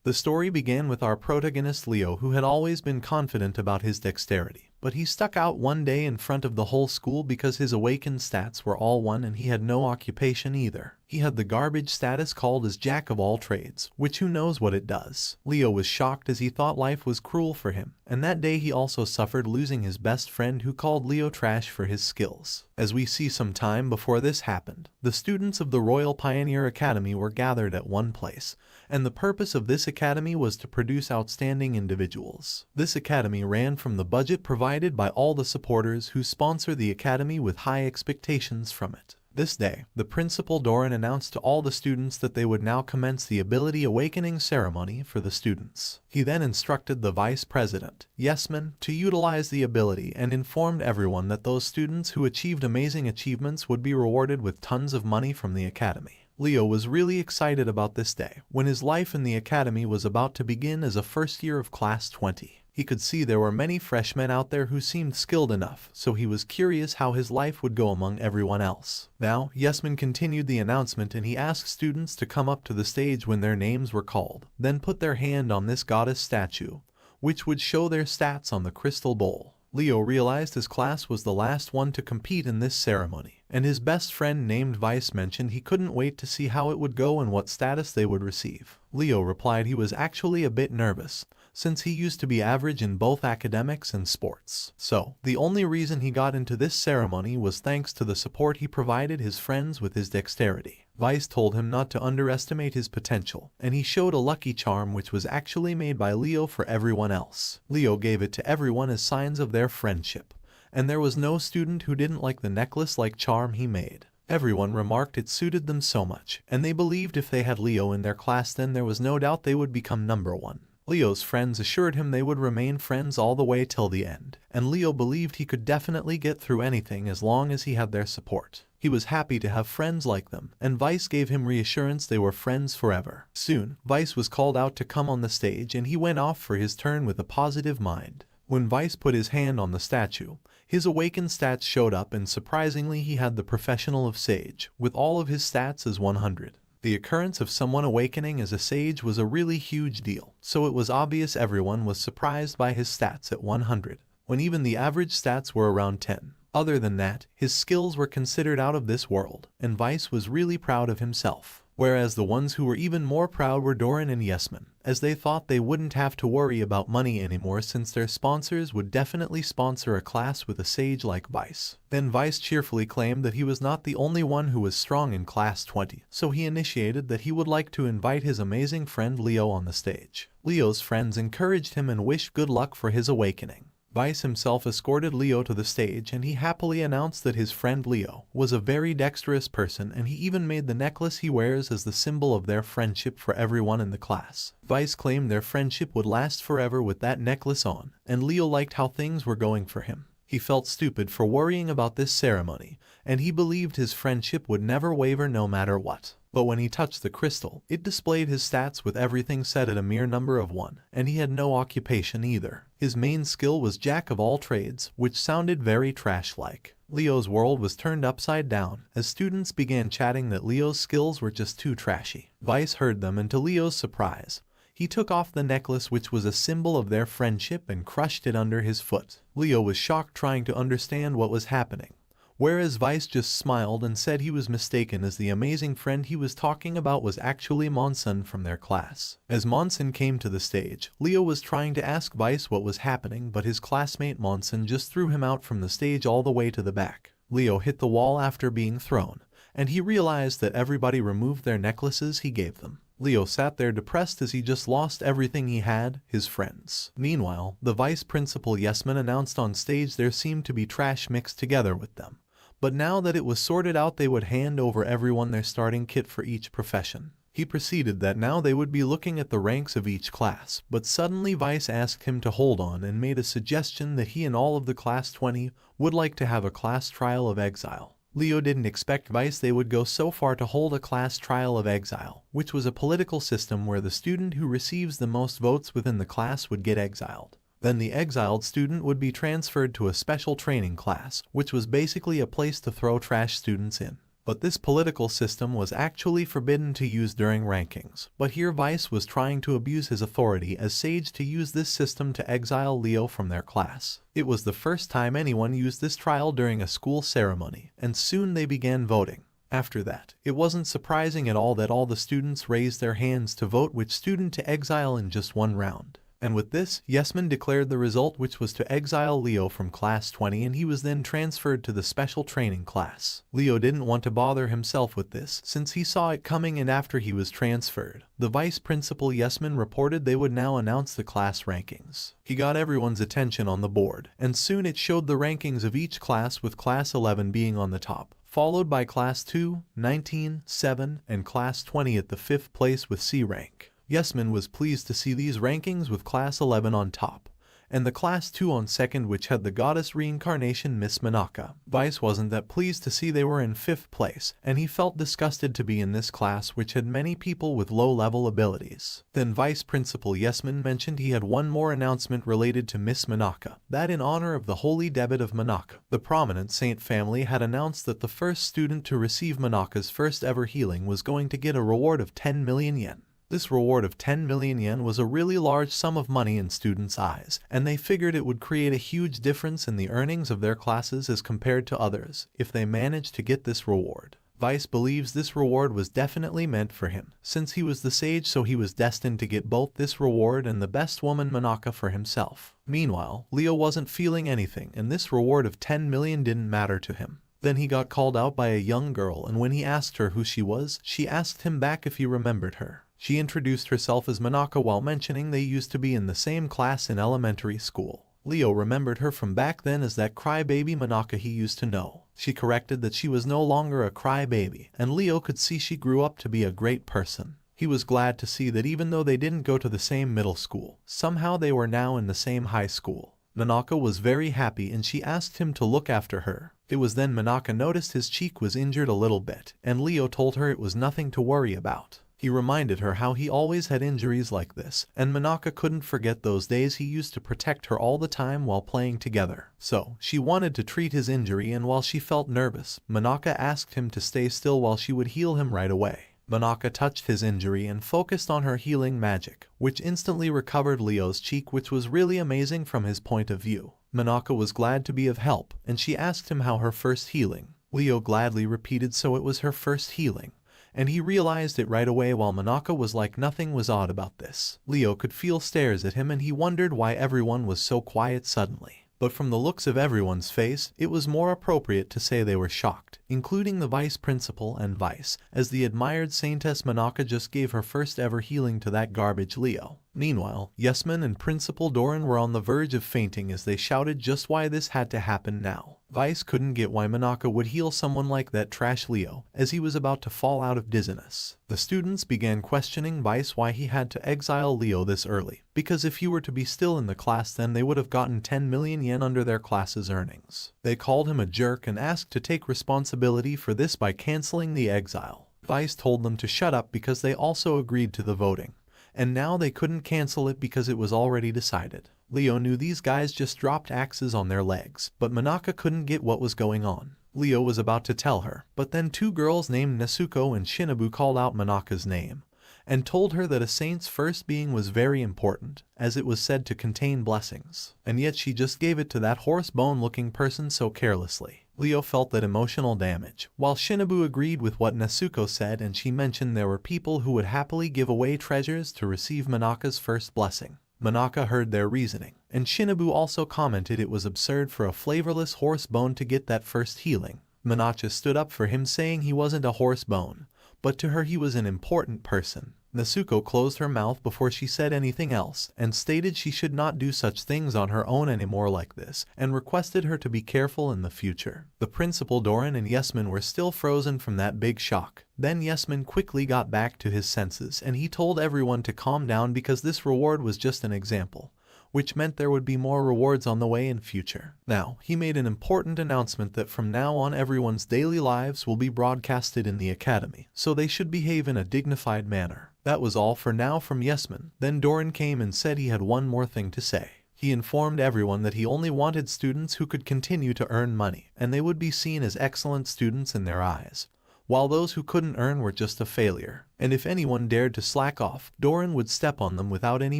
The story began with our protagonist Leo, who had always been confident about his dexterity. But he stuck out one day in front of the whole school because his awakened stats were all 1 and he had no occupation either. He had the garbage status called as Jack of all trades, which who knows what it does. Leo was shocked as he thought life was cruel for him, and that day he also suffered losing his best friend who called Leo trash for his skills. As we see some time before this happened, the students of the Royal Pioneer Academy were gathered at one place, and the purpose of this academy was to produce outstanding individuals. This academy ran from the budget provided by all the supporters who sponsor the academy with high expectations from it. This day, the principal Doran announced to all the students that they would now commence the ability awakening ceremony for the students. He then instructed the vice president, Yesman, to utilize the ability and informed everyone that those students who achieved amazing achievements would be rewarded with tons of money from the academy. Leo was really excited about this day, when his life in the academy was about to begin as a first year of class 20. He could see there were many freshmen out there who seemed skilled enough, so he was curious how his life would go among everyone else. Now, Yesman continued the announcement and he asked students to come up to the stage when their names were called, then put their hand on this goddess statue, which would show their stats on the crystal bowl. Leo realized his class was the last one to compete in this ceremony, and his best friend named Vice mentioned he couldn't wait to see how it would go and what status they would receive. Leo replied he was actually a bit nervous, since he used to be average in both academics and sports. So, the only reason he got into this ceremony was thanks to the support he provided his friends with his dexterity. Vice told him not to underestimate his potential, and he showed a lucky charm which was actually made by Leo for everyone else. Leo gave it to everyone as signs of their friendship, and there was no student who didn't like the necklace-like charm he made. Everyone remarked it suited them so much, and they believed if they had Leo in their class then there was no doubt they would become number 1. Leo's friends assured him they would remain friends all the way till the end, and Leo believed he could definitely get through anything as long as he had their support. He was happy to have friends like them, and Vice gave him reassurance they were friends forever. Soon, Vice was called out to come on the stage and he went off for his turn with a positive mind. When Vice put his hand on the statue, his awakened stats showed up and surprisingly he had the professional of Sage, with all of his stats as 100. The occurrence of someone awakening as a sage was a really huge deal, so it was obvious everyone was surprised by his stats at 100, when even the average stats were around 10. Other than that, his skills were considered out of this world, and Vice was really proud of himself. Whereas the ones who were even more proud were Doran and Yesman, as they thought they wouldn't have to worry about money anymore since their sponsors would definitely sponsor a class with a sage like Vice. Then Vice cheerfully claimed that he was not the only one who was strong in class 20, so he initiated that he would like to invite his amazing friend Leo on the stage. Leo's friends encouraged him and wished good luck for his awakening. Vice himself escorted Leo to the stage and he happily announced that his friend Leo was a very dexterous person and he even made the necklace he wears as the symbol of their friendship for everyone in the class. Vice claimed their friendship would last forever with that necklace on, and Leo liked how things were going for him. He felt stupid for worrying about this ceremony, and he believed his friendship would never waver no matter what. But when he touched the crystal, it displayed his stats with everything set at a mere number of 1, and he had no occupation either. His main skill was Jack of all trades, which sounded very trash-like. Leo's world was turned upside down, as students began chatting that Leo's skills were just too trashy. Vice heard them and to Leo's surprise, he took off the necklace which was a symbol of their friendship and crushed it under his foot. Leo was shocked trying to understand what was happening, whereas Vice just smiled and said he was mistaken as the amazing friend he was talking about was actually Monson from their class. As Monson came to the stage, Leo was trying to ask Vice what was happening but his classmate Monson just threw him out from the stage all the way to the back. Leo hit the wall after being thrown, and he realized that everybody removed their necklaces he gave them. Leo sat there depressed as he just lost everything he had, his friends. Meanwhile, the vice principal Yesman announced on stage there seemed to be trash mixed together with them. But now that it was sorted out they would hand over everyone their starting kit for each profession. He proceeded that now they would be looking at the ranks of each class, but suddenly Vice asked him to hold on and made a suggestion that he and all of the class 20 would like to have a class trial of exile. Leo didn't expect Vice they would go so far to hold a class trial of exile, which was a political system where the student who receives the most votes within the class would get exiled. Then the exiled student would be transferred to a special training class, which was basically a place to throw trash students in. But this political system was actually forbidden to use during rankings. But here Vice was trying to abuse his authority as sage to use this system to exile Leo from their class. It was the first time anyone used this trial during a school ceremony, and soon they began voting. After that, it wasn't surprising at all that all the students raised their hands to vote which student to exile in just one round. And with this, Yesman declared the result, which was to exile Leo from class 20, and he was then transferred to the special training class. Leo didn't want to bother himself with this since he saw it coming, and after he was transferred, the vice principal Yesman reported they would now announce the class rankings. He got everyone's attention on the board, and soon it showed the rankings of each class, with class 11 being on the top, followed by class 2, 19, 7, and class 20 at the 5th place with C rank. Yesman was pleased to see these rankings with class 11 on top, and the class 2 on second, which had the goddess reincarnation Miss Manaka. Vice wasn't that pleased to see they were in 5th place, and he felt disgusted to be in this class which had many people with low-level abilities. Then Vice Principal Yesman mentioned he had one more announcement related to Miss Manaka, that in honor of the holy debut of Manaka, the prominent saint family had announced that the first student to receive Manaka's first ever healing was going to get a reward of 10 million yen. This reward of 10 million yen was a really large sum of money in students' eyes, and they figured it would create a huge difference in the earnings of their classes as compared to others if they managed to get this reward. Vice believes this reward was definitely meant for him, since he was the sage, so he was destined to get both this reward and the best woman Manaka for himself. Meanwhile, Leo wasn't feeling anything, and this reward of 10 million didn't matter to him. Then he got called out by a young girl, and when he asked her who she was, she asked him back if he remembered her. She introduced herself as Manaka while mentioning they used to be in the same class in elementary school. Leo remembered her from back then as that crybaby Manaka he used to know. She corrected that she was no longer a crybaby, and Leo could see she grew up to be a great person. He was glad to see that even though they didn't go to the same middle school, somehow they were now in the same high school. Manaka was very happy, and she asked him to look after her. It was then Manaka noticed his cheek was injured a little bit, and Leo told her it was nothing to worry about. He reminded her how he always had injuries like this, and Manaka couldn't forget those days he used to protect her all the time while playing together. So, she wanted to treat his injury, and while she felt nervous, Manaka asked him to stay still while she would heal him right away. Manaka touched his injury and focused on her healing magic, which instantly recovered Leo's cheek, which was really amazing from his point of view. Manaka was glad to be of help, and she asked him how her first healing. Leo gladly repeated so it was her first healing, and he realized it right away while Manaka was like nothing was odd about this. Leo could feel stares at him, and he wondered why everyone was so quiet suddenly. But from the looks of everyone's face, it was more appropriate to say they were shocked, including the vice principal and Vice, as the admired saintess Manaka just gave her first ever healing to that garbage Leo. Meanwhile, Yesman and Principal Doran were on the verge of fainting as they shouted just why this had to happen now. Vice couldn't get why Manaka would heal someone like that trash Leo, as he was about to fall out of dizziness. The students began questioning Vice why he had to exile Leo this early, because if he were to be still in the class then they would have gotten 10 million yen under their class's earnings. They called him a jerk and asked to take responsibility for this by canceling the exile. Vice told them to shut up because they also agreed to the voting, and now they couldn't cancel it because it was already decided. Leo knew these guys just dropped axes on their legs, but Manaka couldn't get what was going on. Leo was about to tell her, but then two girls named Nezuko and Shinobu called out Manaka's name, and told her that a saint's first being was very important, as it was said to contain blessings, and yet she just gave it to that horse bone-looking person so carelessly. Leo felt that emotional damage, while Shinobu agreed with what Nezuko said, and she mentioned there were people who would happily give away treasures to receive Manaka's first blessing. Manaka heard their reasoning, and Shinobu also commented it was absurd for a flavorless horse bone to get that first healing. Manaka stood up for him, saying he wasn't a horse bone, but to her he was an important person. Nezuko closed her mouth before she said anything else, and stated she should not do such things on her own anymore like this, and requested her to be careful in the future. The principal Doran and Yesman were still frozen from that big shock. Then Yesman quickly got back to his senses, and he told everyone to calm down because this reward was just an example, which meant there would be more rewards on the way in future. Now, he made an important announcement that from now on everyone's daily lives will be broadcasted in the academy, so they should behave in a dignified manner. That was all for now from Yesman. Then Doran came and said he had one more thing to say. He informed everyone that he only wanted students who could continue to earn money, and they would be seen as excellent students in their eyes. while those who couldn't earn were just a failure. And if anyone dared to slack off, Doran would step on them without any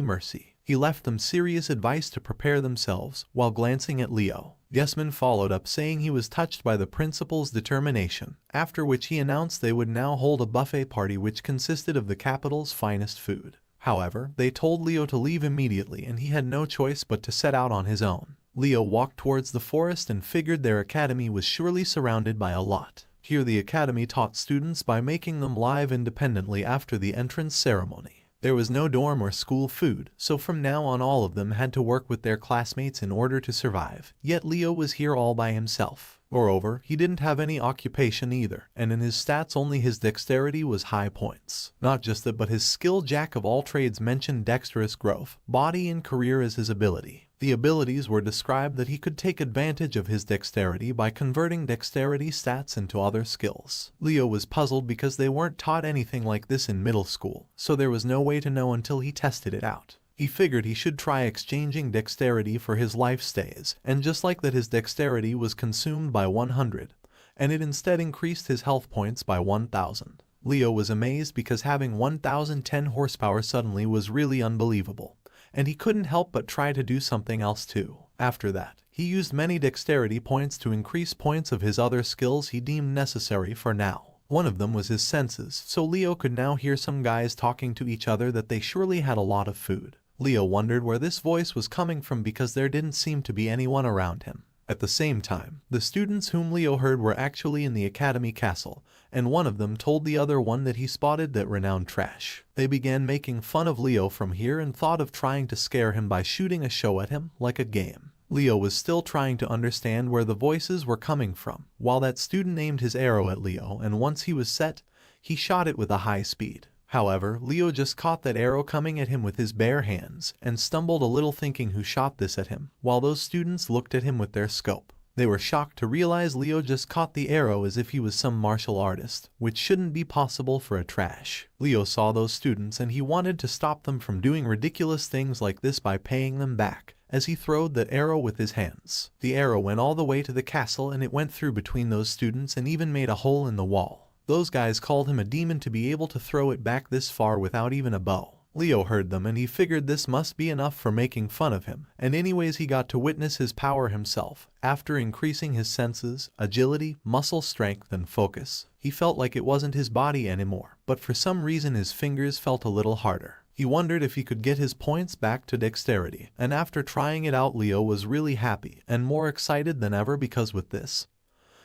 mercy. He left them serious advice to prepare themselves, while glancing at Leo. Yesman followed up saying he was touched by the principal's determination, after which he announced they would now hold a buffet party which consisted of the capital's finest food. However, they told Leo to leave immediately and he had no choice but to set out on his own. Leo walked towards the forest and figured their academy was surely surrounded by a lot. Here the academy taught students by making them live independently after the entrance ceremony. There was no dorm or school food, so from now on all of them had to work with their classmates in order to survive. Yet Leo was here all by himself. Moreover, he didn't have any occupation either, and in his stats only his dexterity was high points. Not just that, but his skill jack of all trades mentioned dexterous growth, body and career as his ability. The abilities were described that he could take advantage of his dexterity by converting dexterity stats into other skills. Leo was puzzled because they weren't taught anything like this in middle school, so there was no way to know until he tested it out. He figured he should try exchanging dexterity for his life stays, and just like that his dexterity was consumed by 100, and it instead increased his health points by 1000. Leo was amazed because having 1010 horsepower suddenly was really unbelievable, and he couldn't help but try to do something else too. After that, he used many dexterity points to increase points of his other skills he deemed necessary for now. One of them was his senses, so Leo could now hear some guys talking to each other that they surely had a lot of food. Leo wondered where this voice was coming from because there didn't seem to be anyone around him. At the same time, the students whom Leo heard were actually in the academy castle, and one of them told the other one that he spotted that renowned trash. They began making fun of Leo from here and thought of trying to scare him by shooting a show at him, like a game. Leo was still trying to understand where the voices were coming from, while that student aimed his arrow at Leo, and once he was set, he shot it with a high speed. However, Leo just caught that arrow coming at him with his bare hands, and stumbled a little thinking who shot this at him, while those students looked at him with their scope. They were shocked to realize Leo just caught the arrow as if he was some martial artist, which shouldn't be possible for a trash. Leo saw those students and he wanted to stop them from doing ridiculous things like this by paying them back, as he throwed that arrow with his hands. The arrow went all the way to the castle and it went through between those students and even made a hole in the wall. Those guys called him a demon to be able to throw it back this far without even a bow. Leo heard them and he figured this must be enough for making fun of him, and anyways he got to witness his power himself. After increasing his senses, agility, muscle strength, and focus, he felt like it wasn't his body anymore, but for some reason his fingers felt a little harder. He wondered if he could get his points back to dexterity, and after trying it out Leo was really happy and more excited than ever because with this,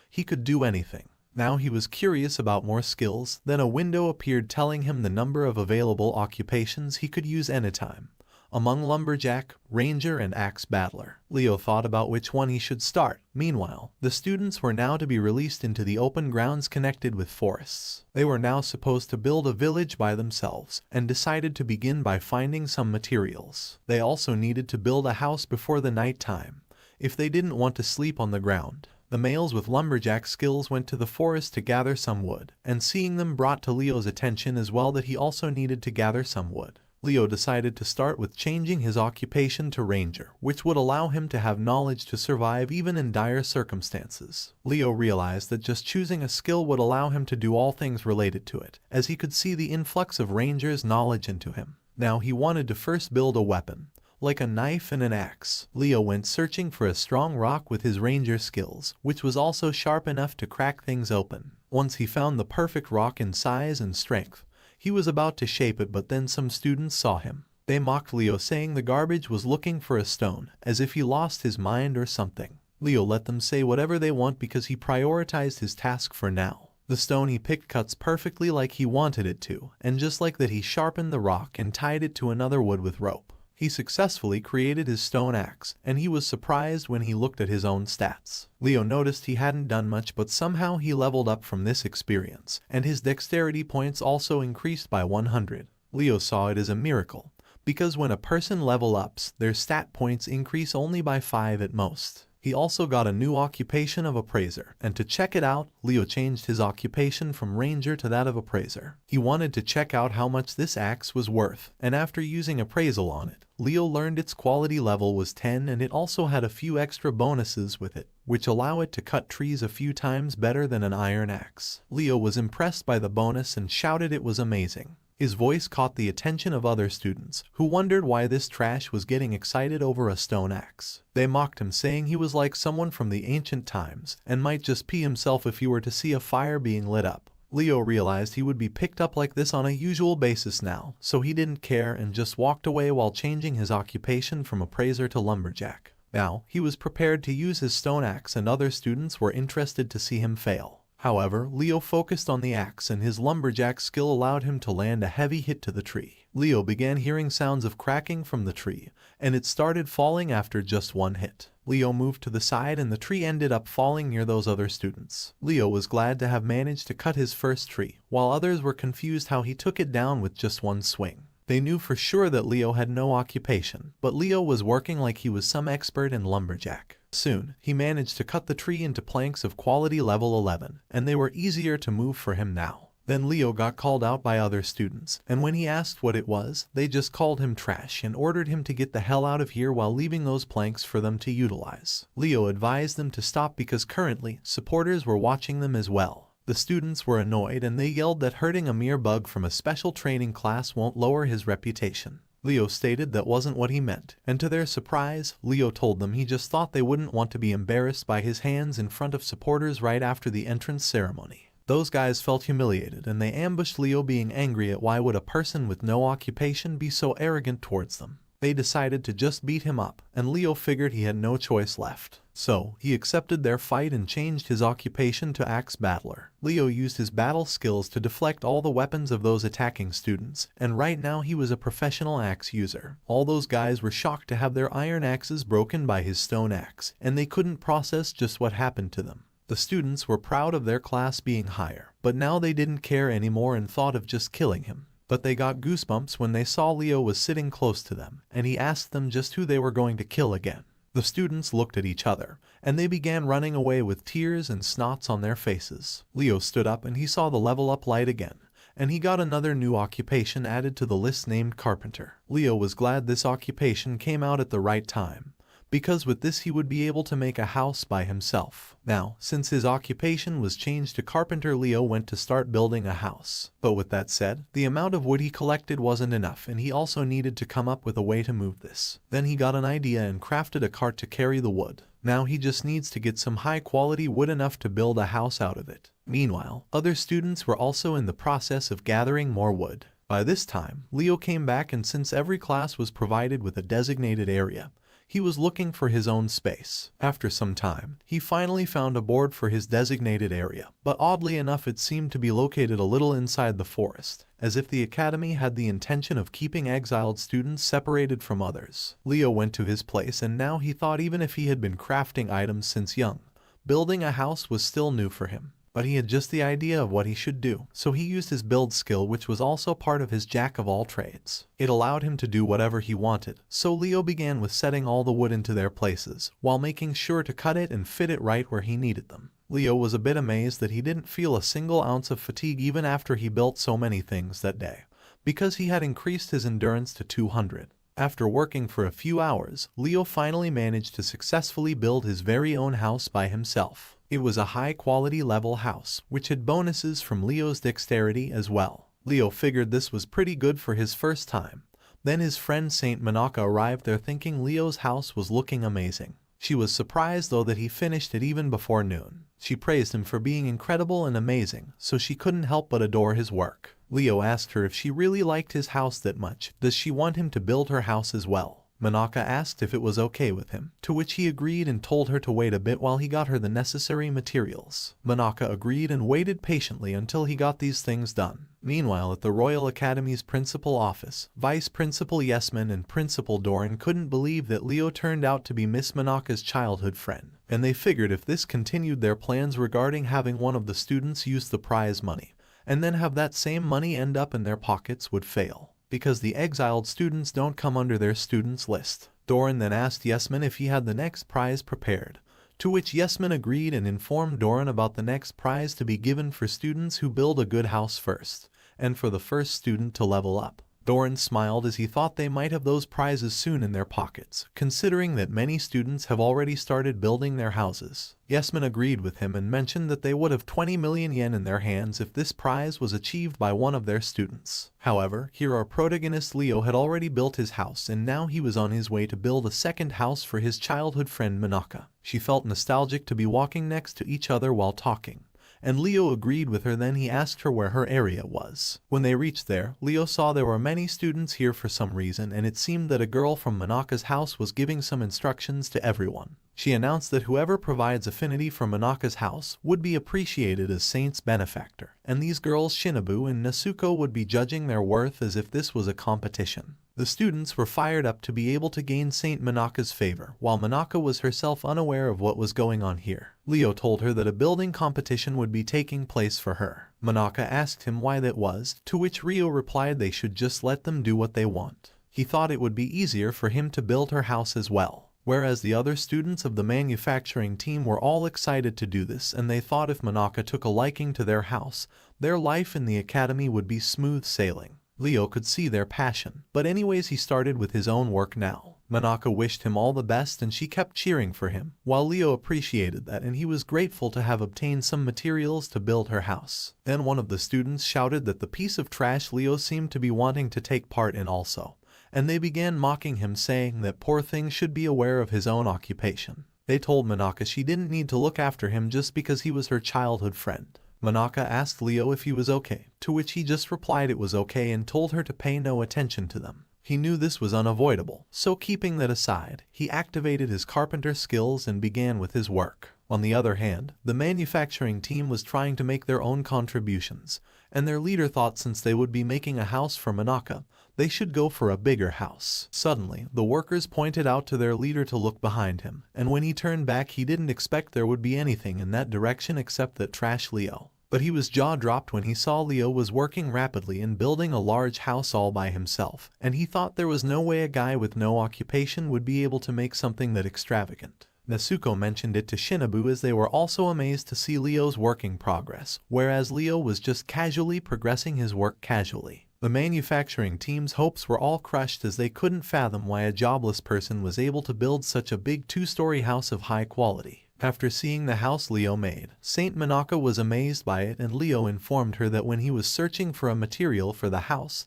he could do anything. Now he was curious about more skills, then a window appeared telling him the number of available occupations he could use anytime. Among lumberjack, ranger, and axe battler, Leo thought about which one he should start. Meanwhile, the students were now to be released into the open grounds connected with forests. They were now supposed to build a village by themselves, and decided to begin by finding some materials. They also needed to build a house before the night time, if they didn't want to sleep on the ground. The males with lumberjack skills went to the forest to gather some wood, and seeing them brought to Leo's attention as well that he also needed to gather some wood. Leo decided to start with changing his occupation to ranger, which would allow him to have knowledge to survive even in dire circumstances. Leo realized that just choosing a skill would allow him to do all things related to it, as he could see the influx of ranger's knowledge into him. Now he wanted to first build a weapon, like a knife and an axe. Leo went searching for a strong rock with his ranger skills, which was also sharp enough to crack things open. Once he found the perfect rock in size and strength, he was about to shape it, but then some students saw him. They mocked Leo, saying the garbage was looking for a stone, as if he lost his mind or something. Leo let them say whatever they want because he prioritized his task for now. The stone he picked cuts perfectly like he wanted it to, and just like that he sharpened the rock and tied it to another wood with rope. He successfully created his stone axe, and he was surprised when he looked at his own stats. Leo noticed he hadn't done much, but somehow he leveled up from this experience, and his dexterity points also increased by 100. Leo saw it as a miracle, because when a person level ups, their stat points increase only by 5 at most. He also got a new occupation of appraiser, and to check it out, Leo changed his occupation from ranger to that of appraiser. He wanted to check out how much this axe was worth, and after using appraisal on it, Leo learned its quality level was 10 and it also had a few extra bonuses with it, which allow it to cut trees a few times better than an iron axe. Leo was impressed by the bonus and shouted it was amazing. His voice caught the attention of other students, who wondered why this trash was getting excited over a stone axe. They mocked him, saying he was like someone from the ancient times, and might just pee himself if he were to see a fire being lit up. Leo realized he would be picked up like this on a usual basis now, so he didn't care and just walked away while changing his occupation from appraiser to lumberjack. Now, he was prepared to use his stone axe and other students were interested to see him fail. However, Leo focused on the axe and his lumberjack skill allowed him to land a heavy hit to the tree. Leo began hearing sounds of cracking from the tree, and it started falling after just one hit. Leo moved to the side and the tree ended up falling near those other students. Leo was glad to have managed to cut his first tree, while others were confused how he took it down with just one swing. They knew for sure that Leo had no occupation, but Leo was working like he was some expert in lumberjack. Soon, he managed to cut the tree into planks of quality level 11, and they were easier to move for him now. Then Leo got called out by other students, and when he asked what it was, they just called him trash and ordered him to get the hell out of here while leaving those planks for them to utilize. Leo advised them to stop because currently, supporters were watching them as well. The students were annoyed and they yelled that hurting a mere bug from a special training class won't lower his reputation. Leo stated that wasn't what he meant, and to their surprise, Leo told them he just thought they wouldn't want to be embarrassed by his hands in front of supporters right after the entrance ceremony. Those guys felt humiliated and they ambushed Leo, being angry at why would a person with no occupation be so arrogant towards them. They decided to just beat him up, and Leo figured he had no choice left. So, he accepted their fight and changed his occupation to axe battler. Leo used his battle skills to deflect all the weapons of those attacking students, and right now he was a professional axe user. All those guys were shocked to have their iron axes broken by his stone axe, and they couldn't process just what happened to them. The students were proud of their class being higher, but now they didn't care anymore and thought of just killing him. But they got goosebumps when they saw Leo was sitting close to them, and he asked them just who they were going to kill again. The students looked at each other, and they began running away with tears and snots on their faces. Leo stood up and he saw the level up light again, and he got another new occupation added to the list named carpenter. Leo was glad this occupation came out at the right time, because with this he would be able to make a house by himself. Now, since his occupation was changed to carpenter, Leo went to start building a house. But with that said, the amount of wood he collected wasn't enough and he also needed to come up with a way to move this. Then he got an idea and crafted a cart to carry the wood. Now he just needs to get some high quality wood enough to build a house out of it. Meanwhile, other students were also in the process of gathering more wood. By this time, Leo came back, and since every class was provided with a designated area, he was looking for his own space. After some time, he finally found a board for his designated area, but oddly enough it seemed to be located a little inside the forest, as if the academy had the intention of keeping exiled students separated from others. Leo went to his place, and now he thought even if he had been crafting items since young, building a house was still new for him. But he had just the idea of what he should do, so he used his build skill, which was also part of his jack of all trades. It allowed him to do whatever he wanted, so Leo began with setting all the wood into their places, while making sure to cut it and fit it right where he needed them. Leo was a bit amazed that he didn't feel a single ounce of fatigue even after he built so many things that day, because he had increased his endurance to 200. After working for a few hours, Leo finally managed to successfully build his very own house by himself. It was a high-quality level house, which had bonuses from Leo's dexterity as well. Leo figured this was pretty good for his first time. Then his friend Saint Manaka arrived there thinking Leo's house was looking amazing. She was surprised though that he finished it even before noon. She praised him for being incredible and amazing, so she couldn't help but adore his work. Leo asked her if she really liked his house that much. Does she want him to build her house as well? Manaka asked if it was okay with him, to which he agreed and told her to wait a bit while he got her the necessary materials. Manaka agreed and waited patiently until he got these things done. Meanwhile, at the Royal Academy's principal office, Vice Principal Yesman and Principal Doran couldn't believe that Leo turned out to be Miss Manaka's childhood friend, and they figured if this continued, their plans regarding having one of the students use the prize money, and then have that same money end up in their pockets would fail, because the exiled students don't come under their students list. Doran then asked Yesman if he had the next prize prepared, To which Yesman agreed and informed Doran about the next prize to be given for students who build a good house first, and for the first student to level up. Doran smiled as he thought they might have those prizes soon in their pockets, considering that many students have already started building their houses. Yesman agreed with him and mentioned that they would have 20 million yen in their hands if this prize was achieved by one of their students. However, here our protagonist Leo had already built his house and now he was on his way to build a second house for his childhood friend Manaka. She felt nostalgic to be walking next to each other while talking, and Leo agreed with her. Then he asked her where her area was. When they reached there, Leo saw there were many students here for some reason, and it seemed that a girl from Manaka's house was giving some instructions to everyone. She announced that whoever provides affinity for Manaka's house would be appreciated as Saint's benefactor, and these girls Shinobu and Nezuko would be judging their worth as if this was a competition. The students were fired up to be able to gain Saint Manaka's favor, while Manaka was herself unaware of what was going on here. Leo told her that a building competition would be taking place for her. Manaka asked him why that was, to which Rio replied they should just let them do what they want. He thought it would be easier for him to build her house as well. Whereas the other students of the manufacturing team were all excited to do this, and they thought if Manaka took a liking to their house, their life in the academy would be smooth sailing. Leo could see their passion, but anyways he started with his own work now. Manaka wished him all the best and she kept cheering for him, while Leo appreciated that and he was grateful to have obtained some materials to build her house. Then one of the students shouted that the piece of trash Leo seemed to be wanting to take part in also, and they began mocking him, saying that poor thing should be aware of his own occupation. They told Manaka she didn't need to look after him just because he was her childhood friend. Manaka asked Leo if he was okay, to which he just replied it was okay and told her to pay no attention to them. He knew this was unavoidable, so keeping that aside, he activated his carpenter skills and began with his work. On the other hand, the manufacturing team was trying to make their own contributions, and their leader thought since they would be making a house for Manaka, they should go for a bigger house. Suddenly, the workers pointed out to their leader to look behind him, and when he turned back he didn't expect there would be anything in that direction except that trash Leo. But he was jaw-dropped when he saw Leo was working rapidly and building a large house all by himself, and he thought there was no way a guy with no occupation would be able to make something that extravagant. Nezuko mentioned it to Shinobu as they were also amazed to see Leo's working progress, whereas Leo was just casually progressing his work casually. The manufacturing team's hopes were all crushed as they couldn't fathom why a jobless person was able to build such a big two-story house of high quality. After seeing the house Leo made, Saint Manaka was amazed by it, and Leo informed her that when he was searching for a material for the house,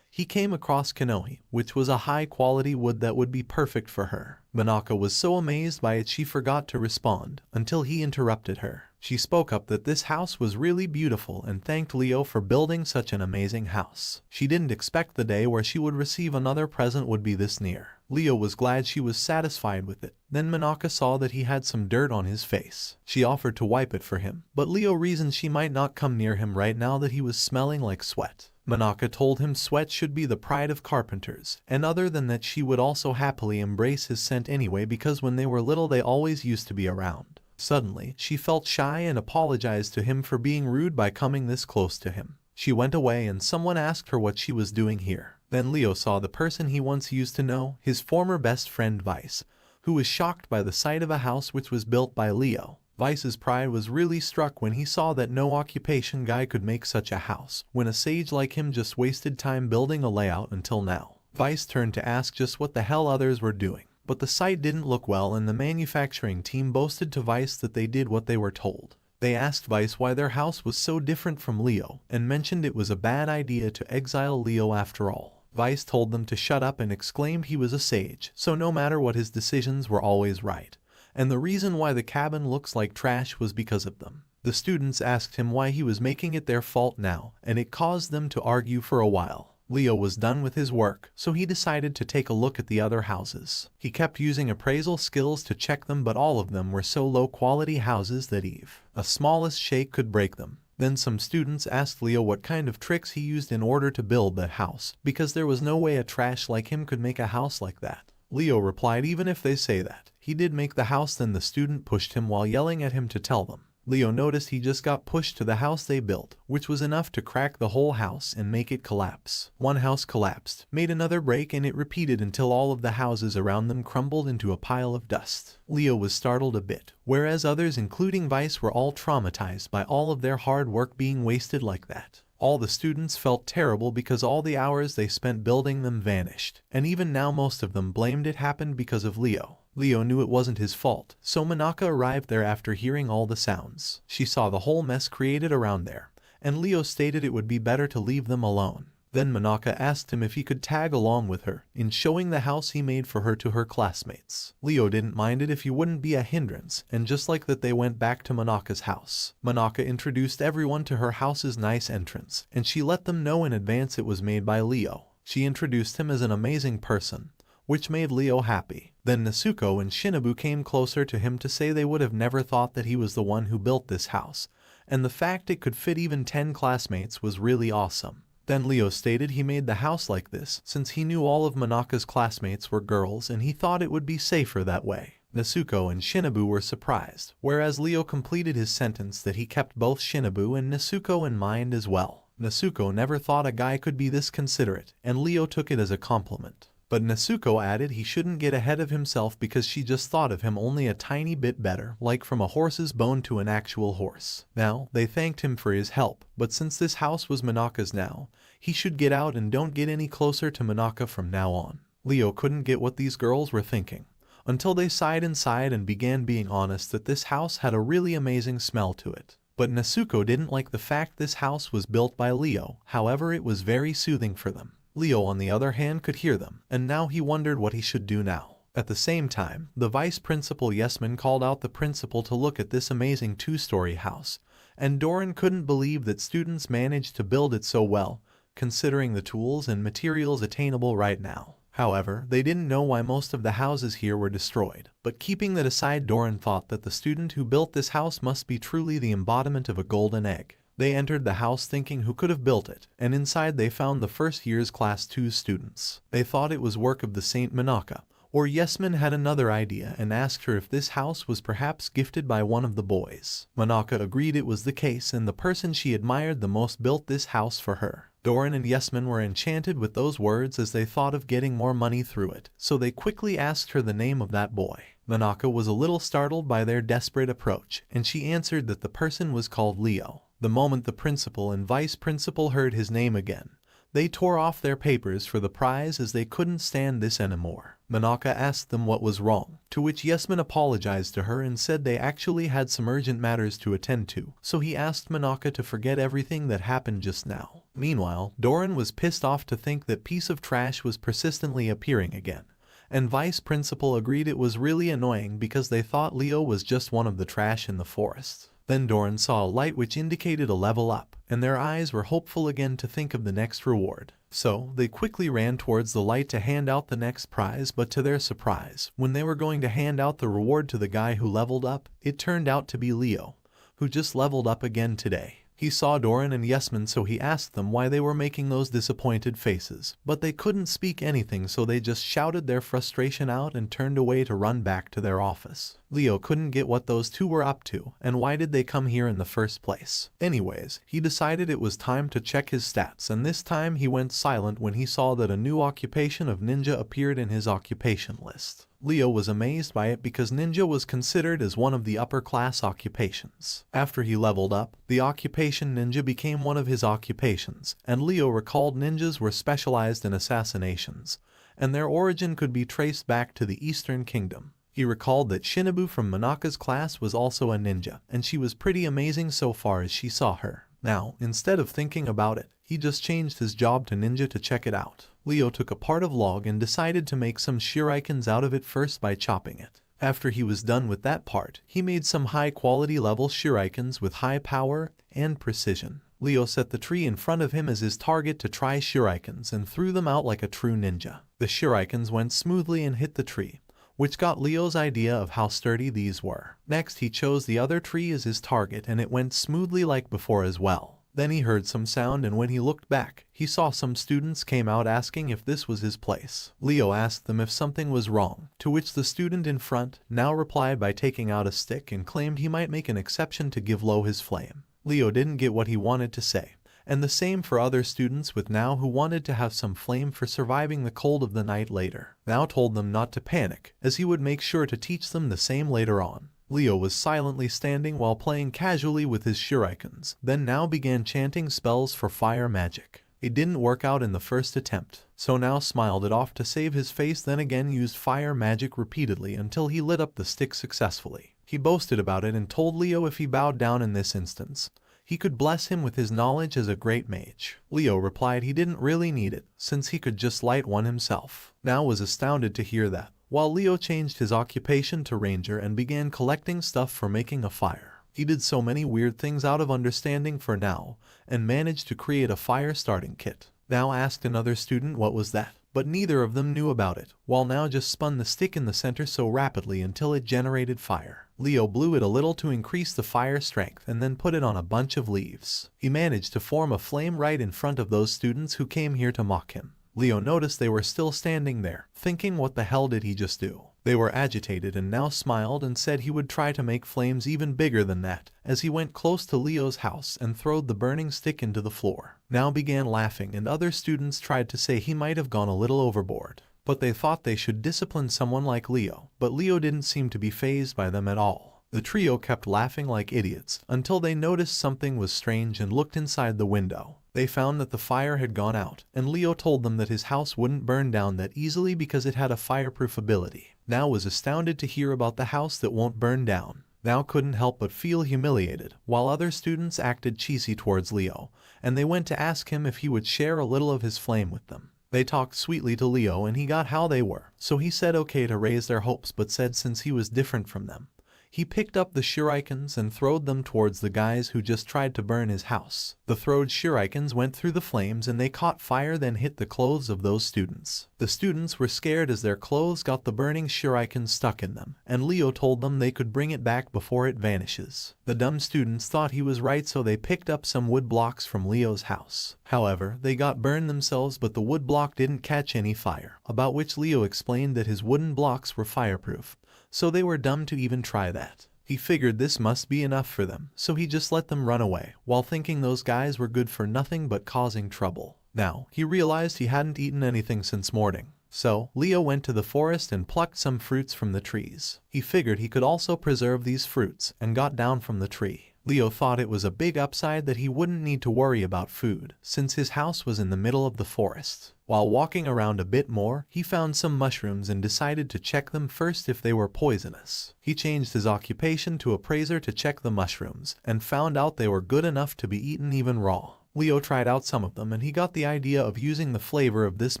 he came across kanohi, which was a high-quality wood that would be perfect for her. Manaka was so amazed by it she forgot to respond, until he interrupted her. She spoke up that this house was really beautiful and thanked Leo for building such an amazing house. She didn't expect the day where she would receive another present would be this near. Leo was glad she was satisfied with it. Then Manaka saw that he had some dirt on his face. She offered to wipe it for him, but Leo reasoned she might not come near him right now that he was smelling like sweat. Manaka told him sweat should be the pride of carpenters, and other than that she would also happily embrace his scent anyway because when they were little they always used to be around. Suddenly, she felt shy and apologized to him for being rude by coming this close to him. She went away and someone asked her what she was doing here. Then Leo saw the person he once used to know, his former best friend Vice, who was shocked by the sight of a house which was built by Leo. Vice's pride was really struck when he saw that no occupation guy could make such a house, when a sage like him just wasted time building a layout until now. Vice turned to ask just what the hell others were doing. But the site didn't look well and the manufacturing team boasted to Vice that they did what they were told. They asked Vice why their house was so different from Leo and mentioned it was a bad idea to exile Leo after all. Vice told them to shut up and exclaimed he was a sage, so no matter what his decisions were always right. And the reason why the cabin looks like trash was because of them. The students asked him why he was making it their fault now, and it caused them to argue for a while. Leo was done with his work, so he decided to take a look at the other houses. He kept using appraisal skills to check them, but all of them were so low-quality houses that a smallest shake could break them. Then some students asked Leo what kind of tricks he used in order to build that house, because there was no way a trash like him could make a house like that. Leo replied even if they say that he did make the house. Then the student pushed him while yelling at him to tell them. Leo noticed he just got pushed to the house they built, which was enough to crack the whole house and make it collapse. One house collapsed, made another break, and it repeated until all of the houses around them crumbled into a pile of dust. Leo was startled a bit, whereas others including Vice were all traumatized by all of their hard work being wasted like that. All the students felt terrible because all the hours they spent building them vanished, and even now most of them blamed it happened because of Leo. Leo knew it wasn't his fault, so Monaka arrived there after hearing all the sounds. She saw the whole mess created around there, and Leo stated it would be better to leave them alone. Then Monaka asked him if he could tag along with her in showing the house he made for her to her classmates. Leo didn't mind it if he wouldn't be a hindrance, and just like that they went back to Monaka's house. Monaka introduced everyone to her house's nice entrance, and she let them know in advance it was made by Leo. She introduced him as an amazing person, which made Leo happy. Then Nezuko and Shinobu came closer to him to say they would have never thought that he was the one who built this house, and the fact it could fit even 10 classmates was really awesome. Then Leo stated he made the house like this since he knew all of Monaka's classmates were girls and he thought it would be safer that way. Nezuko and Shinobu were surprised, whereas Leo completed his sentence that he kept both Shinobu and Nezuko in mind as well. Nezuko never thought a guy could be this considerate, and Leo took it as a compliment. But Nezuko added he shouldn't get ahead of himself because she just thought of him only a tiny bit better, like from a horse's bone to an actual horse. Now, they thanked him for his help, but since this house was Monaka's now, he should get out and don't get any closer to Monaka from now on. Leo couldn't get what these girls were thinking, until they sighed inside and began being honest that this house had a really amazing smell to it. But Nezuko didn't like the fact this house was built by Leo, however it was very soothing for them. Leo on the other hand could hear them, and now he wondered what he should do now. At the same time, the vice principal Yesman called out the principal to look at this amazing 2-story house, and Doran couldn't believe that students managed to build it so well, considering the tools and materials attainable right now. However, they didn't know why most of the houses here were destroyed, but keeping that aside, Doran thought that the student who built this house must be truly the embodiment of a golden egg. They entered the house thinking who could have built it, and inside they found the first year's class 2 students. They thought it was work of the Saint Monaka, or Yesman had another idea and asked her if this house was perhaps gifted by one of the boys. Monaka agreed it was the case and the person she admired the most built this house for her. Doran and Yesman were enchanted with those words as they thought of getting more money through it, so they quickly asked her the name of that boy. Monaka was a little startled by their desperate approach, and she answered that the person was called Leo. The moment the principal and vice principal heard his name again, they tore off their papers for the prize as they couldn't stand this anymore. Monaka asked them what was wrong, to which Yesman apologized to her and said they actually had some urgent matters to attend to, so he asked Monaka to forget everything that happened just now. Meanwhile, Doran was pissed off to think that piece of trash was persistently appearing again, and vice principal agreed it was really annoying because they thought Leo was just one of the trash in the forest. Then Doran saw a light which indicated a level up, and their eyes were hopeful again to think of the next reward. So, they quickly ran towards the light to hand out the next prize, but to their surprise, when they were going to hand out the reward to the guy who leveled up, it turned out to be Leo, who just leveled up again today. He saw Doran and Yesman, so he asked them why they were making those disappointed faces, but they couldn't speak anything, so they just shouted their frustration out and turned away to run back to their office. Leo couldn't get what those two were up to, and why did they come here in the first place. Anyways, he decided it was time to check his stats, and this time he went silent when he saw that a new occupation of ninja appeared in his occupation list. Leo was amazed by it because ninja was considered as one of the upper class occupations. After he leveled up, the occupation ninja became one of his occupations, and Leo recalled ninjas were specialized in assassinations, and their origin could be traced back to the Eastern Kingdom. He recalled that Shinobu from Monaka's class was also a ninja, and she was pretty amazing so far as she saw her. Now, instead of thinking about it, he just changed his job to ninja to check it out. Leo took a part of log and decided to make some shurikens out of it first by chopping it. After he was done with that part, he made some high-quality level shurikens with high power and precision. Leo set the tree in front of him as his target to try shurikens and threw them out like a true ninja. The shurikens went smoothly and hit the tree, which got Leo's idea of how sturdy these were. Next, he chose the other tree as his target and it went smoothly like before as well. Then he heard some sound, and when he looked back, he saw some students came out asking if this was his place. Leo asked them if something was wrong, to which the student in front now replied by taking out a stick and claimed he might make an exception to give Lo his flame. Leo didn't get what he wanted to say, and the same for other students with now who wanted to have some flame for surviving the cold of the night later. Now told them not to panic, as he would make sure to teach them the same later on. Leo was silently standing while playing casually with his shurikens, then now began chanting spells for fire magic. It didn't work out in the first attempt, so now smiled it off to save his face, then again used fire magic repeatedly until he lit up the stick successfully. He boasted about it and told Leo if he bowed down in this instance, he could bless him with his knowledge as a great mage. Leo replied he didn't really need it, since he could just light one himself. Now was astounded to hear that, while Leo changed his occupation to ranger and began collecting stuff for making a fire. He did so many weird things out of understanding for now, and managed to create a fire starting kit. Now asked another student what was that, but neither of them knew about it, while now just spun the stick in the center so rapidly until it generated fire. Leo blew it a little to increase the fire strength and then put it on a bunch of leaves. He managed to form a flame right in front of those students who came here to mock him. Leo noticed they were still standing there, thinking what the hell did he just do? They were agitated and now smiled and said he would try to make flames even bigger than that, as he went close to Leo's house and throwed the burning stick into the floor. Now began laughing, and other students tried to say he might have gone a little overboard, but they thought they should discipline someone like Leo, but Leo didn't seem to be fazed by them at all. The trio kept laughing like idiots until they noticed something was strange and looked inside the window. They found that the fire had gone out, and Leo told them that his house wouldn't burn down that easily because it had a fireproof ability. Now was astounded to hear about the house that won't burn down. Now couldn't help but feel humiliated, while other students acted cheesy towards Leo, and they went to ask him if he would share a little of his flame with them. They talked sweetly to Leo and he got how they were, so he said okay to raise their hopes, but said since he was different from them, he picked up the shurikens and throwed them towards the guys who just tried to burn his house. The throwed shurikens went through the flames and they caught fire, then hit the clothes of those students. The students were scared as their clothes got the burning shurikens stuck in them, and Leo told them they could bring it back before it vanishes. The dumb students thought he was right, so they picked up some wood blocks from Leo's house. However, they got burned themselves, but the wood block didn't catch any fire, about which Leo explained that his wooden blocks were fireproof, so they were dumb to even try that. He figured this must be enough for them, so he just let them run away, while thinking those guys were good for nothing but causing trouble. Now, he realized he hadn't eaten anything since morning, so Leo went to the forest and plucked some fruits from the trees. He figured he could also preserve these fruits and got down from the tree. Leo thought it was a big upside that he wouldn't need to worry about food, since his house was in the middle of the forest. While walking around a bit more, he found some mushrooms and decided to check them first if they were poisonous. He changed his occupation to appraiser to check the mushrooms, and found out they were good enough to be eaten even raw. Leo tried out some of them and he got the idea of using the flavor of this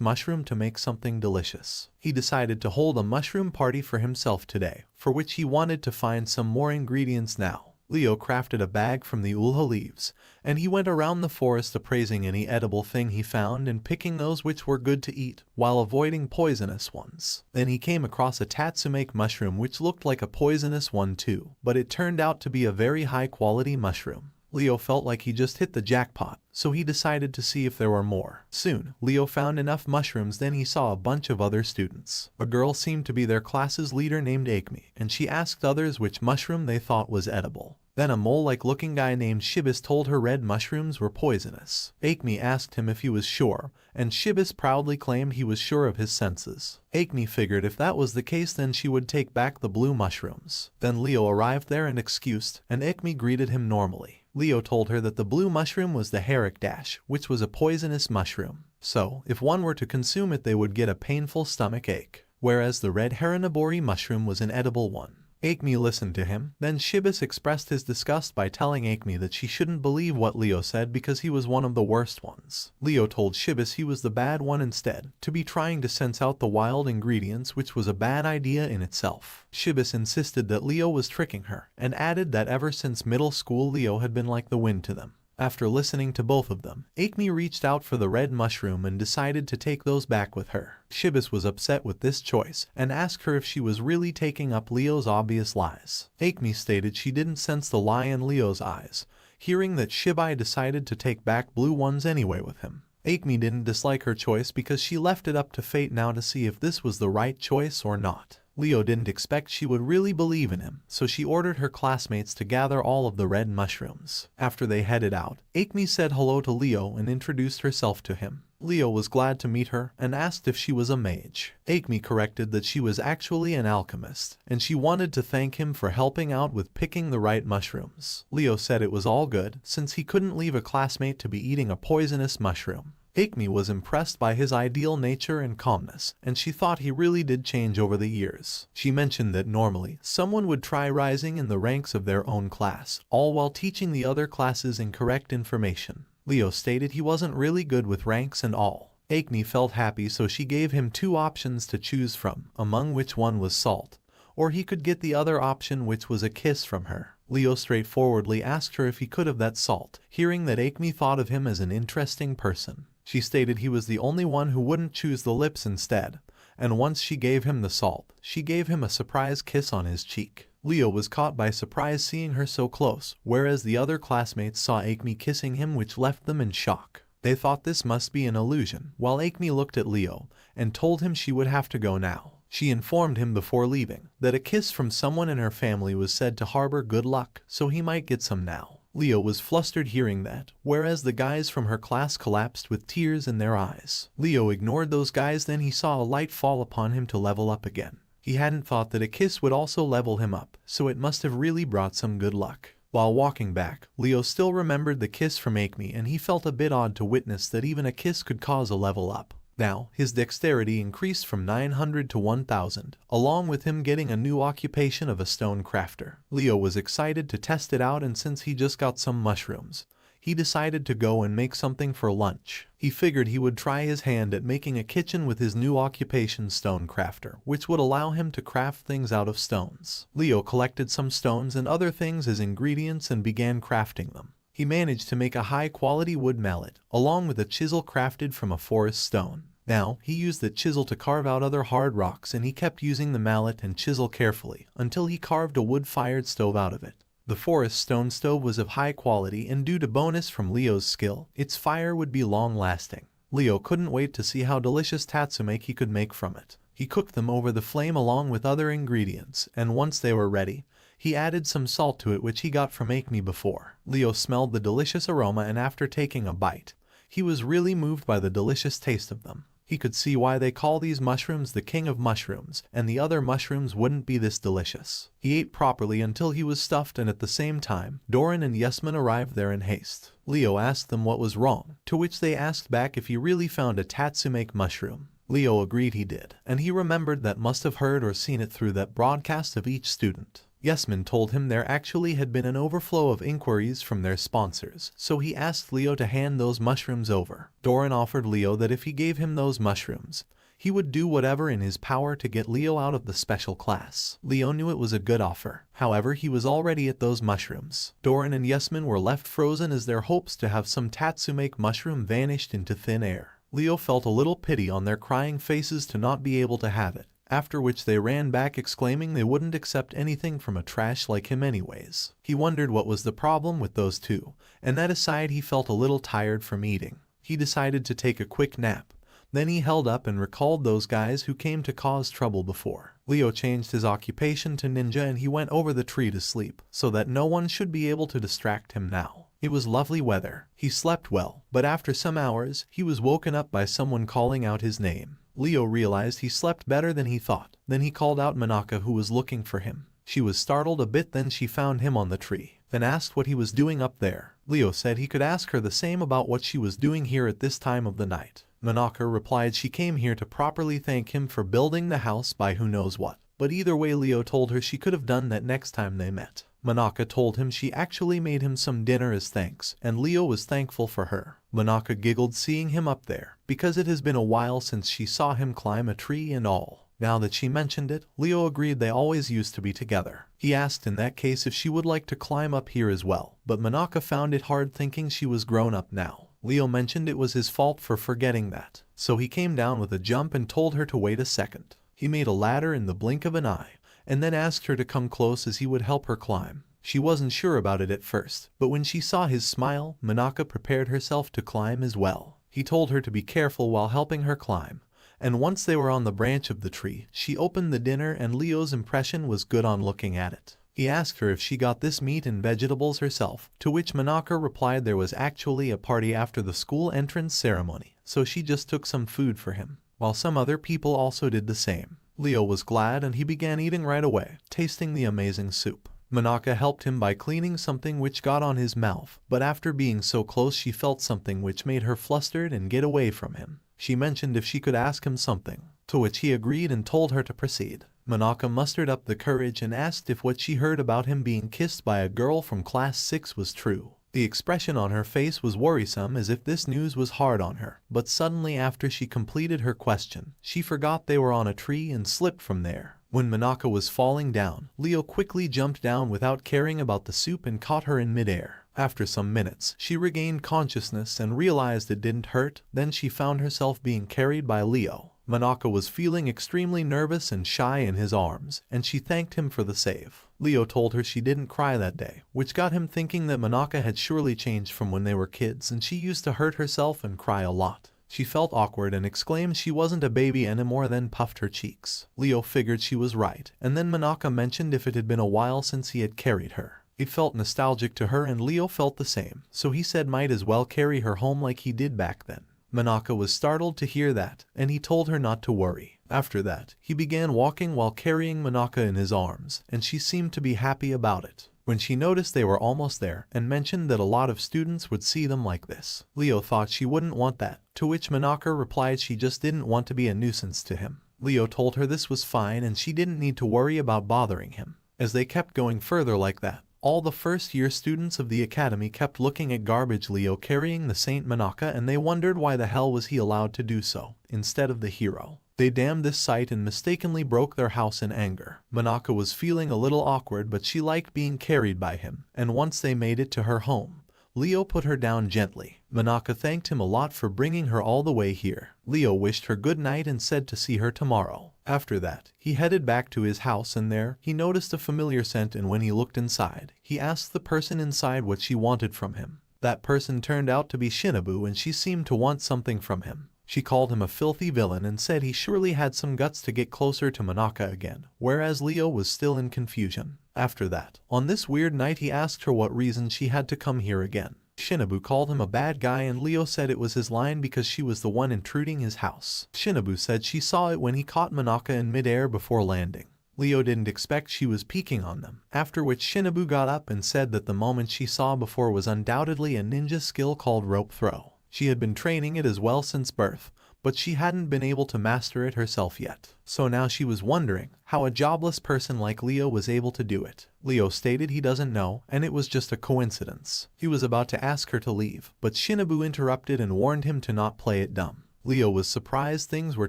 mushroom to make something delicious. He decided to hold a mushroom party for himself today, for which he wanted to find some more ingredients now. Leo crafted a bag from the ulha leaves, and he went around the forest appraising any edible thing he found and picking those which were good to eat, while avoiding poisonous ones. Then he came across a tatsumake mushroom which looked like a poisonous one too, but it turned out to be a very high quality mushroom. Leo felt like he just hit the jackpot, so he decided to see if there were more. Soon, Leo found enough mushrooms, then he saw a bunch of other students. A girl seemed to be their class's leader named Akemi, and she asked others which mushroom they thought was edible. Then a mole-like looking guy named Shibis told her red mushrooms were poisonous. Akemi asked him if he was sure, and Shibis proudly claimed he was sure of his senses. Akemi figured if that was the case then she would take back the blue mushrooms. Then Leo arrived there and excused, and Akemi greeted him normally. Leo told her that the blue mushroom was the Herrick Dash, which was a poisonous mushroom. So, if one were to consume it they would get a painful stomach ache, whereas the red Haranabori mushroom was an edible one. Akemi listened to him, then Shibis expressed his disgust by telling Akemi that she shouldn't believe what Leo said because he was one of the worst ones. Leo told Shibis he was the bad one instead, to be trying to sense out the wild ingredients, which was a bad idea in itself. Shibis insisted that Leo was tricking her, and added that ever since middle school Leo had been like the wind to them. After listening to both of them, Akemi reached out for the red mushroom and decided to take those back with her. Shibis was upset with this choice and asked her if she was really taking up Leo's obvious lies. Akemi stated she didn't sense the lie in Leo's eyes. Hearing that, Shibai decided to take back blue ones anyway with him. Akemi didn't dislike her choice because she left it up to fate now to see if this was the right choice or not. Leo didn't expect she would really believe in him, so she ordered her classmates to gather all of the red mushrooms. After they headed out, Akemi said hello to Leo and introduced herself to him. Leo was glad to meet her and asked if she was a mage. Akemi corrected that she was actually an alchemist, and she wanted to thank him for helping out with picking the right mushrooms. Leo said it was all good, since he couldn't leave a classmate to be eating a poisonous mushroom. Akemi was impressed by his ideal nature and calmness, and she thought he really did change over the years. She mentioned that normally, someone would try rising in the ranks of their own class, all while teaching the other classes incorrect information. Leo stated he wasn't really good with ranks and all. Akemi felt happy, so she gave him 2 options to choose from, among which one was salt, or he could get the other option, which was a kiss from her. Leo straightforwardly asked her if he could have that salt, hearing that Akemi thought of him as an interesting person. She stated he was the only one who wouldn't choose the lips instead, and once she gave him the salt, she gave him a surprise kiss on his cheek. Leo was caught by surprise seeing her so close, whereas the other classmates saw Akemi kissing him, which left them in shock. They thought this must be an illusion, while Akemi looked at Leo and told him she would have to go now. She informed him before leaving that a kiss from someone in her family was said to harbor good luck, so he might get some now. Leo was flustered hearing that, whereas the guys from her class collapsed with tears in their eyes. Leo ignored those guys, then he saw a light fall upon him to level up again. He hadn't thought that a kiss would also level him up, so it must have really brought some good luck. While walking back, Leo still remembered the kiss from Akemi, and he felt a bit odd to witness that even a kiss could cause a level up. Now, his dexterity increased from 900 to 1000, along with him getting a new occupation of a stone crafter. Leo was excited to test it out, and since he just got some mushrooms, he decided to go and make something for lunch. He figured he would try his hand at making a kitchen with his new occupation, stone crafter, which would allow him to craft things out of stones. Leo collected some stones and other things as ingredients and began crafting them. He managed to make a high-quality wood mallet, along with a chisel crafted from a forest stone. Now, he used the chisel to carve out other hard rocks, and he kept using the mallet and chisel carefully until he carved a wood-fired stove out of it. The forest stone stove was of high quality, and due to bonus from Leo's skill, its fire would be long-lasting. Leo couldn't wait to see how delicious tatsumake he could make from it. He cooked them over the flame along with other ingredients, and once they were ready, he added some salt to it, which he got from Akemi before. Leo smelled the delicious aroma, and after taking a bite, he was really moved by the delicious taste of them. He could see why they call these mushrooms the king of mushrooms, and the other mushrooms wouldn't be this delicious. He ate properly until he was stuffed, and at the same time, Doran and Yesman arrived there in haste. Leo asked them what was wrong, to which they asked back if he really found a tatsumake mushroom. Leo agreed he did, and he remembered that must have heard or seen it through that broadcast of each student. Yesman told him there actually had been an overflow of inquiries from their sponsors, so he asked Leo to hand those mushrooms over. Doran offered Leo that if he gave him those mushrooms, he would do whatever in his power to get Leo out of the special class. Leo knew it was a good offer, however he was already at those mushrooms. Doran and Yesman were left frozen as their hopes to have some tatsumake mushroom vanished into thin air. Leo felt a little pity on their crying faces to not be able to have it, after which they ran back exclaiming they wouldn't accept anything from a trash like him anyways. He wondered what was the problem with those two, and that aside he felt a little tired from eating. He decided to take a quick nap. Then he held up and recalled those guys who came to cause trouble before. Leo changed his occupation to ninja, and he went over the tree to sleep, so that no one should be able to distract him now. It was lovely weather. He slept well, but after some hours, he was woken up by someone calling out his name. Leo realized he slept better than he thought. Then he called out Manaka, who was looking for him. She was startled a bit, then she found him on the tree, then asked what he was doing up there. Leo said he could ask her the same about what she was doing here at this time of the night. Manaka replied she came here to properly thank him for building the house by who knows what. But either way, Leo told her she could have done that next time they met. Manaka told him she actually made him some dinner as thanks, and Leo was thankful for her. Manaka giggled seeing him up there, because it has been a while since she saw him climb a tree and all. Now that she mentioned it, Leo agreed they always used to be together. He asked in that case if she would like to climb up here as well, but Manaka found it hard, thinking she was grown up now. Leo mentioned it was his fault for forgetting that, so he came down with a jump and told her to wait a second. He made a ladder in the blink of an eye, and then asked her to come close as he would help her climb. She wasn't sure about it at first, but when she saw his smile, Monaka prepared herself to climb as well. He told her to be careful while helping her climb, and once they were on the branch of the tree, she opened the dinner and Leo's impression was good on looking at it. He asked her if she got this meat and vegetables herself, to which Monaka replied there was actually a party after the school entrance ceremony, so she just took some food for him, while some other people also did the same. Leo was glad and he began eating right away, tasting the amazing soup. Monaka helped him by cleaning something which got on his mouth, but after being so close she felt something which made her flustered and get away from him. She mentioned if she could ask him something, to which he agreed and told her to proceed. Monaka mustered up the courage and asked if what she heard about him being kissed by a girl from class 6 was true. The expression on her face was worrisome as if this news was hard on her, but suddenly after she completed her question, she forgot they were on a tree and slipped from there. When Monaka was falling down, Leo quickly jumped down without caring about the soup and caught her in midair. After some minutes, she regained consciousness and realized it didn't hurt, then she found herself being carried by Leo. Monaka was feeling extremely nervous and shy in his arms, and she thanked him for the save. Leo told her she didn't cry that day, which got him thinking that Monaka had surely changed from when they were kids and she used to hurt herself and cry a lot. She felt awkward and exclaimed she wasn't a baby anymore, then puffed her cheeks. Leo figured she was right, and then Monaka mentioned if it had been a while since he had carried her. It felt nostalgic to her and Leo felt the same, so he said might as well carry her home like he did back then. Monaka was startled to hear that, and he told her not to worry. After that, he began walking while carrying Monaka in his arms, and she seemed to be happy about it. When she noticed they were almost there and mentioned that a lot of students would see them like this, Leo thought she wouldn't want that, to which Monaka replied she just didn't want to be a nuisance to him. Leo told her this was fine and she didn't need to worry about bothering him. As they kept going further like that, all the first-year students of the academy kept looking at garbage Leo carrying the Saint Monaka and they wondered why the hell was he allowed to do so, instead of the hero. They damned this sight and mistakenly broke their house in anger. Monaka was feeling a little awkward but she liked being carried by him, and once they made it to her home, Leo put her down gently. Monaka thanked him a lot for bringing her all the way here. Leo wished her good night and said to see her tomorrow. After that, he headed back to his house and there, he noticed a familiar scent and when he looked inside, he asked the person inside what she wanted from him. That person turned out to be Shinobu and she seemed to want something from him. She called him a filthy villain and said he surely had some guts to get closer to Monaka again, whereas Leo was still in confusion. After that, on this weird night he asked her what reason she had to come here again. Shinobu called him a bad guy and Leo said it was his line because she was the one intruding his house. Shinobu said she saw it when he caught Monaka in midair before landing. Leo didn't expect she was peeking on them, after which Shinobu got up and said that the moment she saw before was undoubtedly a ninja skill called rope throw. She had been training it as well since birth, but she hadn't been able to master it herself yet. So now she was wondering how a jobless person like Leo was able to do it. Leo stated he doesn't know, and it was just a coincidence. He was about to ask her to leave, but Shinobu interrupted and warned him to not play it dumb. Leo was surprised things were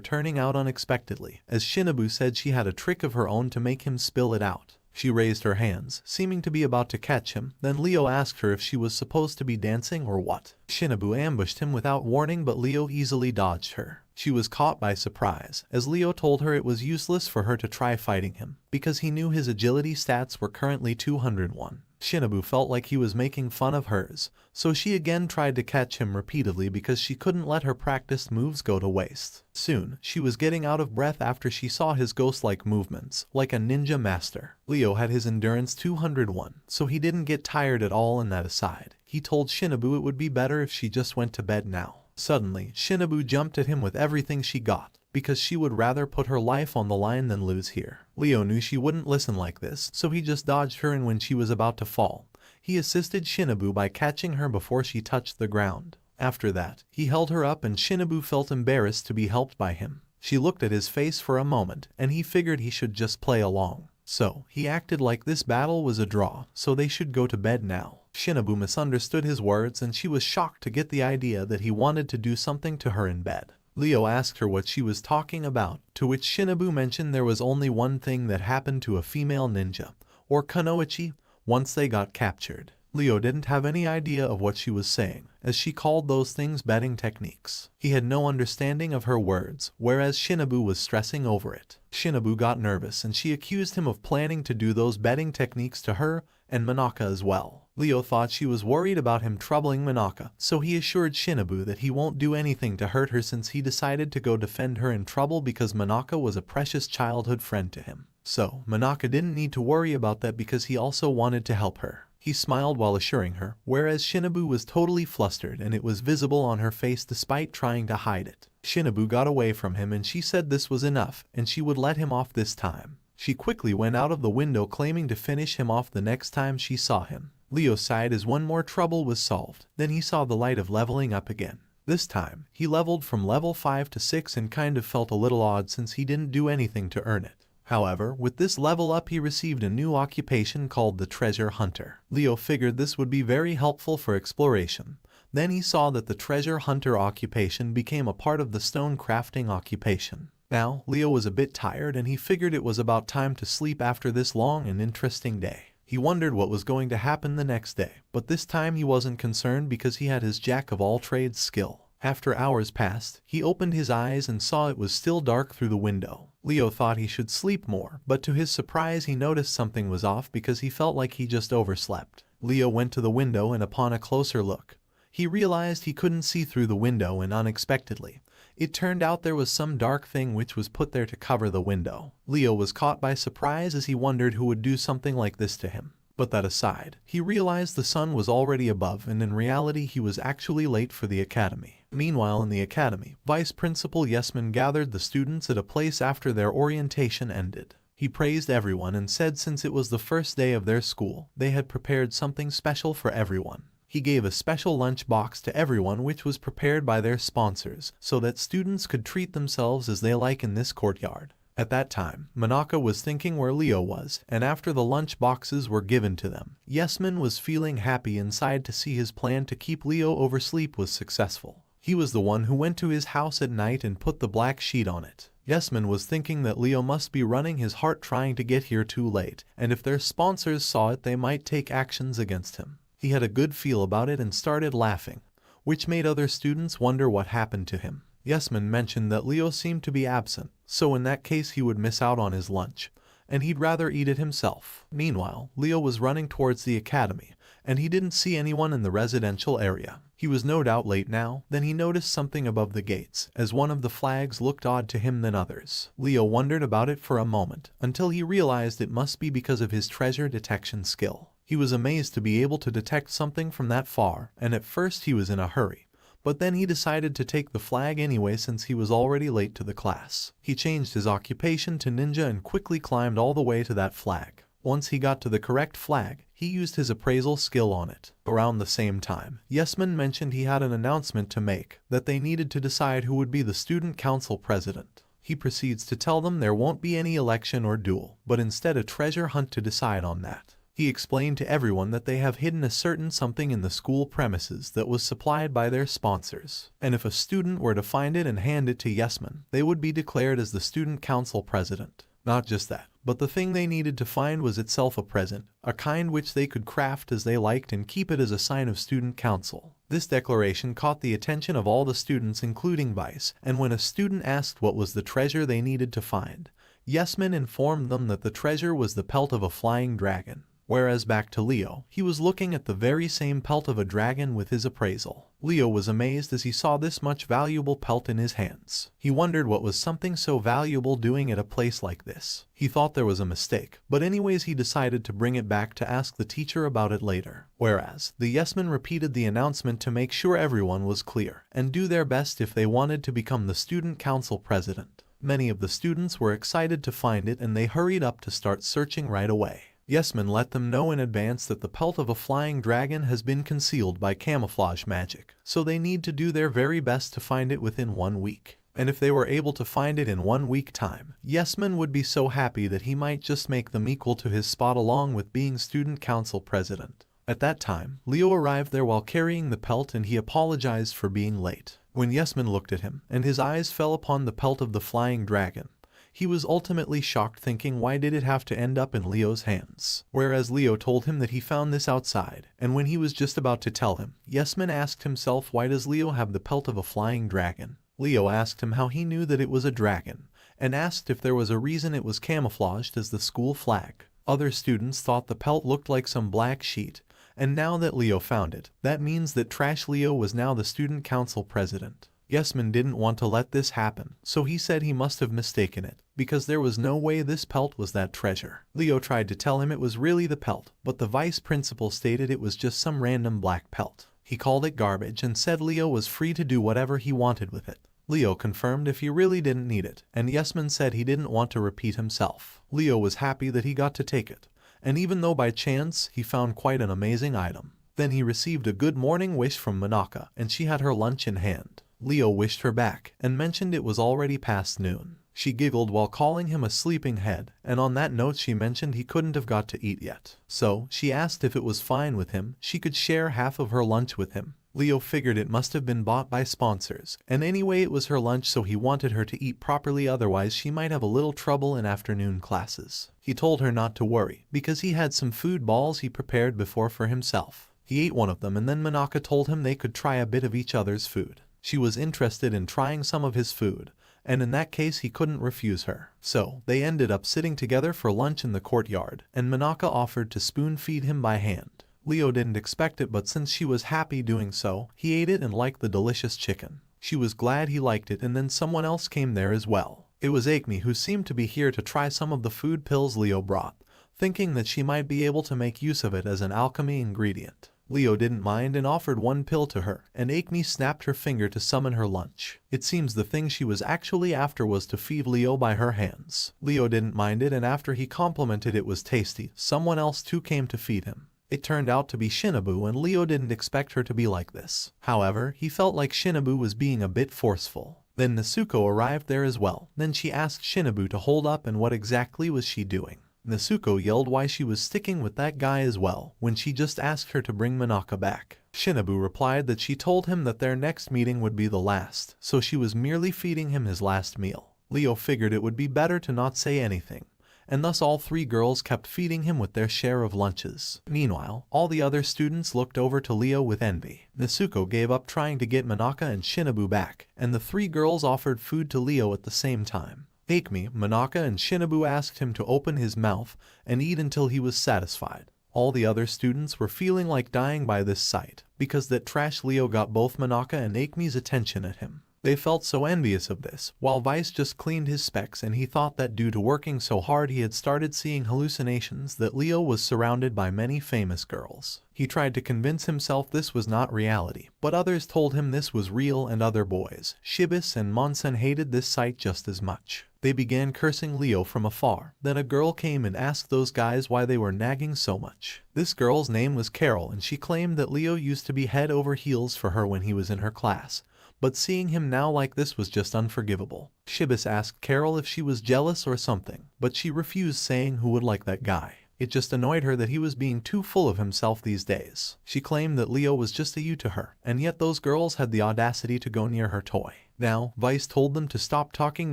turning out unexpectedly, as Shinobu said she had a trick of her own to make him spill it out. She raised her hands, seeming to be about to catch him, then Leo asked her if she was supposed to be dancing or what. Shinobu ambushed him without warning but Leo easily dodged her. She was caught by surprise, as Leo told her it was useless for her to try fighting him, because he knew his agility stats were currently 201. Shinobu felt like he was making fun of hers, so she again tried to catch him repeatedly because she couldn't let her practiced moves go to waste. Soon, she was getting out of breath after she saw his ghost-like movements, like a ninja master. Leo had his endurance 201, so he didn't get tired at all, and that aside, he told Shinobu it would be better if she just went to bed now. Suddenly, Shinobu jumped at him with everything she got, because she would rather put her life on the line than lose here. Leo knew she wouldn't listen like this, so he just dodged her, and when she was about to fall, he assisted Shinobu by catching her before she touched the ground. After that, he held her up and Shinobu felt embarrassed to be helped by him. She looked at his face for a moment, and he figured he should just play along. So, he acted like this battle was a draw, so they should go to bed now. Shinobu misunderstood his words and she was shocked to get the idea that he wanted to do something to her in bed. Leo asked her what she was talking about, to which Shinobu mentioned there was only one thing that happened to a female ninja, or kunoichi, once they got captured. Leo didn't have any idea of what she was saying, as she called those things betting techniques. He had no understanding of her words, whereas Shinobu was stressing over it. Shinobu got nervous and she accused him of planning to do those betting techniques to her, and Monaka as well. Leo thought she was worried about him troubling Monaka, so he assured Shinobu that he won't do anything to hurt her since he decided to go defend her in trouble because Monaka was a precious childhood friend to him. So, Monaka didn't need to worry about that because he also wanted to help her. He smiled while assuring her, whereas Shinobu was totally flustered and it was visible on her face despite trying to hide it. Shinobu got away from him and she said this was enough and she would let him off this time. She quickly went out of the window claiming to finish him off the next time she saw him. Leo sighed as one more trouble was solved. Then he saw the light of leveling up again. This time, he leveled from level 5 to 6 and kind of felt a little odd since he didn't do anything to earn it. However, with this level up he received a new occupation called the Treasure Hunter. Leo figured this would be very helpful for exploration. Then he saw that the Treasure Hunter occupation became a part of the stone crafting occupation. Now, Leo was a bit tired and he figured it was about time to sleep after this long and interesting day. He wondered what was going to happen the next day, but this time he wasn't concerned because he had his jack-of-all-trades skill. After hours passed, he opened his eyes and saw it was still dark through the window. Leo thought he should sleep more, but to his surprise he noticed something was off because he felt like he just overslept. Leo went to the window and upon a closer look, he realized he couldn't see through the window and unexpectedly, it turned out there was some dark thing which was put there to cover the window. Leo was caught by surprise as he wondered who would do something like this to him. But that aside, he realized the sun was already above and in reality he was actually late for the academy. Meanwhile in the academy, Vice Principal Yesman gathered the students at a place after their orientation ended. He praised everyone and said since it was the first day of their school, they had prepared something special for everyone. He gave a special lunch box to everyone which was prepared by their sponsors so that students could treat themselves as they like in this courtyard. At that time, Monaka was thinking where Leo was, and after the lunch boxes were given to them, Yesman was feeling happy inside to see his plan to keep Leo oversleep was successful. He was the one who went to his house at night and put the black sheet on it. Yesman was thinking that Leo must be running his heart trying to get here too late, and if their sponsors saw it they might take actions against him. He had a good feel about it and started laughing, which made other students wonder what happened to him. Yesman mentioned that Leo seemed to be absent, so in that case he would miss out on his lunch, and he'd rather eat it himself. Meanwhile, Leo was running towards the academy, and he didn't see anyone in the residential area. He was no doubt late now. Then he noticed something above the gates, as one of the flags looked odd to him than others. Leo wondered about it for a moment, until he realized it must be because of his treasure detection skill. He was amazed to be able to detect something from that far, and at first he was in a hurry. But then he decided to take the flag anyway since he was already late to the class. He changed his occupation to ninja and quickly climbed all the way to that flag. Once he got to the correct flag, he used his appraisal skill on it. Around the same time, Yesman mentioned he had an announcement to make, that they needed to decide who would be the student council president. He proceeds to tell them there won't be any election or duel, but instead a treasure hunt to decide on that. He explained to everyone that they have hidden a certain something in the school premises that was supplied by their sponsors, and if a student were to find it and hand it to Yesman, they would be declared as the student council president. Not just that, but the thing they needed to find was itself a present, a kind which they could craft as they liked and keep it as a sign of student council. This declaration caught the attention of all the students including Vice, and when a student asked what was the treasure they needed to find, Yesman informed them that the treasure was the pelt of a flying dragon. Whereas back to Leo, he was looking at the very same pelt of a dragon with his appraisal. Leo was amazed as he saw this much valuable pelt in his hands. He wondered what was something so valuable doing at a place like this. He thought there was a mistake, but anyways he decided to bring it back to ask the teacher about it later. Whereas, the Yesman repeated the announcement to make sure everyone was clear, and do their best if they wanted to become the student council president. Many of the students were excited to find it and they hurried up to start searching right away. Yesman let them know in advance that the pelt of a flying dragon has been concealed by camouflage magic, so they need to do their very best to find it within 1 week. And if they were able to find it in 1 week time, Yesman would be so happy that he might just make them equal to his spot along with being student council president. At that time, Leo arrived there while carrying the pelt and he apologized for being late. When Yesman looked at him, and his eyes fell upon the pelt of the flying dragon, he was ultimately shocked thinking why did it have to end up in Leo's hands. Whereas Leo told him that he found this outside, and when he was just about to tell him, Yesman asked himself why does Leo have the pelt of a flying dragon. Leo asked him how he knew that it was a dragon, and asked if there was a reason it was camouflaged as the school flag. Other students thought the pelt looked like some black sheet, and now that Leo found it, that means that Trash Leo was now the student council president. Yesman didn't want to let this happen, so he said he must have mistaken it, because there was no way this pelt was that treasure. Leo tried to tell him it was really the pelt, but the vice principal stated it was just some random black pelt. He called it garbage and said Leo was free to do whatever he wanted with it. Leo confirmed if he really didn't need it, and Yesman said he didn't want to repeat himself. Leo was happy that he got to take it, and even though by chance he found quite an amazing item. Then he received a good morning wish from Manaka, and she had her lunch in hand. Leo wished her back, and mentioned it was already past noon. She giggled while calling him a sleeping head, and on that note she mentioned he couldn't have got to eat yet. So, she asked if it was fine with him, she could share half of her lunch with him. Leo figured it must have been bought by sponsors, and anyway it was her lunch so he wanted her to eat properly, otherwise she might have a little trouble in afternoon classes. He told her not to worry, because he had some food balls he prepared before for himself. He ate one of them and then Manaka told him they could try a bit of each other's food. She was interested in trying some of his food, and in that case he couldn't refuse her. So, they ended up sitting together for lunch in the courtyard, and Manaka offered to spoon-feed him by hand. Leo didn't expect it, but since she was happy doing so, he ate it and liked the delicious chicken. She was glad he liked it, and then someone else came there as well. It was Akemi, who seemed to be here to try some of the food pills Leo brought, thinking that she might be able to make use of it as an alchemy ingredient. Leo didn't mind and offered one pill to her, and Akemi snapped her finger to summon her lunch. It seems the thing she was actually after was to feed Leo by her hands. Leo didn't mind it, and after he complimented it was tasty, someone else too came to feed him. It turned out to be Shinobu, and Leo didn't expect her to be like this. However, he felt like Shinobu was being a bit forceful. Then Nezuko arrived there as well. Then she asked Shinobu to hold up, and what exactly was she doing? Nezuko yelled why she was sticking with that guy as well, when she just asked her to bring Manaka back. Shinobu replied that she told him that their next meeting would be the last, so she was merely feeding him his last meal. Leo figured it would be better to not say anything, and thus all three girls kept feeding him with their share of lunches. Meanwhile, all the other students looked over to Leo with envy. Nezuko gave up trying to get Manaka and Shinobu back, and the three girls offered food to Leo at the same time. Akemi, Manaka, and Shinobu asked him to open his mouth and eat until he was satisfied. All the other students were feeling like dying by this sight, because that trash Leo got both Manaka and Akemi's attention at him. They felt so envious of this, while Vice just cleaned his specs, and he thought that due to working so hard he had started seeing hallucinations that Leo was surrounded by many famous girls. He tried to convince himself this was not reality, but others told him this was real, and other boys, Shibis and Monsen, hated this sight just as much. They began cursing Leo from afar. Then a girl came and asked those guys why they were nagging so much. This girl's name was Carol, and she claimed that Leo used to be head over heels for her when he was in her class, but seeing him now like this was just unforgivable. Shibis asked Carol if she was jealous or something, but she refused, saying who would like that guy. It just annoyed her that he was being too full of himself these days. She claimed that Leo was just a you to her, and yet those girls had the audacity to go near her toy. Now, Vice told them to stop talking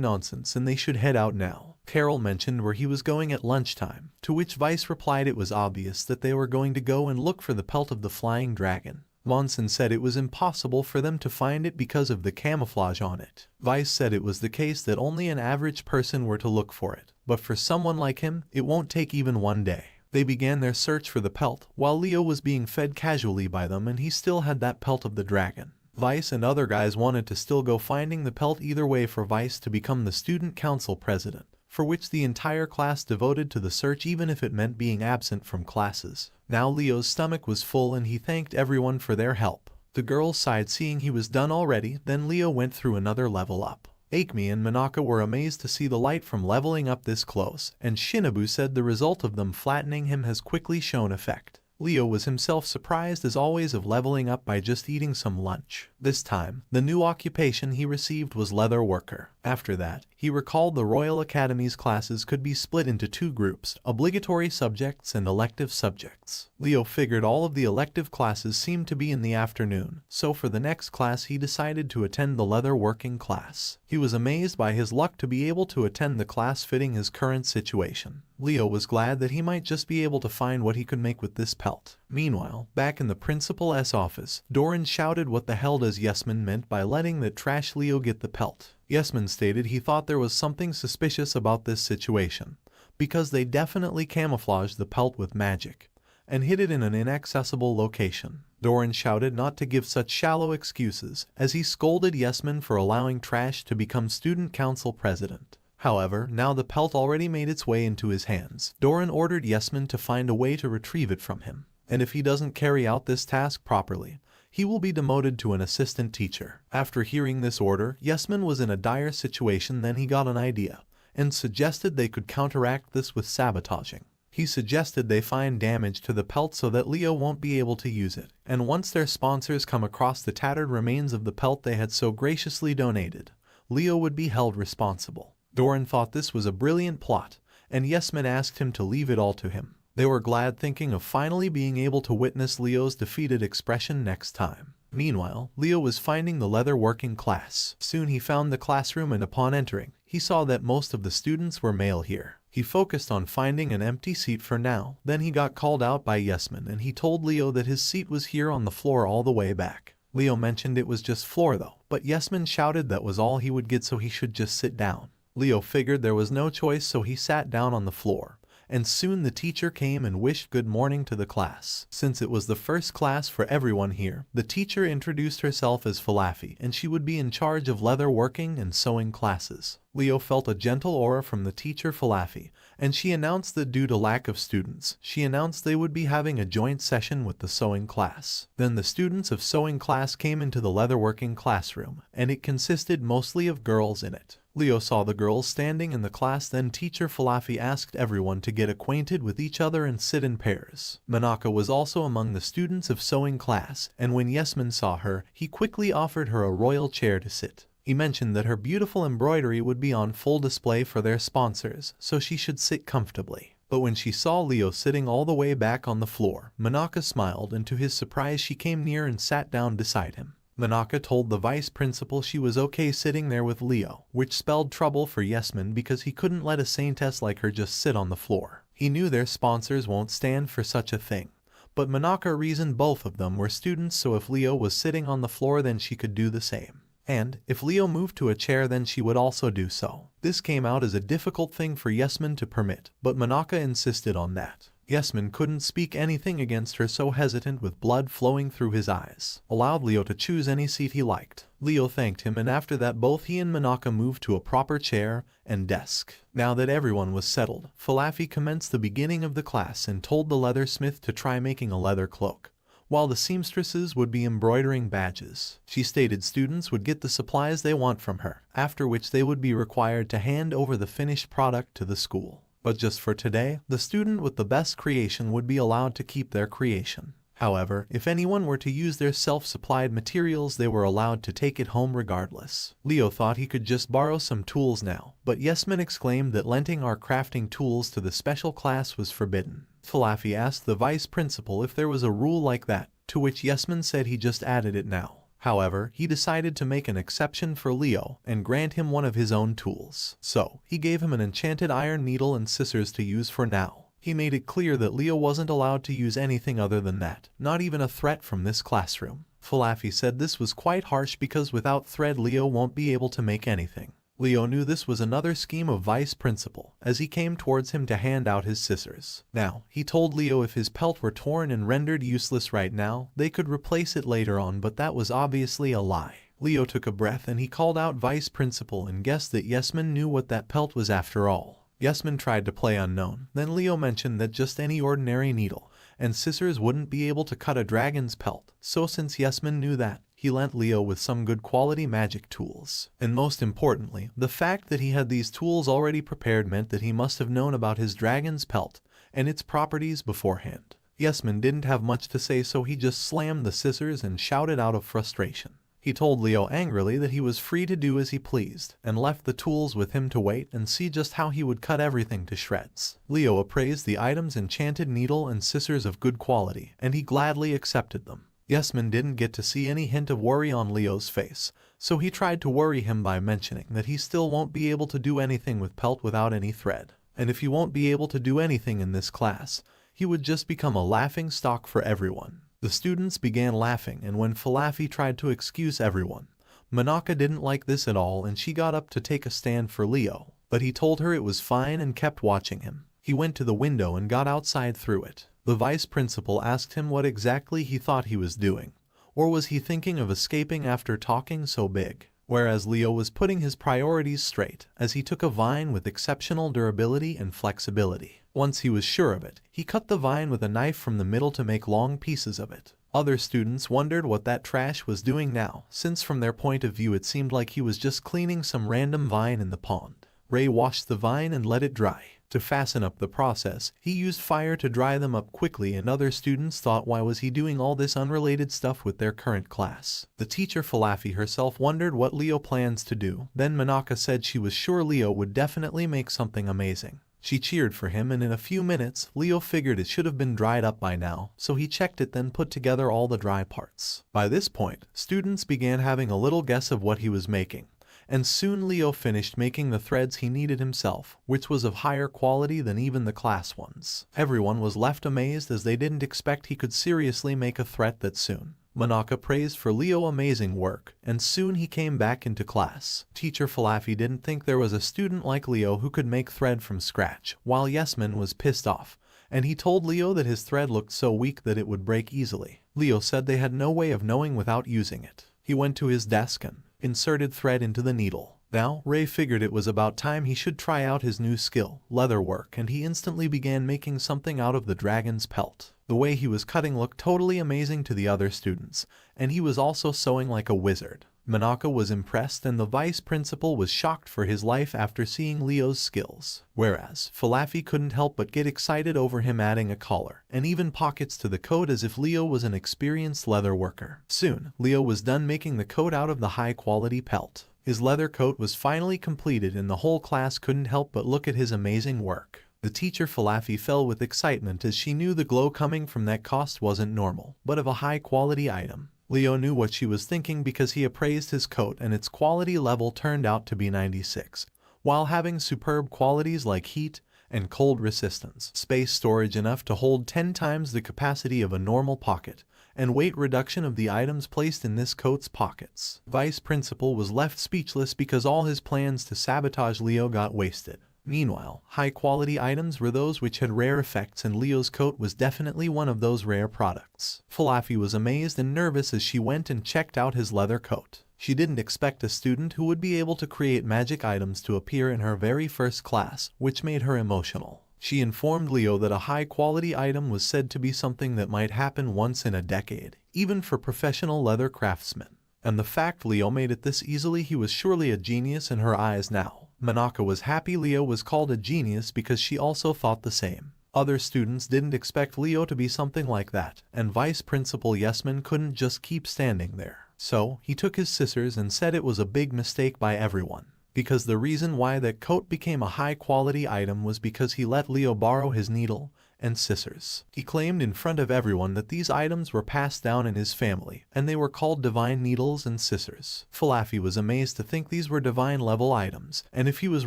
nonsense and they should head out now. Carol mentioned where he was going at lunchtime, to which Vice replied it was obvious that they were going to go and look for the pelt of the flying dragon. Monsen said it was impossible for them to find it because of the camouflage on it. Vice said it was the case that only an average person were to look for it, but for someone like him, it won't take even one day. They began their search for the pelt, while Leo was being fed casually by them, and he still had that pelt of the dragon. Vice and other guys wanted to still go finding the pelt either way for Vice to become the student council president, for which the entire class devoted to the search even if it meant being absent from classes. Now Leo's stomach was full and he thanked everyone for their help. The girls sighed seeing he was done already. Then Leo went through another level up. Akemi and Manaka were amazed to see the light from leveling up this close, and Shinobu said the result of them flattening him has quickly shown effect. Leo was himself surprised as always of leveling up by just eating some lunch. This time, the new occupation he received was leather worker. After that, he recalled the Royal Academy's classes could be split into two groups, obligatory subjects and elective subjects. Leo figured all of the elective classes seemed to be in the afternoon, so for the next class he decided to attend the leather working class. He was amazed by his luck to be able to attend the class fitting his current situation. Leo was glad that he might just be able to find what he could make with this pelt. Meanwhile, back in the principal's office, Doran shouted what the hell does Yesman meant by letting that trash Leo get the pelt. Yesman stated he thought there was something suspicious about this situation, because they definitely camouflaged the pelt with magic and hid it in an inaccessible location. Doran shouted not to give such shallow excuses as he scolded Yesman for allowing Trash to become student council president. However, now the pelt already made its way into his hands. Doran ordered Yesman to find a way to retrieve it from him, and if he doesn't carry out this task properly, he will be demoted to an assistant teacher. After hearing this order, Yesman was in a dire situation. Then he got an idea and suggested they could counteract this with sabotaging. He suggested they find damage to the pelt so that Leo won't be able to use it, and once their sponsors come across the tattered remains of the pelt they had so graciously donated, Leo would be held responsible. Doran thought this was a brilliant plot, and Yesman asked him to leave it all to him. They were glad, thinking of finally being able to witness Leo's defeated expression next time. Meanwhile, Leo was finding the leather working class. Soon he found the classroom, and upon entering, he saw that most of the students were male here. He focused on finding an empty seat for now. Then he got called out by Yesman, and he told Leo that his seat was here on the floor all the way back. Leo mentioned it was just floor though, but Yesman shouted that was all he would get, so he should just sit down. Leo figured there was no choice, so he sat down on the floor. And soon the teacher came and wished good morning to the class. Since it was the first class for everyone here, the teacher introduced herself as Falafi, and she would be in charge of leather working and sewing classes. Leo felt a gentle aura from the teacher Falafi, and she announced that due to lack of students, she announced they would be having a joint session with the sewing class. Then the students of sewing class came into the leatherworking classroom, and it consisted mostly of girls in it. Leo saw the girls standing in the class. Then teacher Falafi asked everyone to get acquainted with each other and sit in pairs. Manaka was also among the students of sewing class, and when Yesman saw her, he quickly offered her a royal chair to sit. He mentioned that her beautiful embroidery would be on full display for their sponsors, so she should sit comfortably. But when she saw Leo sitting all the way back on the floor, Manaka smiled, and to his surprise she came near and sat down beside him. Manaka told the vice principal she was okay sitting there with Leo, which spelled trouble for Yesman because he couldn't let a saintess like her just sit on the floor. He knew their sponsors won't stand for such a thing, but Manaka reasoned both of them were students, so if Leo was sitting on the floor then she could do the same. And if Leo moved to a chair then she would also do so. This came out as a difficult thing for Yesman to permit, but Manaka insisted on that. Yesman couldn't speak anything against her, so hesitant with blood flowing through his eyes, allowed Leo to choose any seat he liked. Leo thanked him, and after that both he and Manaka moved to a proper chair and desk. Now that everyone was settled, Falafi commenced the beginning of the class and told the leathersmith to try making a leather cloak, while the seamstresses would be embroidering badges. She stated students would get the supplies they want from her, after which they would be required to hand over the finished product to the school. But just for today, the student with the best creation would be allowed to keep their creation. However, if anyone were to use their self-supplied materials, they were allowed to take it home regardless. Leo thought he could just borrow some tools now, but Yesman exclaimed that lending our crafting tools to the special class was forbidden. Falafi asked the vice principal if there was a rule like that, to which Yesman said he just added it now. However, he decided to make an exception for Leo and grant him one of his own tools. So, he gave him an enchanted iron needle and scissors to use for now. He made it clear that Leo wasn't allowed to use anything other than that, not even a thread from this classroom. Falafi said this was quite harsh because without thread Leo won't be able to make anything. Leo knew this was another scheme of vice principal, as he came towards him to hand out his scissors. Now, he told Leo if his pelt were torn and rendered useless right now, they could replace it later on, but that was obviously a lie. Leo took a breath and he called out vice principal and guessed that Yesman knew what that pelt was after all. Yesman tried to play unknown. Then Leo mentioned that just any ordinary needle and scissors wouldn't be able to cut a dragon's pelt, so since Yesman knew that, he lent Leo with some good quality magic tools. And most importantly, the fact that he had these tools already prepared meant that he must have known about his dragon's pelt and its properties beforehand. Yesman didn't have much to say, so he just slammed the scissors and shouted out of frustration. He told Leo angrily that he was free to do as he pleased, and left the tools with him to wait and see just how he would cut everything to shreds. Leo appraised the items, enchanted needle and scissors of good quality, and he gladly accepted them. Yesman didn't get to see any hint of worry on Leo's face, so he tried to worry him by mentioning that he still won't be able to do anything with pelt without any thread. And if he won't be able to do anything in this class, he would just become a laughing stock for everyone. The students began laughing, and when Falafi tried to excuse everyone, Manaka didn't like this at all and she got up to take a stand for Leo, but he told her it was fine and kept watching him. He went to the window and got outside through it. The vice principal asked him what exactly he thought he was doing. Or was he thinking of escaping after talking so big? Whereas Leo was putting his priorities straight, as he took a vine with exceptional durability and flexibility. Once he was sure of it, he cut the vine with a knife from the middle to make long pieces of it. Other students wondered what that trash was doing now, since from their point of view it seemed like he was just cleaning some random vine in the pond. Ray washed the vine and let it dry. To fasten up the process, he used fire to dry them up quickly, and other students thought, why was he doing all this unrelated stuff with their current class? The teacher Falafi herself wondered what Leo plans to do. Then Manaka said she was sure Leo would definitely make something amazing. She cheered for him, and in a few minutes, Leo figured it should have been dried up by now, so he checked it, then put together all the dry parts. By this point, students began having a little guess of what he was making. And soon Leo finished making the threads he needed himself, which was of higher quality than even the class ones. Everyone was left amazed, as they didn't expect he could seriously make a thread that soon. Manaka praised for Leo's amazing work, and soon he came back into class. Teacher Falafi didn't think there was a student like Leo who could make thread from scratch, while Yesman was pissed off, and he told Leo that his thread looked so weak that it would break easily. Leo said they had no way of knowing without using it. He went to his desk and inserted thread into the needle. Now, Ray figured it was about time he should try out his new skill, leatherwork, and he instantly began making something out of the dragon's pelt. The way he was cutting looked totally amazing to the other students, and he was also sewing like a wizard. Manaka was impressed, and the vice principal was shocked for his life after seeing Leo's skills. Whereas, Falafi couldn't help but get excited over him adding a collar and even pockets to the coat, as if Leo was an experienced leather worker. Soon, Leo was done making the coat out of the high-quality pelt. His leather coat was finally completed, and the whole class couldn't help but look at his amazing work. The teacher Falafi fell with excitement, as she knew the glow coming from that cost wasn't normal, but of a high-quality item. Leo knew what she was thinking, because he appraised his coat and its quality level turned out to be 96, while having superb qualities like heat and cold resistance, space storage enough to hold 10 times the capacity of a normal pocket, and weight reduction of the items placed in this coat's pockets. Vice Principal was left speechless, because all his plans to sabotage Leo got wasted. Meanwhile, high-quality items were those which had rare effects, and Leo's coat was definitely one of those rare products. Falafi was amazed and nervous as she went and checked out his leather coat. She didn't expect a student who would be able to create magic items to appear in her very first class, which made her emotional. She informed Leo that a high-quality item was said to be something that might happen once in a decade, even for professional leather craftsmen. And the fact Leo made it this easily, he was surely a genius in her eyes now. Manaka was happy Leo was called a genius, because she also thought the same. Other students didn't expect Leo to be something like that, and Vice Principal Yesman couldn't just keep standing there. So, he took his scissors and said it was a big mistake by everyone, because the reason why that coat became a high-quality item was because he let Leo borrow his needle and scissors. He claimed in front of everyone that these items were passed down in his family, and they were called divine needles and scissors. Falafi was amazed to think these were divine-level items, and if he was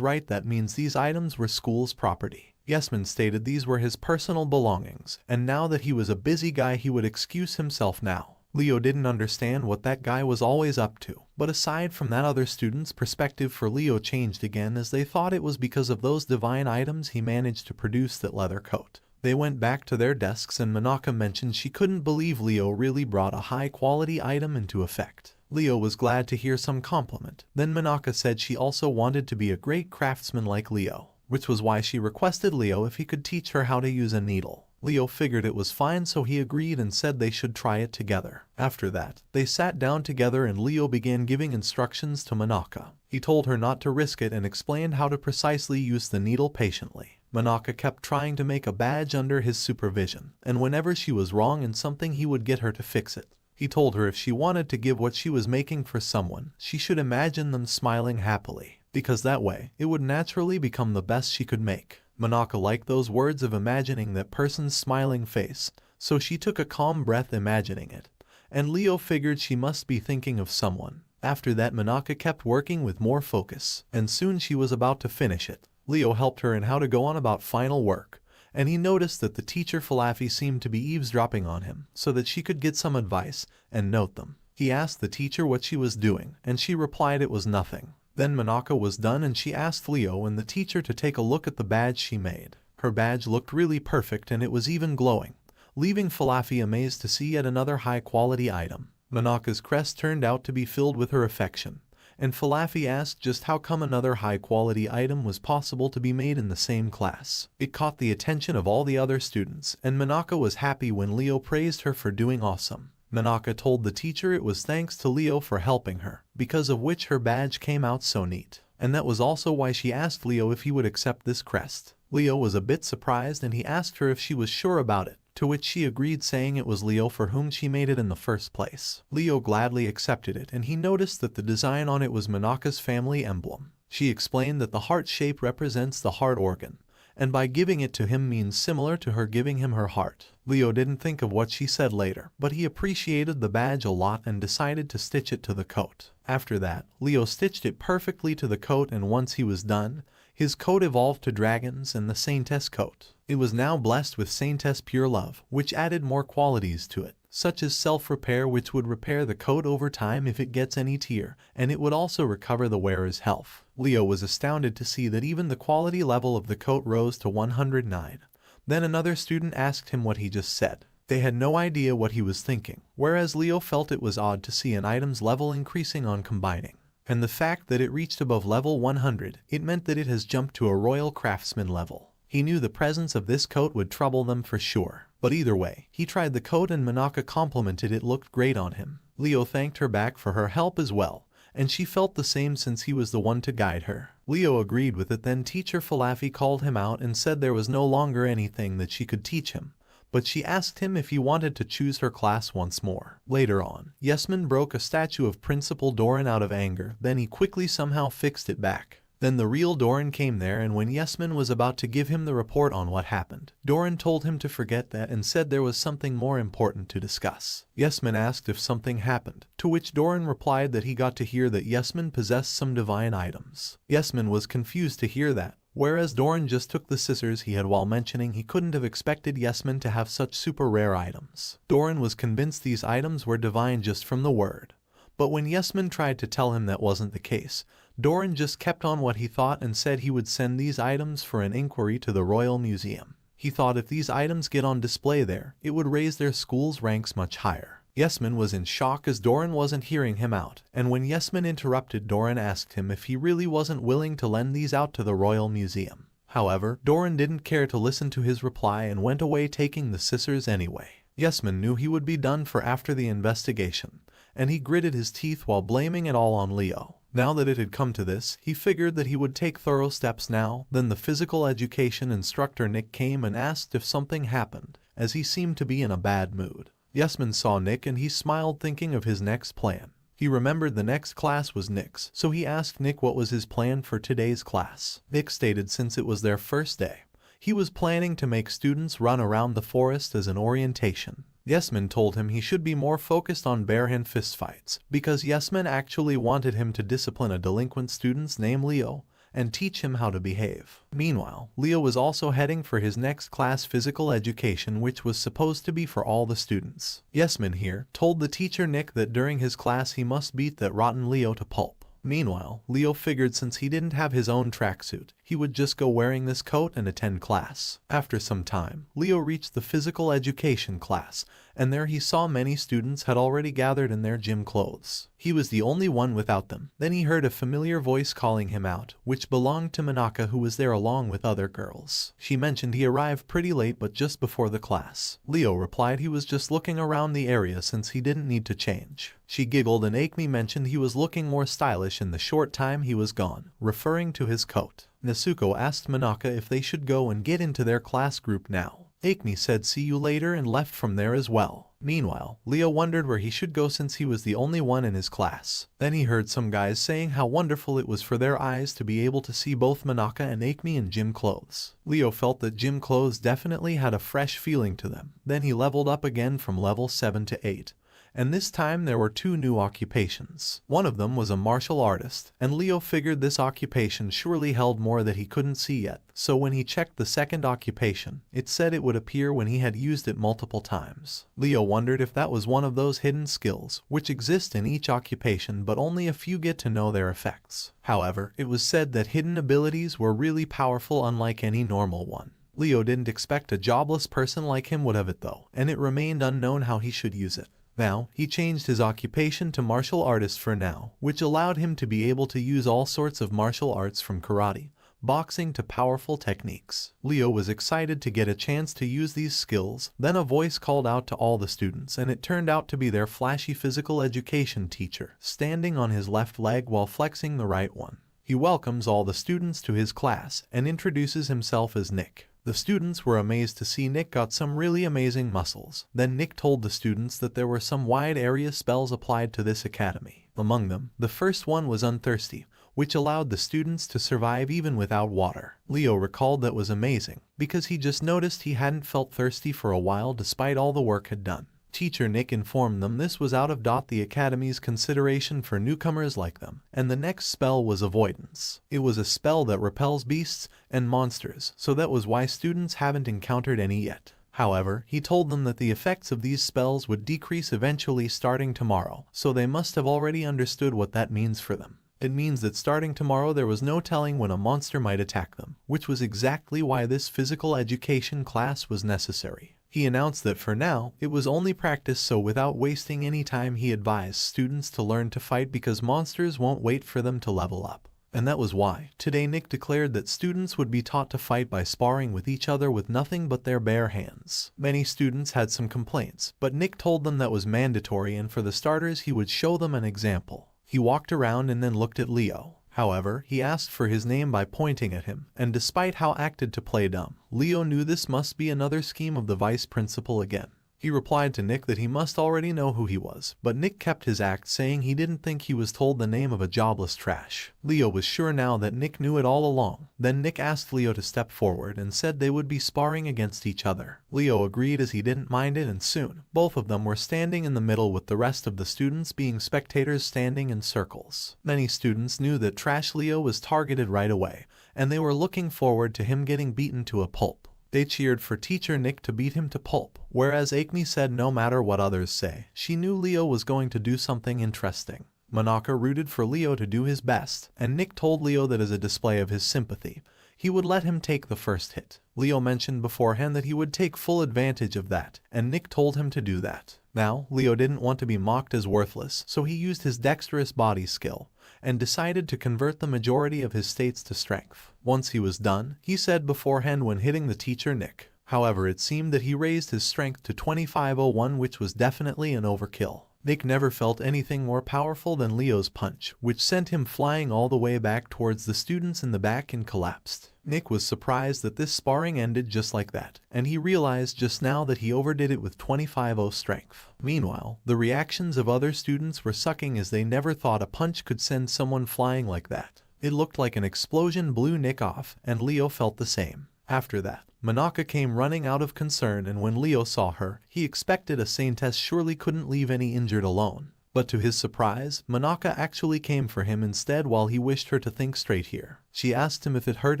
right, that means these items were school's property. Yesman stated these were his personal belongings, and now that he was a busy guy, he would excuse himself now. Leo didn't understand what that guy was always up to, but aside from that, other students' perspective for Leo changed again, as they thought it was because of those divine items he managed to produce that leather coat. They went back to their desks, and Manaka mentioned she couldn't believe Leo really brought a high-quality item into effect. Leo was glad to hear some compliment. Then Manaka said she also wanted to be a great craftsman like Leo, which was why she requested Leo if he could teach her how to use a needle. Leo figured it was fine, so he agreed and said they should try it together. After that, they sat down together, and Leo began giving instructions to Manaka. He told her not to risk it and explained how to precisely use the needle patiently. Manaka kept trying to make a badge under his supervision, and whenever she was wrong in something, he would get her to fix it. He told her if she wanted to give what she was making for someone, she should imagine them smiling happily, because that way, it would naturally become the best she could make. Manaka liked those words of imagining that person's smiling face, so she took a calm breath imagining it, and Leo figured she must be thinking of someone. After that, Manaka kept working with more focus, and soon she was about to finish it. Leo helped her in how to go on about final work, and he noticed that the teacher Falafi seemed to be eavesdropping on him, so that she could get some advice and note them. He asked the teacher what she was doing, and she replied it was nothing. Then Manaka was done, and she asked Leo and the teacher to take a look at the badge she made. Her badge looked really perfect and it was even glowing, leaving Falafi amazed to see yet another high-quality item. Monaka's crest turned out to be filled with her affection, and Falafi asked just how come another high-quality item was possible to be made in the same class. It caught the attention of all the other students, and Monaka was happy when Leo praised her for doing awesome. Monaka told the teacher it was thanks to Leo for helping her, because of which her badge came out so neat, and that was also why she asked Leo if he would accept this crest. Leo was a bit surprised and he asked her if she was sure about it, to which she agreed, saying it was Leo for whom she made it in the first place. Leo gladly accepted it and he noticed that the design on it was Monaka's family emblem. She explained that the heart shape represents the heart organ, and by giving it to him means similar to her giving him her heart. Leo didn't think of what she said later, but he appreciated the badge a lot and decided to stitch it to the coat. After that, Leo stitched it perfectly to the coat, and once he was done, his coat evolved to dragons and the Saintess coat. It was now blessed with Saintess Pure Love, which added more qualities to it, such as self-repair, which would repair the coat over time if it gets any tear, and it would also recover the wearer's health. Leo was astounded to see that even the quality level of the coat rose to 109. Then another student asked him what he just said. They had no idea what he was thinking, whereas Leo felt it was odd to see an item's level increasing on combining. And the fact that it reached above level 100, it meant that it has jumped to a royal craftsman level. He knew the presence of this coat would trouble them for sure. But either way, he tried the coat and Monaka complimented it looked great on him. Leo thanked her back for her help as well, and she felt the same since he was the one to guide her. Leo agreed with it. Then teacher Falafi called him out and said there was no longer anything that she could teach him, but she asked him if he wanted to choose her class once more. Later on, Yesman broke a statue of Principal Doran out of anger, then he quickly somehow fixed it back. Then the real Doran came there, and when Yesman was about to give him the report on what happened, Doran told him to forget that and said there was something more important to discuss. Yesman asked if something happened, to which Doran replied that he got to hear that Yesman possessed some divine items. Yesman was confused to hear that, whereas Doran just took the scissors he had while mentioning he couldn't have expected Yesman to have such super rare items. Doran was convinced these items were divine just from the word. But when Yesman tried to tell him that wasn't the case, Doran just kept on what he thought and said he would send these items for an inquiry to the Royal Museum. He thought if these items get on display there, it would raise their school's ranks much higher. Yesman was in shock as Doran wasn't hearing him out, and when Yesman interrupted, Doran asked him if he really wasn't willing to lend these out to the Royal Museum. However, Doran didn't care to listen to his reply and went away taking the scissors anyway. Yesman knew he would be done for after the investigation, and he gritted his teeth while blaming it all on Leo. Now that it had come to this, he figured that he would take thorough steps now. Then the physical education instructor Nick came and asked if something happened, as he seemed to be in a bad mood. Yesman saw Nick and he smiled, thinking of his next plan. He remembered the next class was Nick's, so he asked Nick what was his plan for today's class. Nick stated since it was their first day, he was planning to make students run around the forest as an orientation. Yesman told him he should be more focused on bare-hand fistfights, because Yesman actually wanted him to discipline a delinquent student named Leo and teach him how to behave. Meanwhile, Leo was also heading for his next class, physical education, which was supposed to be for all the students. Yesman here told the teacher Nick that during his class he must beat that rotten Leo to pulp. Meanwhile, Leo figured since he didn't have his own tracksuit, he would just go wearing this coat and attend class. After some time, Leo reached the physical education class, and there he saw many students had already gathered in their gym clothes. He was the only one without them. Then he heard a familiar voice calling him out, which belonged to Monaka, who was there along with other girls. She mentioned he arrived pretty late but just before the class. Leo replied he was just looking around the area since he didn't need to change. She giggled and Akemi mentioned he was looking more stylish in the short time he was gone, referring to his coat. Nezuko asked Monaka if they should go and get into their class group now. Akemi said see you later and left from there as well. Meanwhile, Leo wondered where he should go since he was the only one in his class. Then he heard some guys saying how wonderful it was for their eyes to be able to see both Monaka and Akemi in gym clothes. Leo felt that gym clothes definitely had a fresh feeling to them. Then he leveled up again from level 7 to 8. And this time there were 2 new occupations. One of them was a martial artist, and Leo figured this occupation surely held more that he couldn't see yet. So when he checked the second occupation, it said it would appear when he had used it multiple times. Leo wondered if that was one of those hidden skills, which exist in each occupation but only a few get to know their effects. However, it was said that hidden abilities were really powerful unlike any normal one. Leo didn't expect a jobless person like him would have it though, and it remained unknown how he should use it. Now, he changed his occupation to martial artist for now, which allowed him to be able to use all sorts of martial arts from karate, boxing to powerful techniques. Leo was excited to get a chance to use these skills. Then a voice called out to all the students, and it turned out to be their flashy physical education teacher, standing on his left leg while flexing the right one. He welcomes all the students to his class and introduces himself as Nick. The students were amazed to see Nick got some really amazing muscles. Then Nick told the students that there were some wide area spells applied to this academy. Among them, the first one was Unthirsty, which allowed the students to survive even without water. Leo recalled that was amazing, because he just noticed he hadn't felt thirsty for a while despite all the work had done. Teacher Nick informed them this was out of the academy's consideration for newcomers like them, and the next spell was Avoidance. It was a spell that repels beasts and monsters, so that was why students haven't encountered any yet. However, he told them that the effects of these spells would decrease eventually starting tomorrow, so they must have already understood what that means for them. It means that starting tomorrow there was no telling when a monster might attack them, which was exactly why this physical education class was necessary. He announced that for now, it was only practice, so without wasting any time he advised students to learn to fight because monsters won't wait for them to level up. And that was why, today Nick declared that students would be taught to fight by sparring with each other with nothing but their bare hands. Many students had some complaints, but Nick told them that was mandatory, and for the starters he would show them an example. He walked around and then looked at Leo. However, he asked for his name by pointing at him, and despite how acted to play dumb, Leo knew this must be another scheme of the vice principal again. He replied to Nick that he must already know who he was, but Nick kept his act, saying he didn't think he was told the name of a jobless trash. Leo was sure now that Nick knew it all along. Then Nick asked Leo to step forward and said they would be sparring against each other. Leo agreed as he didn't mind it, and soon, both of them were standing in the middle with the rest of the students being spectators standing in circles. Many students knew that Trash Leo was targeted right away, and they were looking forward to him getting beaten to a pulp. They cheered for Teacher Nick to beat him to pulp, whereas Akemi said no matter what others say, she knew Leo was going to do something interesting. Monaka rooted for Leo to do his best, and Nick told Leo that as a display of his sympathy, he would let him take the first hit. Leo mentioned beforehand that he would take full advantage of that, and Nick told him to do that. Now, Leo didn't want to be mocked as worthless, so he used his dexterous body skill, and decided to convert the majority of his states to strength. Once he was done, he said beforehand when hitting the Teacher Nick. However, it seemed that he raised his strength to 2501, which was definitely an overkill. Nick never felt anything more powerful than Leo's punch, which sent him flying all the way back towards the students in the back and collapsed. Nick was surprised that this sparring ended just like that, and he realized just now that he overdid it with 25-0 strength. Meanwhile, the reactions of other students were sucking, as they never thought a punch could send someone flying like that. It looked like an explosion blew Nick off, and Leo felt the same. After that, Monaka came running out of concern, and when Leo saw her, he expected a saintess surely couldn't leave any injured alone. But to his surprise, Monaka actually came for him instead while he wished her to think straight here. She asked him if it hurt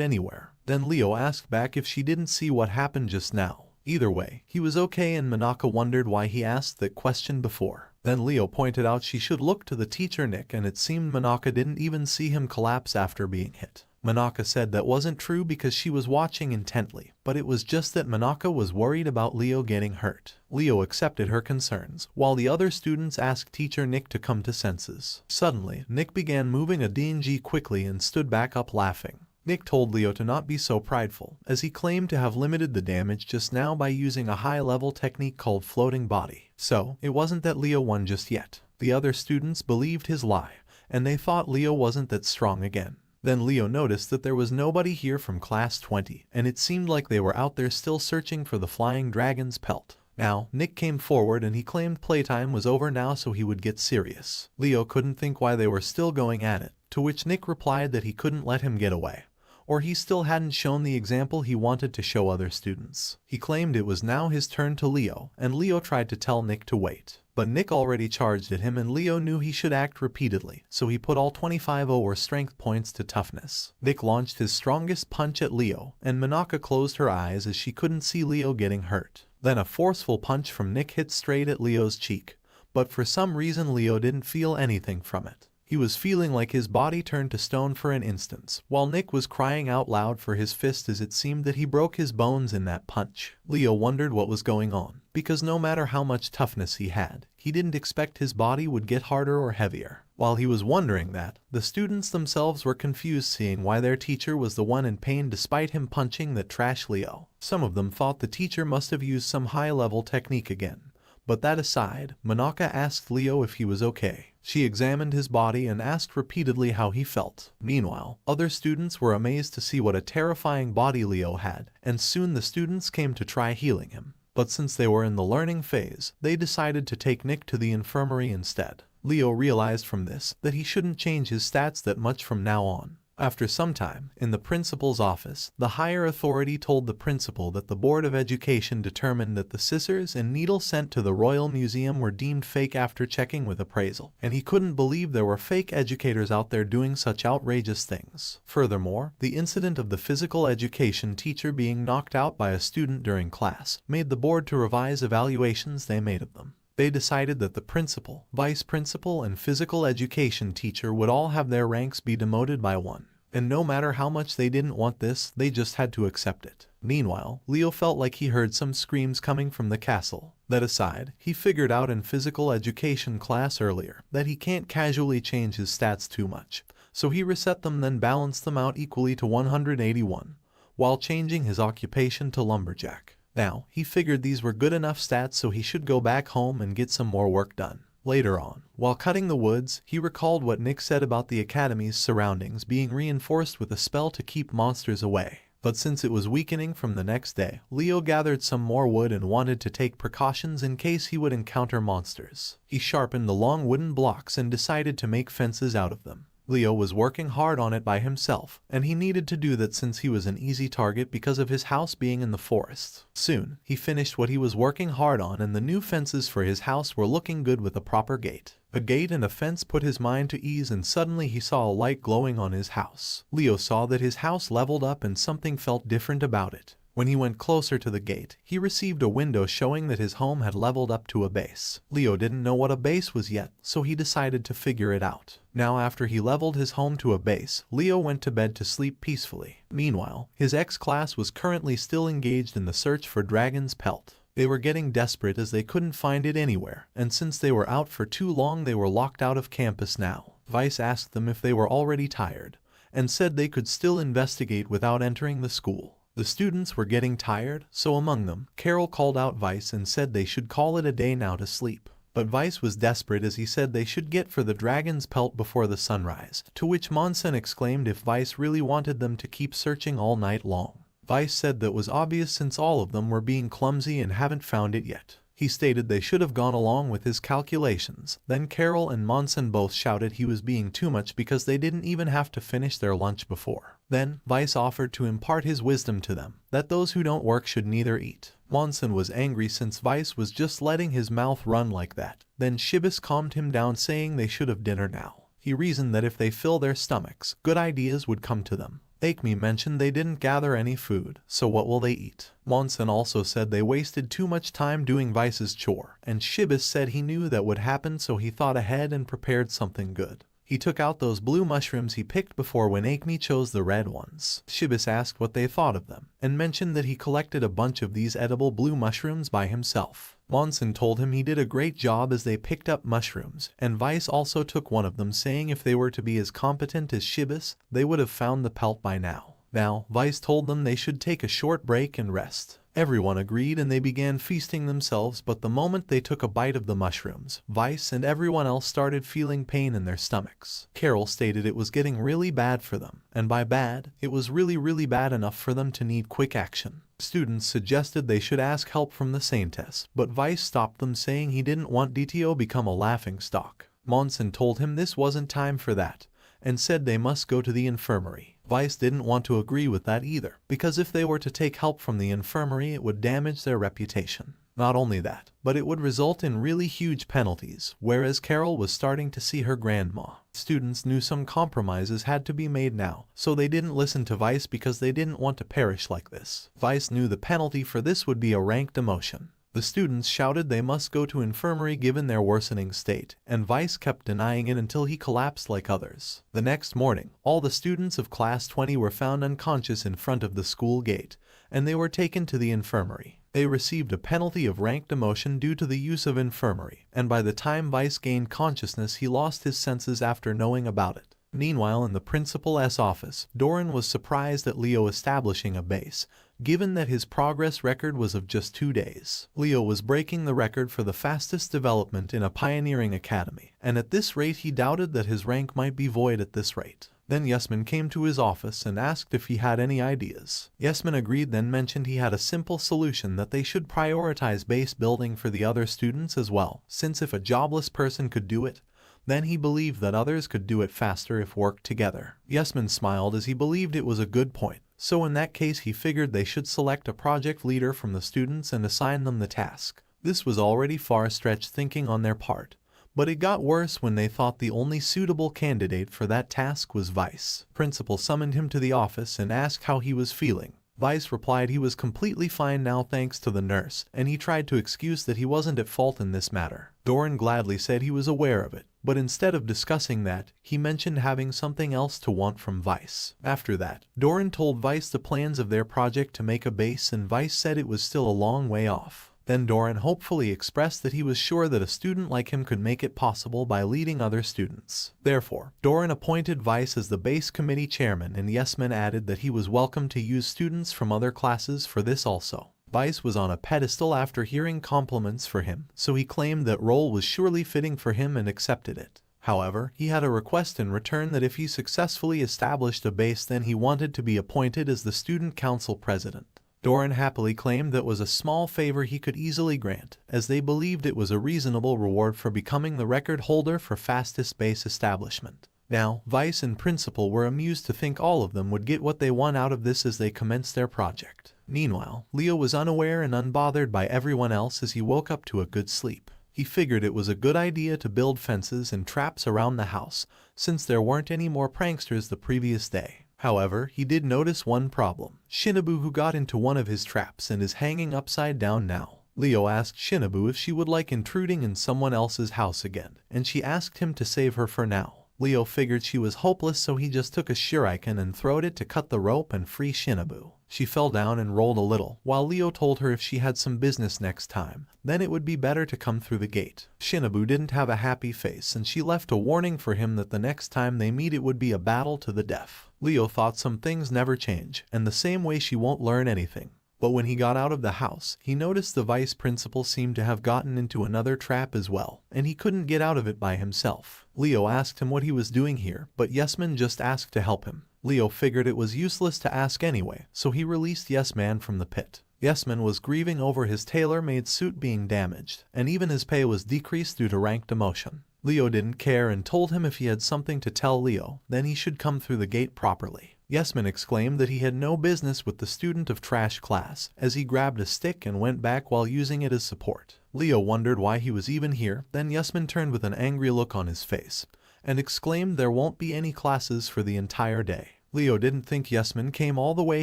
anywhere. Then Leo asked back if she didn't see what happened just now. Either way, he was okay, and Monaka wondered why he asked that question before. Then Leo pointed out she should look to the Teacher Nick, and it seemed Monaka didn't even see him collapse after being hit. Monaka said that wasn't true because she was watching intently, but it was just that Monaka was worried about Leo getting hurt. Leo accepted her concerns, while the other students asked Teacher Nick to come to senses. Suddenly, Nick began moving a DNG quickly and stood back up laughing. Nick told Leo to not be so prideful, as he claimed to have limited the damage just now by using a high-level technique called floating body. So, it wasn't that Leo won just yet. The other students believed his lie, and they thought Leo wasn't that strong again. Then Leo noticed that there was nobody here from class 20, and it seemed like they were out there still searching for the flying dragon's pelt. Now, Nick came forward and he claimed playtime was over now, so he would get serious. Leo couldn't think why they were still going at it, to which Nick replied that he couldn't let him get away, or he still hadn't shown the example he wanted to show other students. He claimed it was now his turn to Leo, and Leo tried to tell Nick to wait. But Nick already charged at him, and Leo knew he should act repeatedly, so he put all 25-0 or strength points to toughness. Nick launched his strongest punch at Leo, and Monaka closed her eyes as she couldn't see Leo getting hurt. Then a forceful punch from Nick hit straight at Leo's cheek, but for some reason Leo didn't feel anything from it. He was feeling like his body turned to stone for an instant, while Nick was crying out loud for his fist as it seemed that he broke his bones in that punch. Leo wondered what was going on, because no matter how much toughness he had, he didn't expect his body would get harder or heavier. While he was wondering that, the students themselves were confused seeing why their teacher was the one in pain despite him punching that trash Leo. Some of them thought the teacher must have used some high-level technique again. But that aside, Monaka asked Leo if he was okay. She examined his body and asked repeatedly how he felt. Meanwhile, other students were amazed to see what a terrifying body Leo had, and soon the students came to try healing him. But since they were in the learning phase, they decided to take Nick to the infirmary instead. Leo realized from this that he shouldn't change his stats that much from now on. After some time, in the principal's office, the higher authority told the principal that the Board of Education determined that the scissors and needle sent to the Royal Museum were deemed fake after checking with appraisal, and he couldn't believe there were fake educators out there doing such outrageous things. Furthermore, the incident of the physical education teacher being knocked out by a student during class made the board to revise evaluations they made of them. They decided that the principal, vice principal, and physical education teacher would all have their ranks be demoted by one. And no matter how much they didn't want this, they just had to accept it. Meanwhile, Leo felt like he heard some screams coming from the castle. That aside, he figured out in physical education class earlier that he can't casually change his stats too much. So he reset them then balanced them out equally to 181, while changing his occupation to lumberjack. Now, he figured these were good enough stats so he should go back home and get some more work done. Later on, while cutting the woods, he recalled what Nick said about the academy's surroundings being reinforced with a spell to keep monsters away. But since it was weakening from the next day, Leo gathered some more wood and wanted to take precautions in case he would encounter monsters. He sharpened the long wooden blocks and decided to make fences out of them. Leo was working hard on it by himself, and he needed to do that since he was an easy target because of his house being in the forest. Soon, he finished what he was working hard on, and the new fences for his house were looking good with a proper gate. A gate and a fence put his mind to ease, and suddenly he saw a light glowing on his house. Leo saw that his house leveled up and something felt different about it. When he went closer to the gate, he received a window showing that his home had leveled up to a base. Leo didn't know what a base was yet, so he decided to figure it out. Now after he leveled his home to a base, Leo went to bed to sleep peacefully. Meanwhile, his ex-class was currently still engaged in the search for Dragon's Pelt. They were getting desperate as they couldn't find it anywhere, and since they were out for too long they were locked out of campus now. Vice asked them if they were already tired, and said they could still investigate without entering the school. The students were getting tired, so among them, Carol called out Vice and said they should call it a day now to sleep. But Vice was desperate as he said they should get for the Dragon's Pelt before the sunrise, to which Monson exclaimed if Vice really wanted them to keep searching all night long. Vice said that was obvious since all of them were being clumsy and haven't found it yet. He stated they should have gone along with his calculations. Then Carol and Monson both shouted he was being too much because they didn't even have to finish their lunch before. Then, Vice offered to impart his wisdom to them, that those who don't work should neither eat. Monson was angry since Vice was just letting his mouth run like that. Then Shibis calmed him down saying they should have dinner now. He reasoned that if they fill their stomachs, good ideas would come to them. Akemi mentioned they didn't gather any food, so what will they eat? Monson also said they wasted too much time doing Vice's chore, and Shibis said he knew that would happen so he thought ahead and prepared something good. He took out those blue mushrooms he picked before when Akemi chose the red ones. Shibis asked what they thought of them, and mentioned that he collected a bunch of these edible blue mushrooms by himself. Monson told him he did a great job as they picked up mushrooms, and Vice also took one of them saying if they were to be as competent as Shibis, they would have found the pelt by now. Now, Vice told them they should take a short break and rest. Everyone agreed and they began feasting themselves, but the moment they took a bite of the mushrooms, Vice and everyone else started feeling pain in their stomachs. Carol stated it was getting really bad for them, and by bad, it was really bad enough for them to need quick action. Students suggested they should ask help from the Saintess, but Vice stopped them saying he didn't want DTO become a laughingstock. Monson told him this wasn't time for that, and said they must go to the infirmary. Vice didn't want to agree with that either, because if they were to take help from the infirmary it would damage their reputation. Not only that, but it would result in really huge penalties, whereas Carol was starting to see her grandma. Students knew some compromises had to be made now, so they didn't listen to Vice because they didn't want to perish like this. Vice knew the penalty for this would be a rank demotion. The students shouted they must go to infirmary given their worsening state, and Vice kept denying it until he collapsed like others. The next morning, all the students of class 20 were found unconscious in front of the school gate, and they were taken to the infirmary. They received a penalty of rank demotion due to the use of infirmary, and by the time Vice gained consciousness he lost his senses after knowing about it. Meanwhile, in the principal's office, Doran was surprised at Leo establishing a base, given that his progress record was of just 2 days. Leo was breaking the record for the fastest development in a pioneering academy, and at this rate he doubted that his rank might be void at this rate. Then Yesman came to his office and asked if he had any ideas. Yesman agreed, then mentioned he had a simple solution, that they should prioritize base building for the other students as well, since if a jobless person could do it, then he believed that others could do it faster if worked together. Yesman smiled as he believed it was a good point. So in that case he figured they should select a project leader from the students and assign them the task. This was already far-stretched thinking on their part, but it got worse when they thought the only suitable candidate for that task was Vice. Principal summoned him to the office and asked how he was feeling. Vice replied he was completely fine now thanks to the nurse, and he tried to excuse that he wasn't at fault in this matter. Doran gladly said he was aware of it, but instead of discussing that, he mentioned having something else to want from Vice. After that, Doran told Vice the plans of their project to make a base, and Vice said it was still a long way off. Then Doran hopefully expressed that he was sure that a student like him could make it possible by leading other students. Therefore, Doran appointed Vice as the base committee chairman, and Yesman added that he was welcome to use students from other classes for this also. Vice was on a pedestal after hearing compliments for him, so he claimed that role was surely fitting for him and accepted it. However, he had a request in return that if he successfully established a base, then he wanted to be appointed as the student council president. Doran happily claimed that was a small favor he could easily grant, as they believed it was a reasonable reward for becoming the record holder for fastest base establishment. Now, Vice and Principal were amused to think all of them would get what they want out of this as they commenced their project. Meanwhile, Leo was unaware and unbothered by everyone else as he woke up to a good sleep. He figured it was a good idea to build fences and traps around the house, since there weren't any more pranksters the previous day. However, he did notice one problem: Shinobu, who got into one of his traps and is hanging upside down now. Leo asked Shinobu if she would like intruding in someone else's house again, and she asked him to save her for now. Leo figured she was hopeless, so he just took a shuriken and throwed it to cut the rope and free Shinobu. She fell down and rolled a little, while Leo told her if she had some business next time, then it would be better to come through the gate. Shinobu didn't have a happy face, and she left a warning for him that the next time they meet it would be a battle to the death. Leo thought some things never change, and the same way she won't learn anything. But when he got out of the house, he noticed the vice principal seemed to have gotten into another trap as well, and he couldn't get out of it by himself. Leo asked him what he was doing here, but Yesman just asked to help him. Leo figured it was useless to ask anyway, so he released Yesman from the pit. Yesman was grieving over his tailor-made suit being damaged, and even his pay was decreased due to rank demotion. Leo didn't care and told him if he had something to tell Leo, then he should come through the gate properly. Yesman exclaimed that he had no business with the student of trash class, as he grabbed a stick and went back while using it as support. Leo wondered why he was even here, then Yesman turned with an angry look on his face, and exclaimed there won't be any classes for the entire day. Leo didn't think Yesman came all the way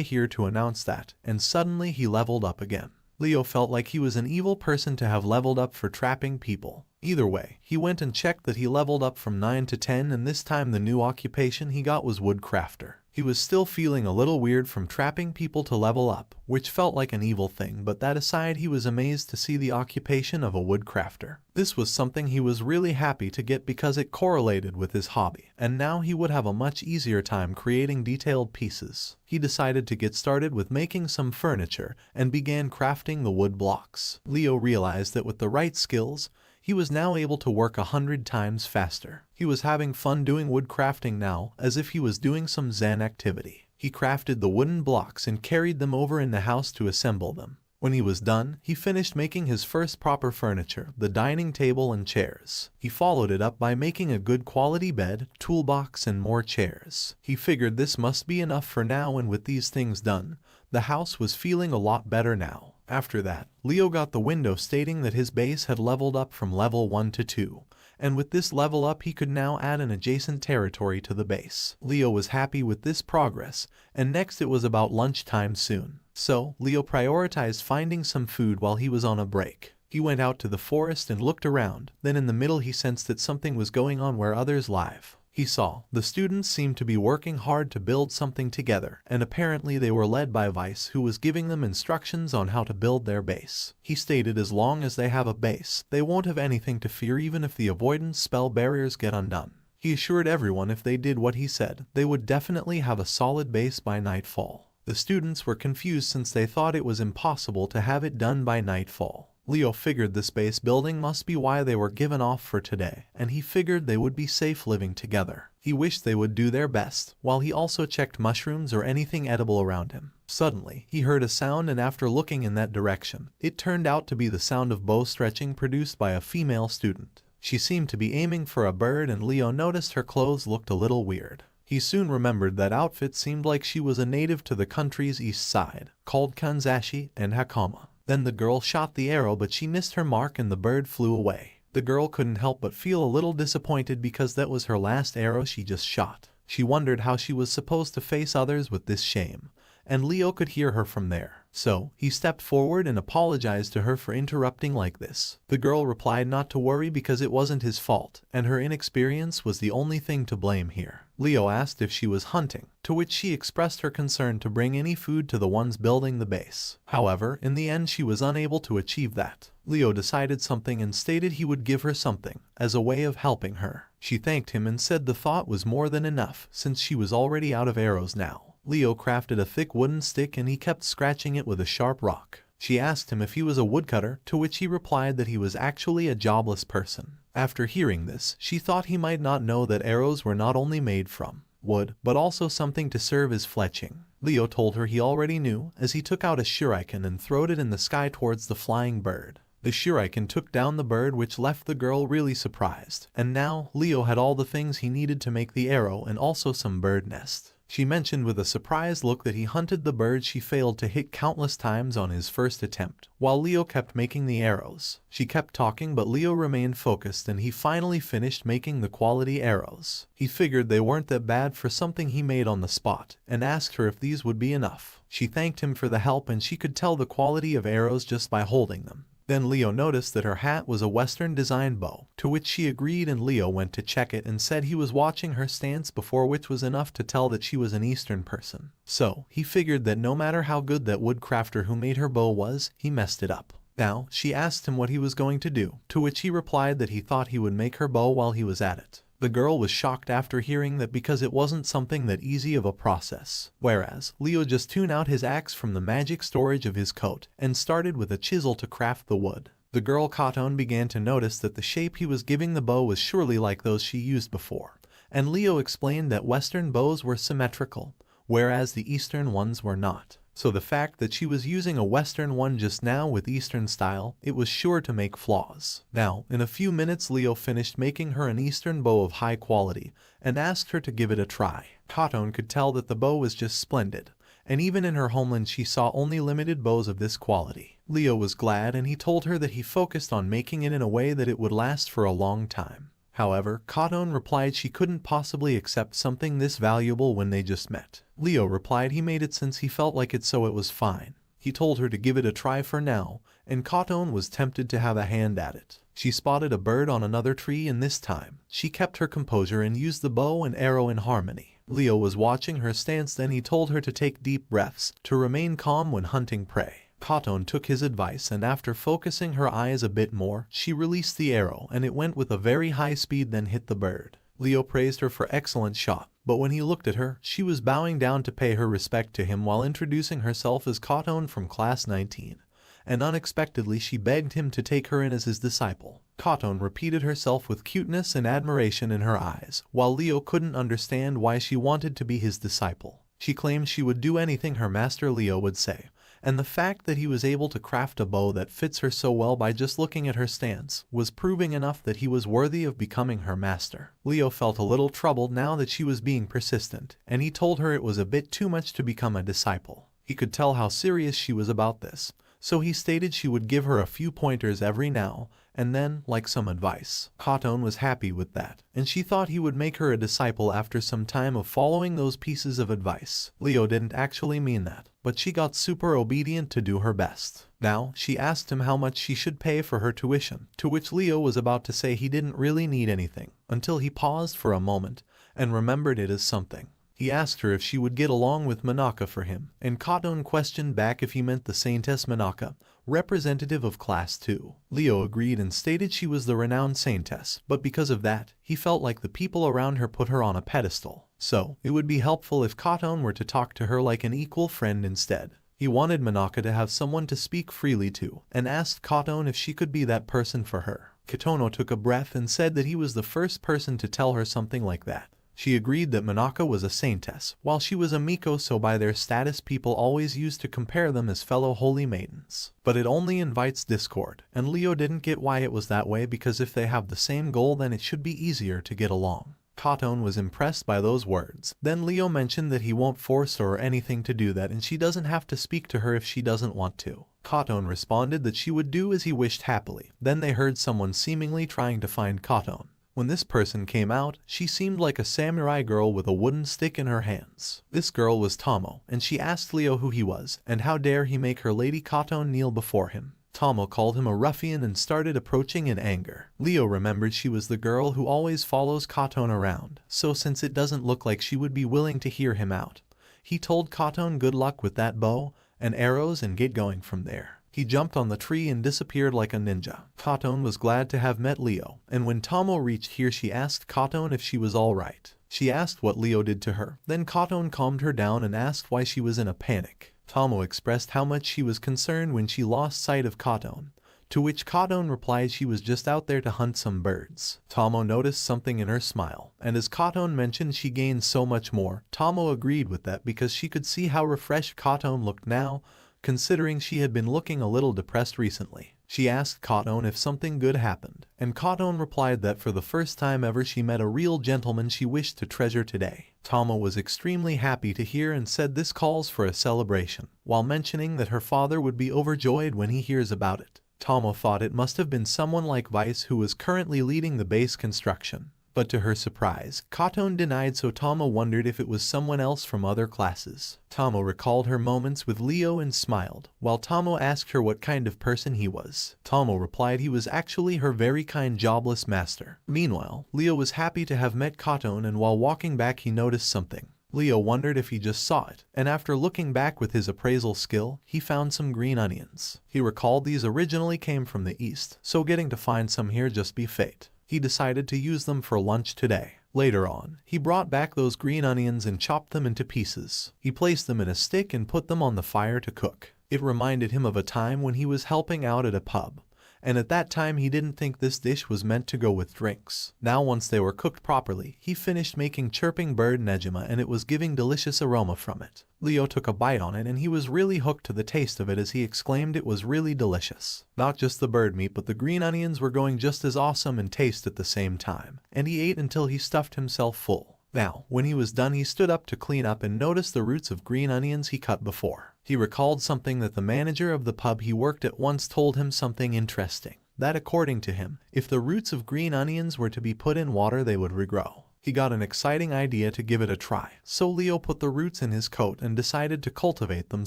here to announce that, and suddenly he leveled up again. Leo felt like he was an evil person to have leveled up for trapping people. Either way, he went and checked that he leveled up from 9 to 10, and this time the new occupation he got was woodcrafter. He was still feeling a little weird from trapping people to level up, which felt like an evil thing, but that aside, he was amazed to see the occupation of a woodcrafter. This was something he was really happy to get because it correlated with his hobby, and now he would have a much easier time creating detailed pieces. He decided to get started with making some furniture and began crafting the wood blocks. Leo realized that with the right skills, he was now able to work 100 times faster. He was having fun doing wood crafting now, as if he was doing some Zen activity. He crafted the wooden blocks and carried them over in the house to assemble them. When he was done, he finished making his first proper furniture, the dining table and chairs. He followed it up by making a good quality bed, toolbox, and more chairs. He figured this must be enough for now, and with these things done, the house was feeling a lot better now. After that, Leo got the window stating that his base had leveled up from level 1 to 2. And with this level up he could now add an adjacent territory to the base. Leo was happy with this progress, and next it was about lunchtime soon. So, Leo prioritized finding some food while he was on a break. He went out to the forest and looked around, then in the middle he sensed that something was going on where others live. He saw the students seemed to be working hard to build something together, and apparently they were led by Vice, who was giving them instructions on how to build their base. He stated as long as they have a base, they won't have anything to fear even if the avoidance spell barriers get undone. He assured everyone if they did what he said, they would definitely have a solid base by nightfall. The students were confused since they thought it was impossible to have it done by nightfall. Leo figured this base building must be why they were given off for today, and he figured they would be safe living together. He wished they would do their best, while he also checked mushrooms or anything edible around him. Suddenly, he heard a sound, and after looking in that direction, it turned out to be the sound of bow stretching produced by a female student. She seemed to be aiming for a bird, and Leo noticed her clothes looked a little weird. He soon remembered that outfit seemed like she was a native to the country's east side, called Kanzashi and Hakama. Then the girl shot the arrow, but she missed her mark and the bird flew away. The girl couldn't help but feel a little disappointed because that was her last arrow she just shot. She wondered how she was supposed to face others with this shame, and Leo could hear her from there. So, he stepped forward and apologized to her for interrupting like this. The girl replied not to worry because it wasn't his fault, and her inexperience was the only thing to blame here. Leo asked if she was hunting, to which she expressed her concern to bring any food to the ones building the base. However, in the end she was unable to achieve that. Leo decided something and stated he would give her something, as a way of helping her. She thanked him and said the thought was more than enough, since she was already out of arrows now. Leo crafted a thick wooden stick and he kept scratching it with a sharp rock. She asked him if he was a woodcutter, to which he replied that he was actually a jobless person. After hearing this, she thought he might not know that arrows were not only made from wood, but also something to serve as fletching. Leo told her he already knew, as he took out a shuriken and throwed it in the sky towards the flying bird. The shuriken took down the bird, which left the girl really surprised. And now, Leo had all the things he needed to make the arrow and also some bird nest. She mentioned with a surprised look that he hunted the bird she failed to hit countless times on his first attempt, while Leo kept making the arrows. She kept talking, but Leo remained focused, and he finally finished making the quality arrows. He figured they weren't that bad for something he made on the spot, and asked her if these would be enough. She thanked him for the help, and she could tell the quality of arrows just by holding them. Then Leo noticed that her hat was a Western designed bow, to which she agreed, and Leo went to check it and said he was watching her stance before, which was enough to tell that she was an Eastern person. So, he figured that no matter how good that woodcrafter who made her bow was, he messed it up. Now, she asked him what he was going to do, to which he replied that he thought he would make her bow while he was at it. The girl was shocked after hearing that because it wasn't something that easy of a process. Whereas, Leo just tuned out his axe from the magic storage of his coat and started with a chisel to craft the wood. The girl Katon began to notice that the shape he was giving the bow was surely like those she used before, and Leo explained that Western bows were symmetrical, whereas the Eastern ones were not. So the fact that she was using a Western one just now with Eastern style, it was sure to make flaws. Now, in a few minutes Leo finished making her an Eastern bow of high quality, and asked her to give it a try. Katon could tell that the bow was just splendid, and even in her homeland she saw only limited bows of this quality. Leo was glad, and he told her that he focused on making it in a way that it would last for a long time. However, Katon replied she couldn't possibly accept something this valuable when they just met. Leo replied he made it since he felt like it, so it was fine. He told her to give it a try for now, and Katon was tempted to have a hand at it. She spotted a bird on another tree, and this time, she kept her composure and used the bow and arrow in harmony. Leo was watching her stance, then he told her to take deep breaths, to remain calm when hunting prey. Katon took his advice, and after focusing her eyes a bit more, she released the arrow and it went with a very high speed, then hit the bird. Leo praised her for excellent shot, but when he looked at her, she was bowing down to pay her respect to him while introducing herself as Katon from class 19, and unexpectedly she begged him to take her in as his disciple. Katon repeated herself with cuteness and admiration in her eyes, while Leo couldn't understand why she wanted to be his disciple. She claimed she would do anything her master Leo would say, and the fact that he was able to craft a bow that fits her so well by just looking at her stance was proving enough that he was worthy of becoming her master. Leo felt a little troubled now that she was being persistent, and he told her it was a bit too much to become a disciple. He could tell how serious she was about this, so he stated she would give her a few pointers every now and then, like some advice. Katon was happy with that, and she thought he would make her a disciple after some time of following those pieces of advice. Leo didn't actually mean that, but she got super obedient to do her best. Now, she asked him how much she should pay for her tuition, to which Leo was about to say he didn't really need anything, until he paused for a moment and remembered it as something. He asked her if she would get along with Manaka for him, and Katon questioned back if he meant the Saintess Manaka, representative of Class 2. Leo agreed and stated she was the renowned Saintess, but because of that, he felt like the people around her put her on a pedestal. So, it would be helpful if Katon were to talk to her like an equal friend instead. He wanted Manaka to have someone to speak freely to, and asked Katon if she could be that person for her. Katono took a breath and said that he was the first person to tell her something like that. She agreed that Manaka was a saintess, while she was a Miko, so by their status people always used to compare them as fellow holy maidens. But it only invites discord, and Leo didn't get why it was that way, because if they have the same goal then it should be easier to get along. Katon was impressed by those words. Then Leo mentioned that he won't force her or anything to do that, and she doesn't have to speak to her if she doesn't want to. Katon responded that she would do as he wished happily. Then they heard someone seemingly trying to find Katon. When this person came out, she seemed like a samurai girl with a wooden stick in her hands. This girl was Tomo, and she asked Leo who he was, and how dare he make her Lady Katon kneel before him. Tomo called him a ruffian and started approaching in anger. Leo remembered she was the girl who always follows Katon around, so since it doesn't look like she would be willing to hear him out, he told Katon good luck with that bow and arrows and get going from there. He jumped on the tree and disappeared like a ninja. Katon was glad to have met Leo, and when Tomo reached here she asked Katon if she was alright. She asked what Leo did to her, then Katon calmed her down and asked why she was in a panic. Tomo expressed how much she was concerned when she lost sight of Katon, to which Katon replied she was just out there to hunt some birds. Tomo noticed something in her smile, and as Katon mentioned she gained so much more, Tomo agreed with that because she could see how refreshed Katon looked now, considering she had been looking a little depressed recently. She asked Katon if something good happened, and Katon replied that for the first time ever she met a real gentleman she wished to treasure today. Tomo was extremely happy to hear and said this calls for a celebration, while mentioning that her father would be overjoyed when he hears about it. Tomo thought it must have been someone like Vice who was currently leading the base construction. But to her surprise, Katon denied, so Tomo wondered if it was someone else from other classes. Tomo recalled her moments with Leo and smiled, while Tomo asked her what kind of person he was. Tomo replied he was actually her very kind jobless master. Meanwhile, Leo was happy to have met Katon, and while walking back he noticed something. Leo wondered if he just saw it, and after looking back with his appraisal skill, he found some green onions. He recalled these originally came from the east, so getting to find some here just be fate. He decided to use them for lunch today. Later on, he brought back those green onions and chopped them into pieces. He placed them in a stick and put them on the fire to cook. It reminded him of a time when he was helping out at a pub, and at that time he didn't think this dish was meant to go with drinks. Now once they were cooked properly, he finished making chirping bird nejima, and it was giving delicious aroma from it. Leo took a bite on it and he was really hooked to the taste of it, as he exclaimed it was really delicious. Not just the bird meat but the green onions were going just as awesome in taste at the same time, and he ate until he stuffed himself full. Now, when he was done he stood up to clean up and noticed the roots of green onions he cut before. He recalled something that the manager of the pub he worked at once told him, something interesting, that according to him, if the roots of green onions were to be put in water they would regrow. He got an exciting idea to give it a try, so Leo put the roots in his coat and decided to cultivate them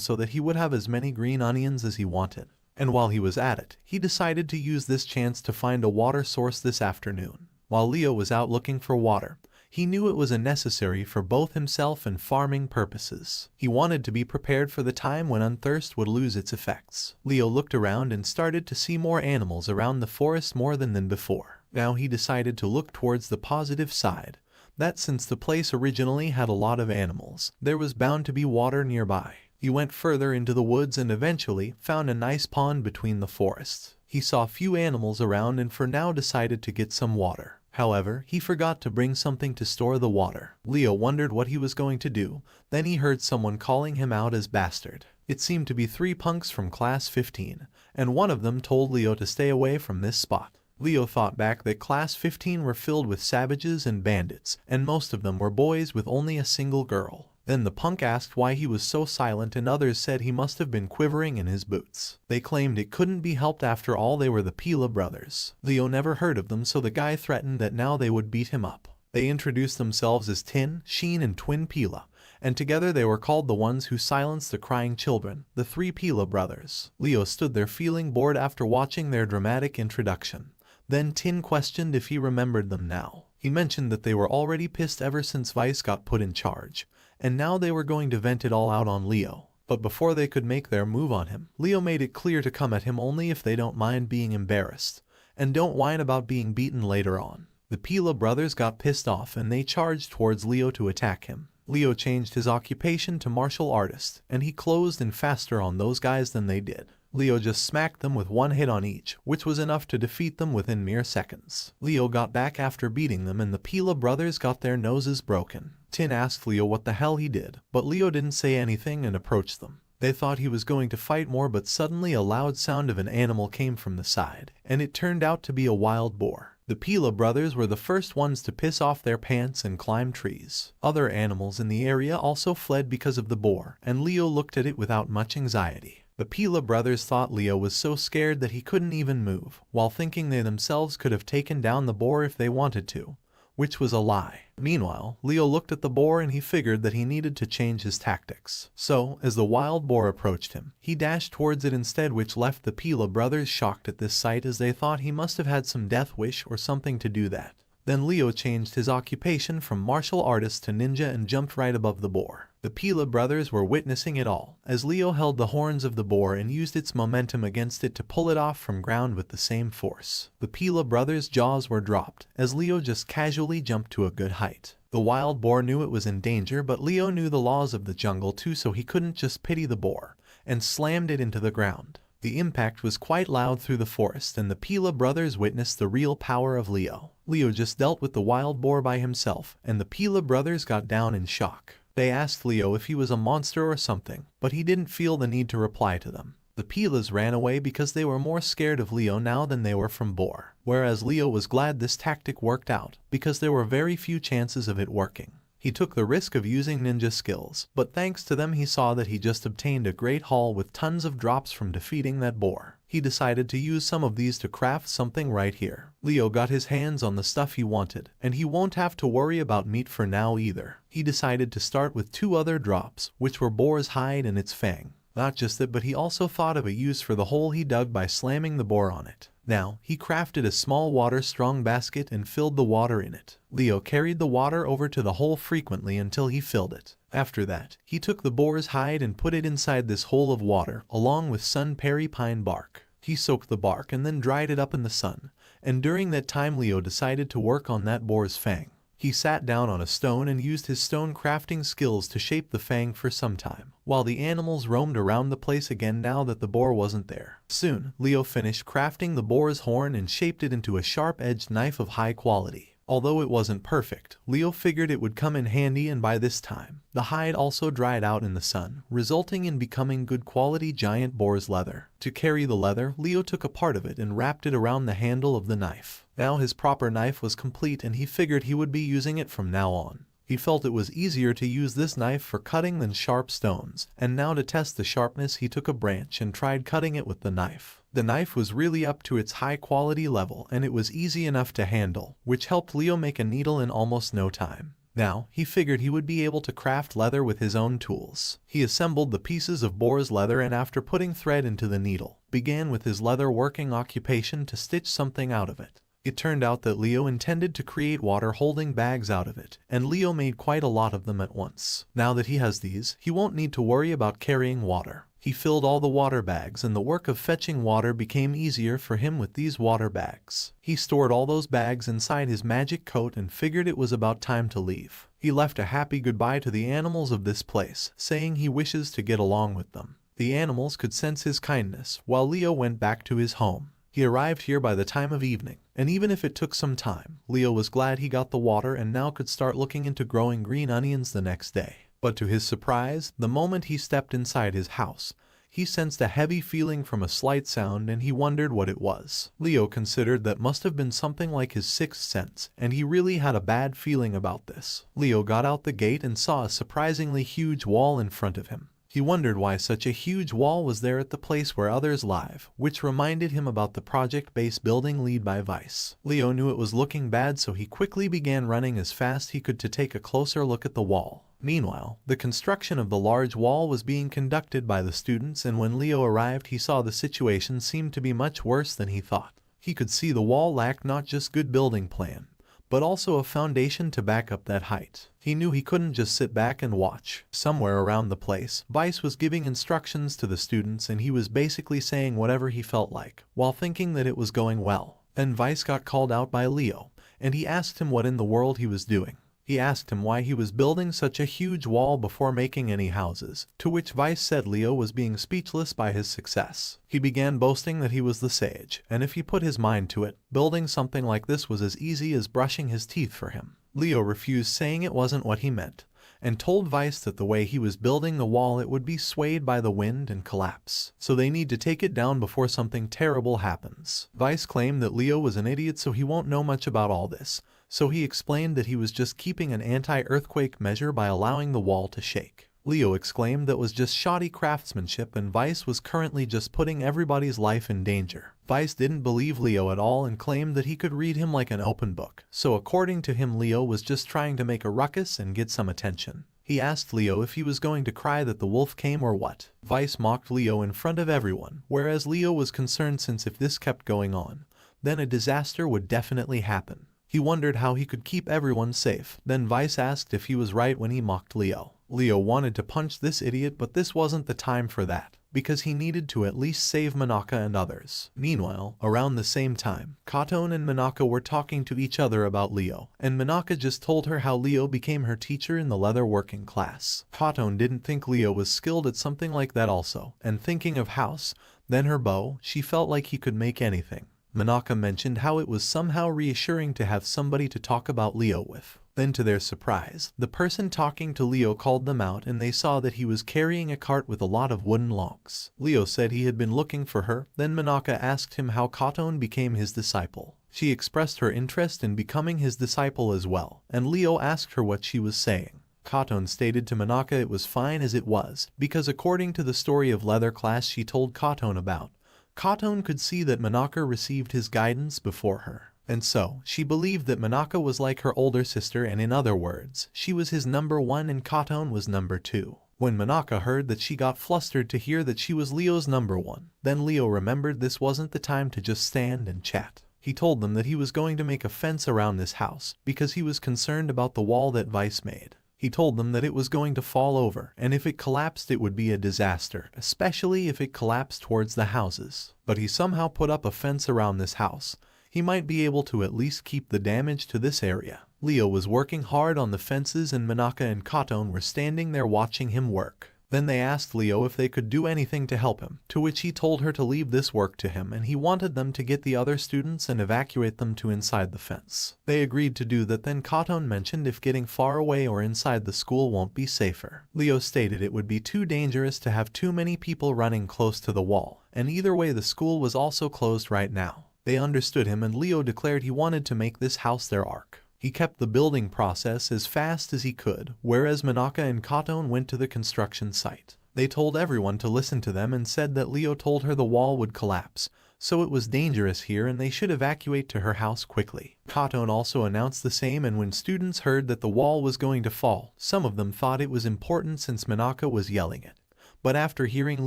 so that he would have as many green onions as he wanted. And while he was at it, he decided to use this chance to find a water source this afternoon. While Leo was out looking for water, he knew it was necessary for both himself and farming purposes. He wanted to be prepared for the time when unthirst would lose its effects. Leo looked around and started to see more animals around the forest more than before. Now he decided to look towards the positive side, that since the place originally had a lot of animals, there was bound to be water nearby. He went further into the woods and eventually found a nice pond between the forests. He saw few animals around and for now decided to get some water. However, he forgot to bring something to store the water. Leo wondered what he was going to do, then he heard someone calling him out as bastard. It seemed to be 3 punks from class 15, and one of them told Leo to stay away from this spot. Leo thought back that class 15 were filled with savages and bandits, and most of them were boys with only a single girl. Then the punk asked why he was so silent, and others said he must have been quivering in his boots. They claimed it couldn't be helped, after all they were the Pila brothers. Leo never heard of them, so the guy threatened that now they would beat him up. They introduced themselves as Tin, Sheen and Twin Pila, and together they were called the ones who silenced the crying children, the three Pila brothers. Leo stood there feeling bored after watching their dramatic introduction. Then Tin questioned if he remembered them now. He mentioned that they were already pissed ever since Vice got put in charge, and now they were going to vent it all out on Leo. But before they could make their move on him, Leo made it clear to come at him only if they don't mind being embarrassed, and don't whine about being beaten later on. The Pila brothers got pissed off and they charged towards Leo to attack him. Leo changed his occupation to martial artist, and he closed in faster on those guys than they did. Leo just smacked them with one hit on each, which was enough to defeat them within mere seconds. Leo got back after beating them and the Pila brothers got their noses broken. Tin asked Leo what the hell he did, but Leo didn't say anything and approached them. They thought he was going to fight more, but suddenly a loud sound of an animal came from the side, and it turned out to be a wild boar. The Pila brothers were the first ones to piss off their pants and climb trees. Other animals in the area also fled because of the boar, and Leo looked at it without much anxiety. The Pila brothers thought Leo was so scared that he couldn't even move, while thinking they themselves could have taken down the boar if they wanted to, which was a lie. Meanwhile, Leo looked at the boar and he figured that he needed to change his tactics. So, as the wild boar approached him, he dashed towards it instead, which left the Pila brothers shocked at this sight, as they thought he must have had some death wish or something to do that. Then Leo changed his occupation from martial artist to ninja and jumped right above the boar. The Pila brothers were witnessing it all, as Leo held the horns of the boar and used its momentum against it to pull it off from ground with the same force. The Pila brothers' jaws were dropped, as Leo just casually jumped to a good height. The wild boar knew it was in danger, but Leo knew the laws of the jungle too, so he couldn't just pity the boar, and slammed it into the ground. The impact was quite loud through the forest, and the Pila brothers witnessed the real power of Leo. Leo just dealt with the wild boar by himself, and the Pila brothers got down in shock. They asked Leo if he was a monster or something, but he didn't feel the need to reply to them. The Pilas ran away because they were more scared of Leo now than they were from boar, whereas Leo was glad this tactic worked out, because there were very few chances of it working. He took the risk of using ninja skills, but thanks to them he saw that he just obtained a great haul with tons of drops from defeating that boar. He decided to use some of these to craft something right here. Leo got his hands on the stuff he wanted, and he won't have to worry about meat for now either. He decided to start with 2 other drops, which were boar's hide and its fang. Not just that, but he also thought of a use for the hole he dug by slamming the boar on it. Now, he crafted a small water-strong basket and filled the water in it. Leo carried the water over to the hole frequently until he filled it. After that, he took the boar's hide and put it inside this hole of water, along with sun peri pine bark. He soaked the bark and then dried it up in the sun, and during that time Leo decided to work on that boar's fang. He sat down on a stone and used his stone crafting skills to shape the fang for some time, while the animals roamed around the place again now that the boar wasn't there. Soon, Leo finished crafting the boar's horn and shaped it into a sharp-edged knife of high quality. Although it wasn't perfect, Leo figured it would come in handy, and by this time, the hide also dried out in the sun, resulting in becoming good quality giant boar's leather. To carry the leather, Leo took a part of it and wrapped it around the handle of the knife. Now his proper knife was complete and he figured he would be using it from now on. He felt it was easier to use this knife for cutting than sharp stones, and now to test the sharpness he took a branch and tried cutting it with the knife. The knife was really up to its high quality level and it was easy enough to handle, which helped Leo make a needle in almost no time. Now, he figured he would be able to craft leather with his own tools. He assembled the pieces of boar's leather and after putting thread into the needle, began with his leather working occupation to stitch something out of it. It turned out that Leo intended to create water-holding bags out of it, and Leo made quite a lot of them at once. Now that he has these, he won't need to worry about carrying water. He filled all the water bags and the work of fetching water became easier for him with these water bags. He stored all those bags inside his magic coat and figured it was about time to leave. He left a happy goodbye to the animals of this place, saying he wishes to get along with them. The animals could sense his kindness, while Leo went back to his home. He arrived here by the time of evening, and even if it took some time, Leo was glad he got the water and now could start looking into growing green onions the next day. But to his surprise, the moment he stepped inside his house, He sensed a heavy feeling from a slight sound and he wondered what it was. Leo considered that must have been something like his sixth sense, and he really had a bad feeling about this. Leo got out the gate and saw a surprisingly huge wall in front of him. He wondered why such a huge wall was there at the place where others live, which reminded him about the project-based building led by Vice. Leo knew it was looking bad, so he quickly began running as fast he could to take a closer look at the wall. Meanwhile, the construction of the large wall was being conducted by the students, and when Leo arrived he saw the situation seemed to be much worse than he thought. He could see the wall lacked not just good building plan, but also a foundation to back up that height. He knew he couldn't just sit back and watch. Somewhere around the place, Vice was giving instructions to the students and he was basically saying whatever he felt like, while thinking that it was going well. Then Vice got called out by Leo, and he asked him what in the world he was doing. He asked him why he was building such a huge wall before making any houses, to which Vice said Leo was being speechless by his success. He began boasting that he was the sage, and if he put his mind to it, building something like this was as easy as brushing his teeth for him. Leo refused, saying it wasn't what he meant, and told Vice that the way he was building the wall it would be swayed by the wind and collapse, so they need to take it down before something terrible happens. Vice claimed that Leo was an idiot, so he won't know much about all this. So he explained that he was just keeping an anti-earthquake measure by allowing the wall to shake. Leo exclaimed that was just shoddy craftsmanship and Vice was currently just putting everybody's life in danger. Vice didn't believe Leo at all and claimed that he could read him like an open book. So according to him, Leo was just trying to make a ruckus and get some attention. He asked Leo if he was going to cry that the wolf came or what. Vice mocked Leo in front of everyone, whereas Leo was concerned since if this kept going on, then a disaster would definitely happen. He wondered how he could keep everyone safe. Then Vice asked if he was right when he mocked Leo. Leo wanted to punch this idiot, but this wasn't the time for that, because he needed to at least save Manaka and others. Meanwhile, around the same time, Katon and Manaka were talking to each other about Leo, and Manaka just told her how Leo became her teacher in the leather working class. Katon didn't think Leo was skilled at something like that also, and thinking of house, then her bow, she felt like he could make anything. Manaka mentioned how it was somehow reassuring to have somebody to talk about Leo with. Then to their surprise, the person talking to Leo called them out and they saw that he was carrying a cart with a lot of wooden logs. Leo said he had been looking for her. Then Manaka asked him how Katon became his disciple. She expressed her interest in becoming his disciple as well, and Leo asked her what she was saying. Katon stated to Manaka it was fine as it was, because according to the story of leather class she told Katon about, Katon could see that Manaka received his guidance before her, and so she believed that Manaka was like her older sister, and in other words, she was his number one and Katon was number two. When Manaka heard that, she got flustered to hear that she was Leo's number one. Then Leo remembered this wasn't the time to just stand and chat. He told them that he was going to make a fence around this house because he was concerned about the wall that Vice made. He told them that it was going to fall over, and if it collapsed it would be a disaster, especially if it collapsed towards the houses. But he somehow put up a fence around this house. He might be able to at least keep the damage to this area. Leo was working hard on the fences and Manaka and Katon were standing there watching him work. Then they asked Leo if they could do anything to help him, to which he told her to leave this work to him and he wanted them to get the other students and evacuate them to inside the fence. They agreed to do that. Then Katon mentioned if getting far away or inside the school won't be safer. Leo stated it would be too dangerous to have too many people running close to the wall, and either way the school was also closed right now. They understood him and Leo declared he wanted to make this house their ark. He kept the building process as fast as he could, whereas Manaka and Katon went to the construction site. They told everyone to listen to them and said that Leo told her the wall would collapse, so it was dangerous here and they should evacuate to her house quickly. Katon also announced the same, and when students heard that the wall was going to fall, some of them thought it was important since Manaka was yelling it. But after hearing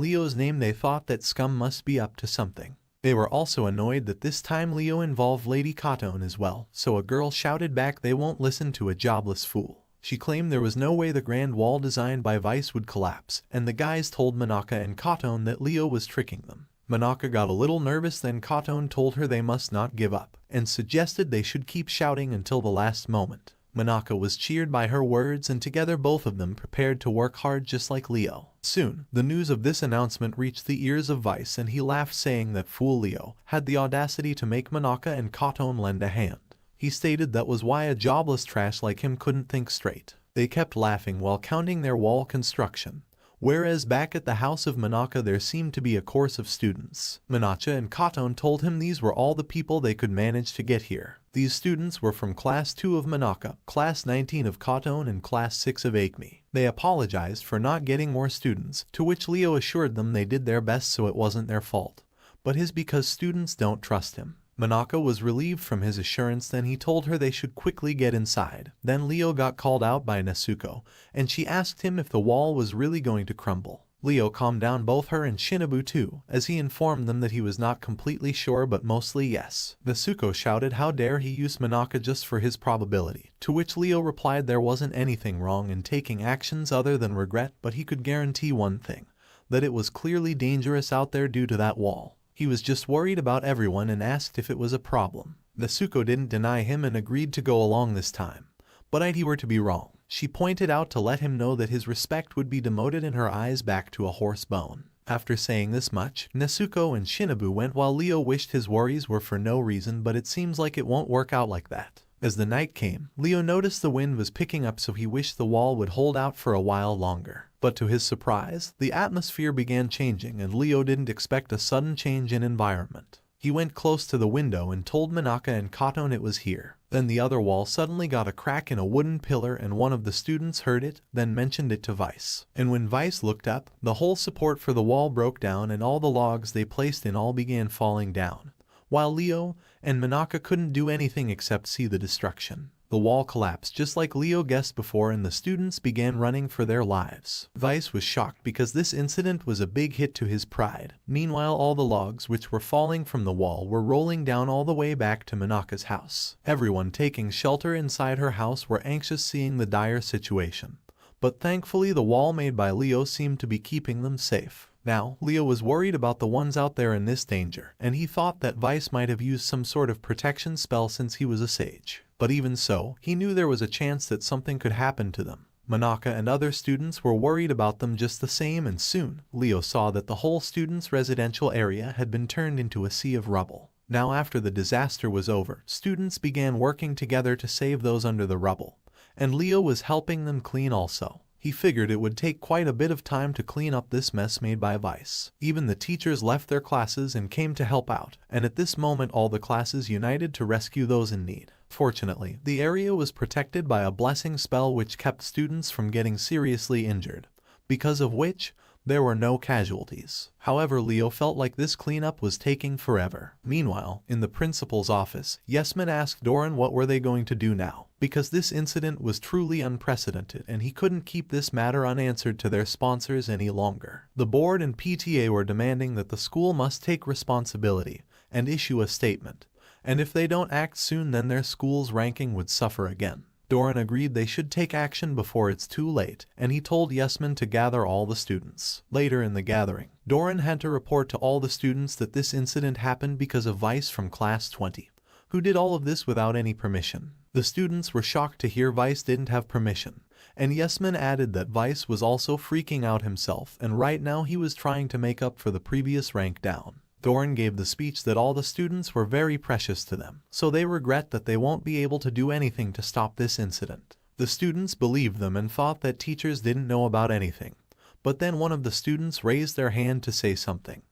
Leo's name they thought that Scum must be up to something. They were also annoyed that this time Leo involved Lady Katon as well, so a girl shouted back they won't listen to a jobless fool. She claimed there was no way the grand wall designed by Vice would collapse, and the guys told Manaka and Katon that Leo was tricking them. Manaka got a little nervous, then Katon told her they must not give up, and suggested they should keep shouting until the last moment. Manaka was cheered by her words and together both of them prepared to work hard just like Leo. Soon, the news of this announcement reached the ears of Vice and he laughed, saying that fool Leo had the audacity to make Manaka and Katon lend a hand. He stated that was why a jobless trash like him couldn't think straight. They kept laughing while counting their wall construction. Whereas back at the house of Manaka there seemed to be a course of students. Manaka and Katon told him these were all the people they could manage to get here. These students were from Class 2 of Manaka, Class 19 of Katon, and Class 6 of Akemi. They apologized for not getting more students, to which Leo assured them they did their best so it wasn't their fault. But his because students don't trust him. Manaka was relieved from his assurance, then he told her they should quickly get inside. Then Leo got called out by Nezuko, and she asked him if the wall was really going to crumble. Leo calmed down both her and Shinobu too, as he informed them that he was not completely sure but mostly yes. Nezuko shouted how dare he use Manaka just for his probability, to which Leo replied there wasn't anything wrong in taking actions other than regret, but he could guarantee one thing, that it was clearly dangerous out there due to that wall. He was just worried about everyone and asked if it was a problem. Nezuko didn't deny him and agreed to go along this time. But he were to be wrong. She pointed out to let him know that his respect would be demoted and her eyes back to a horse bone. After saying this much, Nezuko and Shinobu went while Leo wished his worries were for no reason, but it seems like it won't work out like that. As the night came, Leo noticed the wind was picking up, so he wished the wall would hold out for a while longer. But to his surprise, the atmosphere began changing and Leo didn't expect a sudden change in environment. He went close to the window and told Manaka and Katon it was here. Then the other wall suddenly got a crack in a wooden pillar and one of the students heard it, then mentioned it to Vice. And when Vice looked up, the whole support for the wall broke down and all the logs they placed in all began falling down, while Leo and Manaka couldn't do anything except see the destruction. The wall collapsed just like Leo guessed before and the students began running for their lives. Vice was shocked because this incident was a big hit to his pride. Meanwhile, all the logs which were falling from the wall were rolling down all the way back to Manaka's house. Everyone taking shelter inside her house were anxious seeing the dire situation. But thankfully the wall made by Leo seemed to be keeping them safe. Now, Leo was worried about the ones out there in this danger, and he thought that Vice might have used some sort of protection spell since he was a sage. But even so, he knew there was a chance that something could happen to them. Manaka and other students were worried about them just the same, and soon, Leo saw that the whole students' residential area had been turned into a sea of rubble. Now after the disaster was over, students began working together to save those under the rubble, and Leo was helping them clean also. He figured it would take quite a bit of time to clean up this mess made by Vice. Even the teachers left their classes and came to help out, and at this moment all the classes united to rescue those in need. Fortunately, the area was protected by a blessing spell which kept students from getting seriously injured, because of which there were no casualties. However, Leo felt like this cleanup was taking forever. Meanwhile, in the principal's office, Yesman asked Doran what were they going to do now, because this incident was truly unprecedented and he couldn't keep this matter unanswered to their sponsors any longer. The board and PTA were demanding that the school must take responsibility and issue a statement, and if they don't act soon then their school's ranking would suffer again. Doran agreed they should take action before it's too late, and he told Yesman to gather all the students. Later in the gathering, Doran had to report to all the students that this incident happened because of Vice from Class 20, who did all of this without any permission. The students were shocked to hear Vice didn't have permission, and Yesman added that Vice was also freaking out himself, and right now he was trying to make up for the previous rank down. Doran gave the speech that all the students were very precious to them, so they regret that they won't be able to do anything to stop this incident. The students believed them and thought that teachers didn't know about anything. But then one of the students raised their hand to say something,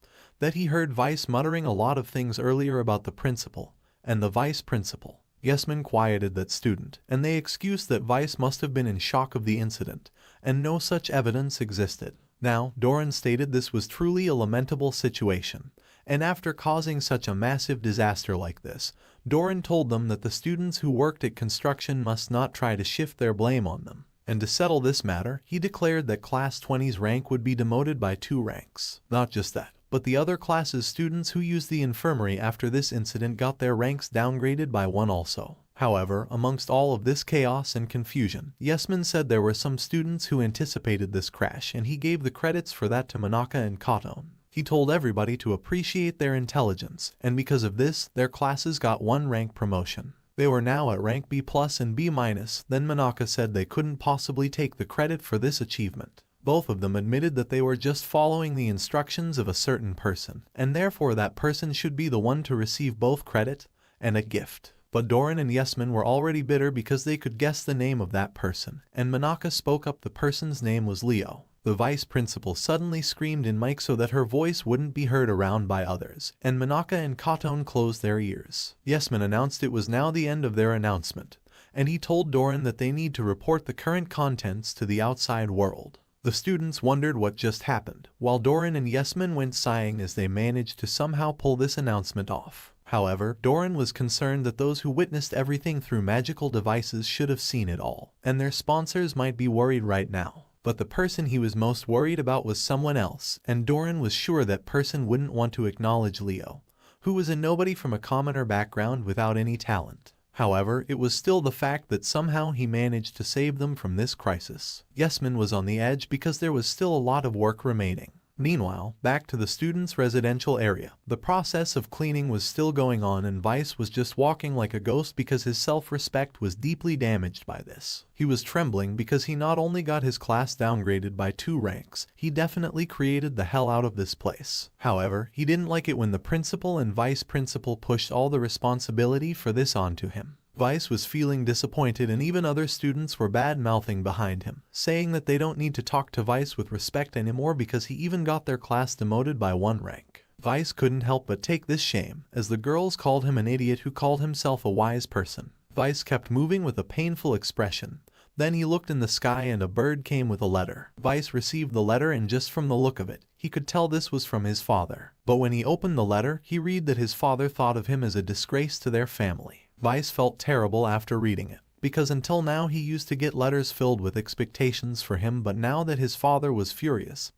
that he heard Vice muttering a lot of things earlier about the principal and the vice principal. Yesman quieted that student, and they excused that Vice must have been in shock of the incident, and no such evidence existed. Now, Doran stated this was truly a lamentable situation, and after causing such a massive disaster like this, Doran told them that the students who worked at construction must not try to shift their blame on them. And to settle this matter, he declared that Class 20's rank would be demoted by 2 ranks. Not just that, but the other classes' students who used the infirmary after this incident got their ranks downgraded by 1 also. However, amongst all of this chaos and confusion, Yesman said there were some students who anticipated this crash, and he gave the credits for that to Manaka and Katon. He told everybody to appreciate their intelligence, and because of this, their classes got 1 rank promotion. They were now at rank B+ and B-. Then Manaka said they couldn't possibly take the credit for this achievement. Both of them admitted that they were just following the instructions of a certain person, and therefore that person should be the one to receive both credit and a gift. But Doran and Yesman were already bitter because they could guess the name of that person, and Manaka spoke up the person's name was Leo. The vice principal suddenly screamed in mic so that her voice wouldn't be heard around by others, and Manaka and Katon closed their ears. Yesman announced it was now the end of their announcement, and he told Doran that they need to report the current contents to the outside world. The students wondered what just happened, while Doran and Yesman went sighing as they managed to somehow pull this announcement off. However, Doran was concerned that those who witnessed everything through magical devices should have seen it all, and their sponsors might be worried right now. But the person he was most worried about was someone else, and Doran was sure that person wouldn't want to acknowledge Leo, who was a nobody from a commoner background without any talent. However, it was still the fact that somehow he managed to save them from this crisis. Yesman was on the edge because there was still a lot of work remaining. Meanwhile, back to the students' residential area. The process of cleaning was still going on and Vice was just walking like a ghost because his self-respect was deeply damaged by this. He was trembling because he not only got his class downgraded by 2 ranks, he definitely created the hell out of this place. However, he didn't like it when the principal and vice principal pushed all the responsibility for this onto him. Vice was feeling disappointed and even other students were bad-mouthing behind him, saying that they don't need to talk to Vice with respect anymore because he even got their class demoted by 1 rank. Vice couldn't help but take this shame, as the girls called him an idiot who called himself a wise person. Vice kept moving with a painful expression. Then he looked in the sky and a bird came with a letter. Vice received the letter and just from the look of it, he could tell this was from his father. But when he opened the letter, he read that his father thought of him as a disgrace to their family. Vice felt terrible after reading it, because until now he used to get letters filled with expectations for him, but now that his father was furious,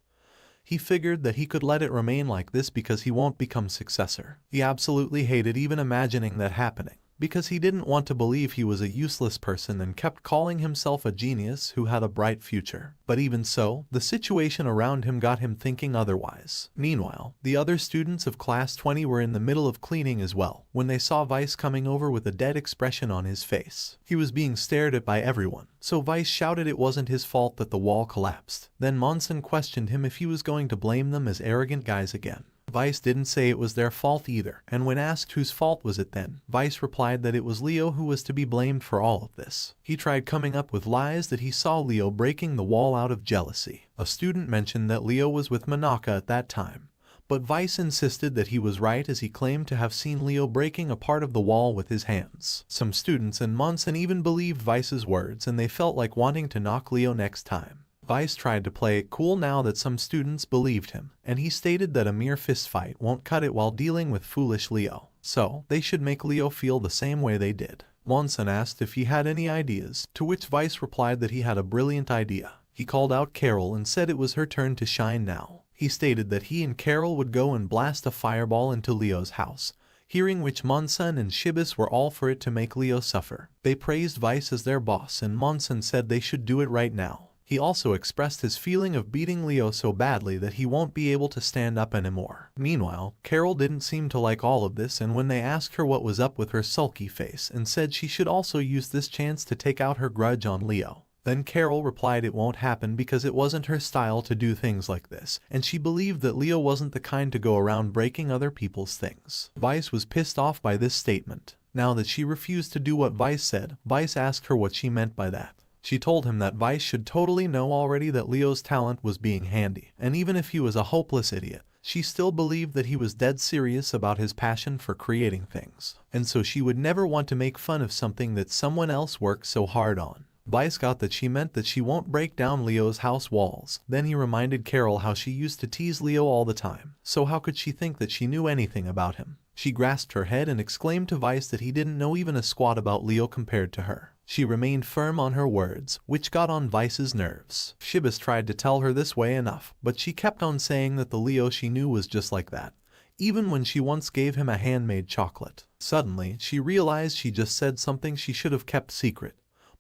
he figured that he could let it remain like this because he won't become successor. He absolutely hated even imagining that happening, because he didn't want to believe he was a useless person and kept calling himself a genius who had a bright future. But even so, the situation around him got him thinking otherwise. Meanwhile, the other students of class 20 were in the middle of cleaning as well, when they saw Vice coming over with a dead expression on his face. He was being stared at by everyone, so Vice shouted it wasn't his fault that the wall collapsed. Then Monson questioned him if he was going to blame them as arrogant guys again. Vice didn't say it was their fault either, and when asked whose fault was it then, Vice replied that it was Leo who was to be blamed for all of this. He tried coming up with lies that he saw Leo breaking the wall out of jealousy. A student mentioned that Leo was with Manaka at that time, but Vice insisted that he was right as he claimed to have seen Leo breaking a part of the wall with his hands. Some students and Monson even believed Vice's words and they felt like wanting to knock Leo next time. Vice tried to play it cool now that some students believed him, and he stated that a mere fistfight won't cut it while dealing with foolish Leo, so they should make Leo feel the same way they did. Monson asked if he had any ideas, to which Vice replied that he had a brilliant idea. He called out Carol and said it was her turn to shine now. He stated that he and Carol would go and blast a fireball into Leo's house, hearing which Monson and Shibis were all for it to make Leo suffer. They praised Vice as their boss and Monson said they should do it right now. He also expressed his feeling of beating Leo so badly that he won't be able to stand up anymore. Meanwhile, Carol didn't seem to like all of this, and when they asked her what was up with her sulky face and said she should also use this chance to take out her grudge on Leo, then Carol replied it won't happen because it wasn't her style to do things like this, and she believed that Leo wasn't the kind to go around breaking other people's things. Vice was pissed off by this statement. Now that she refused to do what Vice said, Vice asked her what she meant by that. She told him that Vice should totally know already that Leo's talent was being handy, and even if he was a hopeless idiot, she still believed that he was dead serious about his passion for creating things, and so she would never want to make fun of something that someone else worked so hard on. Vice got that she meant that she won't break down Leo's house walls. Then he reminded Carol how she used to tease Leo all the time, so how could she think that she knew anything about him? She grasped her head and exclaimed to Vice that he didn't know even a squat about Leo compared to her. She remained firm on her words, which got on Vice's nerves. Shibis tried to tell her this way enough, but she kept on saying that the Leo she knew was just like that, even when she once gave him a handmade chocolate. Suddenly, she realized she just said something she should have kept secret,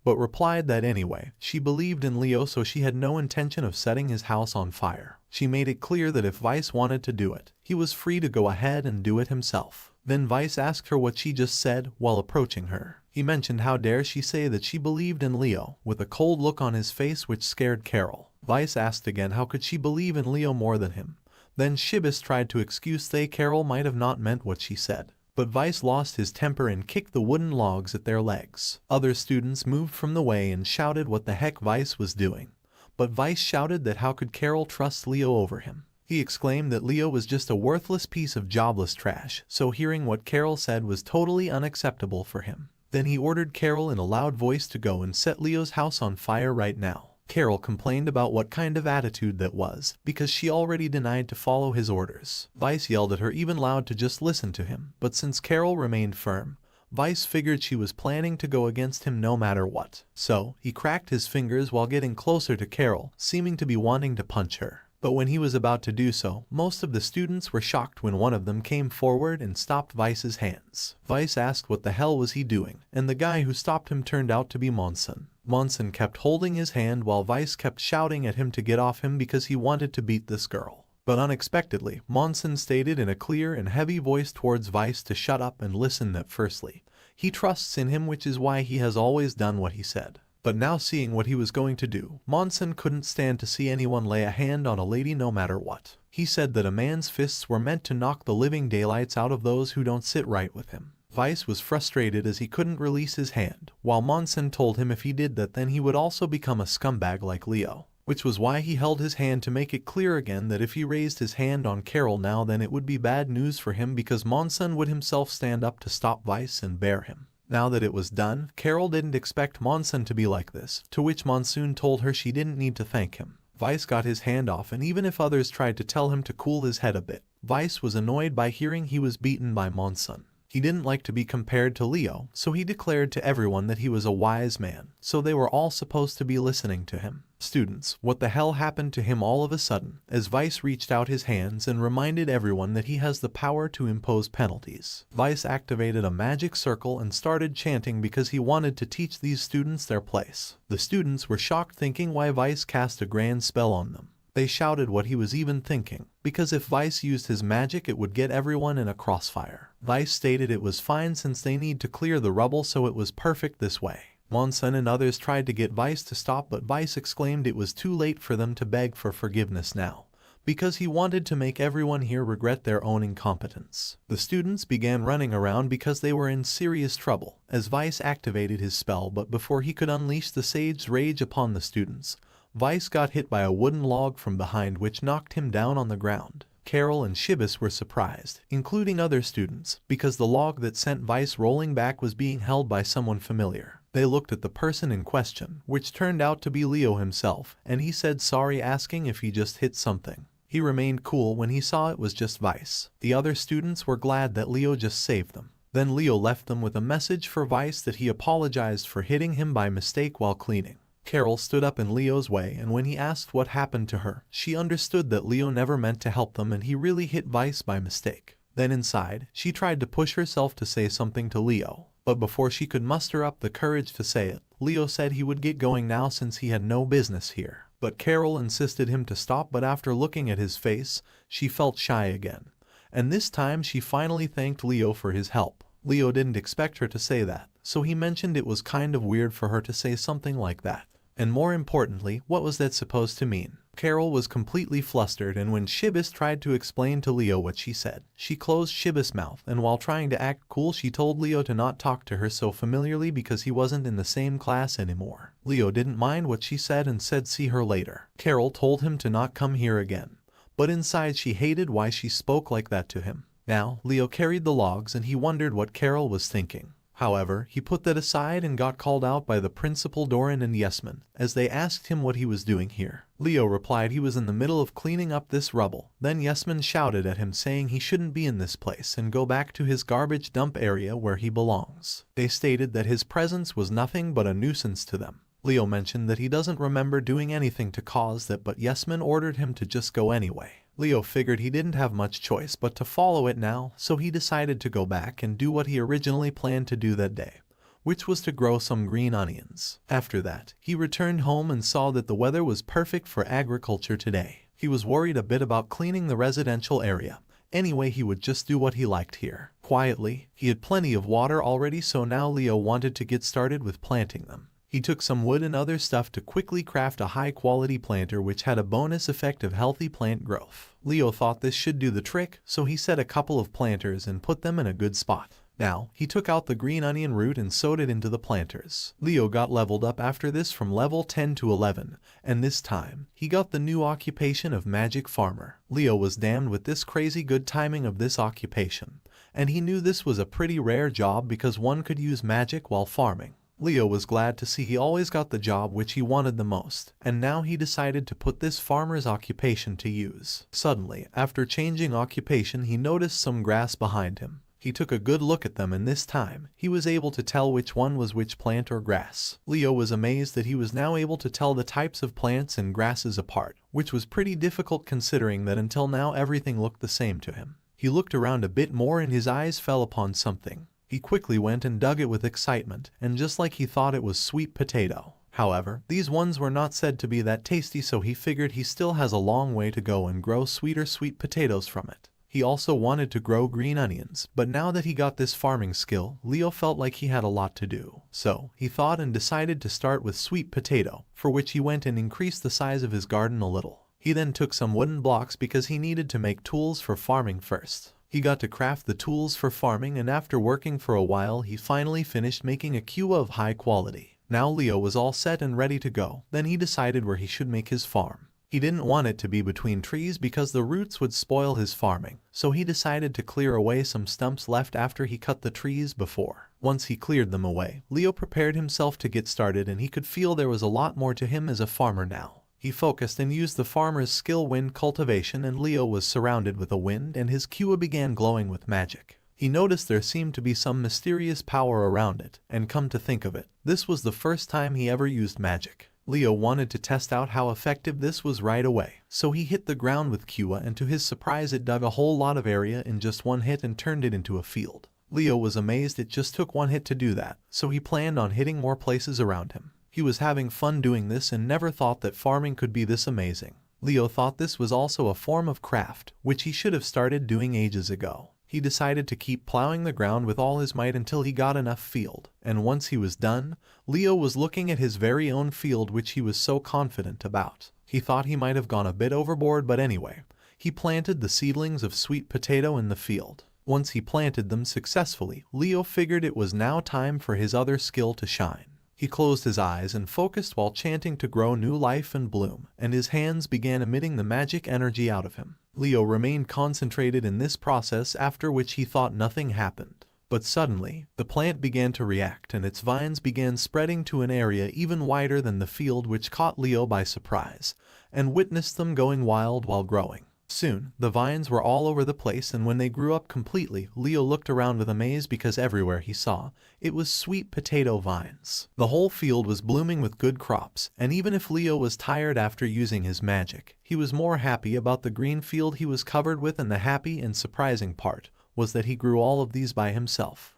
but replied that anyway, she believed in Leo so she had no intention of setting his house on fire. She made it clear that if Vice wanted to do it, he was free to go ahead and do it himself. Then Vice asked her what she just said while approaching her. He mentioned how dare she say that she believed in Leo, with a cold look on his face which scared Carol. Vice asked again how could she believe in Leo more than him. Then Shibis tried to excuse they Carol might have not meant what she said. But Vice lost his temper and kicked the wooden logs at their legs. Other students moved from the way and shouted what the heck Vice was doing. But Vice shouted that how could Carol trust Leo over him? He exclaimed that Leo was just a worthless piece of jobless trash, so hearing what Carol said was totally unacceptable for him. Then he ordered Carol in a loud voice to go and set Leo's house on fire right now. Carol complained about what kind of attitude that was, because she already denied to follow his orders. Vice yelled at her even loud to just listen to him, but since Carol remained firm, Vice figured she was planning to go against him no matter what. So, he cracked his fingers while getting closer to Carol, seeming to be wanting to punch her. But when he was about to do so, most of the students were shocked when one of them came forward and stopped Vice's hands. Vice asked what the hell was he doing, and the guy who stopped him turned out to be Monson. Monson kept holding his hand while Vice kept shouting at him to get off him because he wanted to beat this girl. But unexpectedly, Monson stated in a clear and heavy voice towards Vice to shut up and listen that firstly, he trusts in him, which is why he has always done what he said. But now seeing what he was going to do, Monson couldn't stand to see anyone lay a hand on a lady no matter what. He said that a man's fists were meant to knock the living daylights out of those who don't sit right with him. Vice was frustrated as he couldn't release his hand, while Monson told him if he did that then he would also become a scumbag like Leo. Which was why he held his hand to make it clear again that if he raised his hand on Carol now then it would be bad news for him because Monson would himself stand up to stop Vice and bear him. Now that it was done, Carol didn't expect Monson to be like this, to which Monsoon told her she didn't need to thank him. Vice got his hand off, and even if others tried to tell him to cool his head a bit, Vice was annoyed by hearing he was beaten by Monson. He didn't like to be compared to Leo, so he declared to everyone that he was a wise man, so they were all supposed to be listening to him. Students, what the hell happened to him all of a sudden, as Vice reached out his hands and reminded everyone that he has the power to impose penalties. Vice activated a magic circle and started chanting because he wanted to teach these students their place. The students were shocked thinking why Vice cast a grand spell on them. They shouted what he was even thinking, because if Vice used his magic it would get everyone in a crossfire. Vice stated it was fine since they need to clear the rubble, so it was perfect this way. Monson and others tried to get Vice to stop, but Vice exclaimed it was too late for them to beg for forgiveness now, because he wanted to make everyone here regret their own incompetence. The students began running around because they were in serious trouble, as Vice activated his spell, but before he could unleash the Sage's rage upon the students, Vice got hit by a wooden log from behind which knocked him down on the ground. Carol and Shibis were surprised, including other students, because the log that sent Vice rolling back was being held by someone familiar. They looked at the person in question, which turned out to be Leo himself, and he said sorry, asking if he just hit something. He remained cool when he saw it was just Vice. The other students were glad that Leo just saved them. Then Leo left them with a message for Vice that he apologized for hitting him by mistake while cleaning. Carol stood up in Leo's way, and when he asked what happened to her, she understood that Leo never meant to help them and he really hit Vice by mistake. Then inside, she tried to push herself to say something to Leo, but before she could muster up the courage to say it, Leo said he would get going now since he had no business here. But Carol insisted him to stop, but after looking at his face, she felt shy again. And this time she finally thanked Leo for his help. Leo didn't expect her to say that, so he mentioned it was kind of weird for her to say something like that. And more importantly, what was that supposed to mean? Carol was completely flustered, and when Shibis tried to explain to Leo what she said, she closed Shibis' mouth, and while trying to act cool she told Leo to not talk to her so familiarly because he wasn't in the same class anymore. Leo didn't mind what she said and said see her later. Carol told him to not come here again, but inside she hated why she spoke like that to him. Now, Leo carried the logs and he wondered what Carol was thinking. However, he put that aside and got called out by the principal Doran and Yesman, as they asked him what he was doing here. Leo replied he was in the middle of cleaning up this rubble. Then Yesman shouted at him saying he shouldn't be in this place and go back to his garbage dump area where he belongs. They stated that his presence was nothing but a nuisance to them. Leo mentioned that he doesn't remember doing anything to cause that, but Yesman ordered him to just go anyway. Leo figured he didn't have much choice but to follow it now, so he decided to go back and do what he originally planned to do that day, which was to grow some green onions. After that, he returned home and saw that the weather was perfect for agriculture today. He was worried a bit about cleaning the residential area. Anyway, he would just do what he liked here. Quietly, he had plenty of water already, so now Leo wanted to get started with planting them. He took some wood and other stuff to quickly craft a high-quality planter which had a bonus effect of healthy plant growth. Leo thought this should do the trick, so he set a couple of planters and put them in a good spot. Now, he took out the green onion root and sowed it into the planters. Leo got leveled up after this from level 10 to 11, and this time, he got the new occupation of magic farmer. Leo was damned with this crazy good timing of this occupation, and he knew this was a pretty rare job because one could use magic while farming. Leo was glad to see he always got the job which he wanted the most, and now he decided to put this farmer's occupation to use. Suddenly, after changing occupation, he noticed some grass behind him. He took a good look at them, and this time, he was able to tell which one was which plant or grass. Leo was amazed that he was now able to tell the types of plants and grasses apart, which was pretty difficult considering that until now everything looked the same to him. He looked around a bit more and his eyes fell upon something. He quickly went and dug it with excitement, and just like he thought it was sweet potato. However, these ones were not said to be that tasty, so he figured he still has a long way to go and grow sweeter sweet potatoes from it. He also wanted to grow green onions, but now that he got this farming skill, Leo felt like he had a lot to do. So, he thought and decided to start with sweet potato, for which he went and increased the size of his garden a little. He then took some wooden blocks because he needed to make tools for farming first. He got to craft the tools for farming, and after working for a while he finally finished making a cua of high quality. Now Leo was all set and ready to go. Then he decided where he should make his farm. He didn't want it to be between trees because the roots would spoil his farming, so he decided to clear away some stumps left after he cut the trees before. Once he cleared them away, Leo prepared himself to get started, and he could feel there was a lot more to him as a farmer now. He focused and used the farmer's skill, wind cultivation, and Leo was surrounded with a wind and his cua began glowing with magic. He noticed there seemed to be some mysterious power around it, and come to think of it, this was the first time he ever used magic. Leo wanted to test out how effective this was right away, so he hit the ground with cua, and to his surprise it dug a whole lot of area in just one hit and turned it into a field. Leo was amazed it just took one hit to do that, so he planned on hitting more places around him. He was having fun doing this and never thought that farming could be this amazing. Leo thought this was also a form of craft, which he should have started doing ages ago. He decided to keep plowing the ground with all his might until he got enough field, and once he was done, Leo was looking at his very own field which he was so confident about. He thought he might have gone a bit overboard, but anyway, he planted the seedlings of sweet potato in the field. Once he planted them successfully, Leo figured it was now time for his other skill to shine. He closed his eyes and focused while chanting to grow new life and bloom, and his hands began emitting the magic energy out of him. Leo remained concentrated in this process, after which he thought nothing happened. But suddenly, the plant began to react and its vines began spreading to an area even wider than the field, which caught Leo by surprise, and witnessed them going wild while growing. Soon, the vines were all over the place, and when they grew up completely, Leo looked around with amaze because everywhere he saw, it was sweet potato vines. The whole field was blooming with good crops, and even if Leo was tired after using his magic, he was more happy about the green field he was covered with, and the happy and surprising part was that he grew all of these by himself.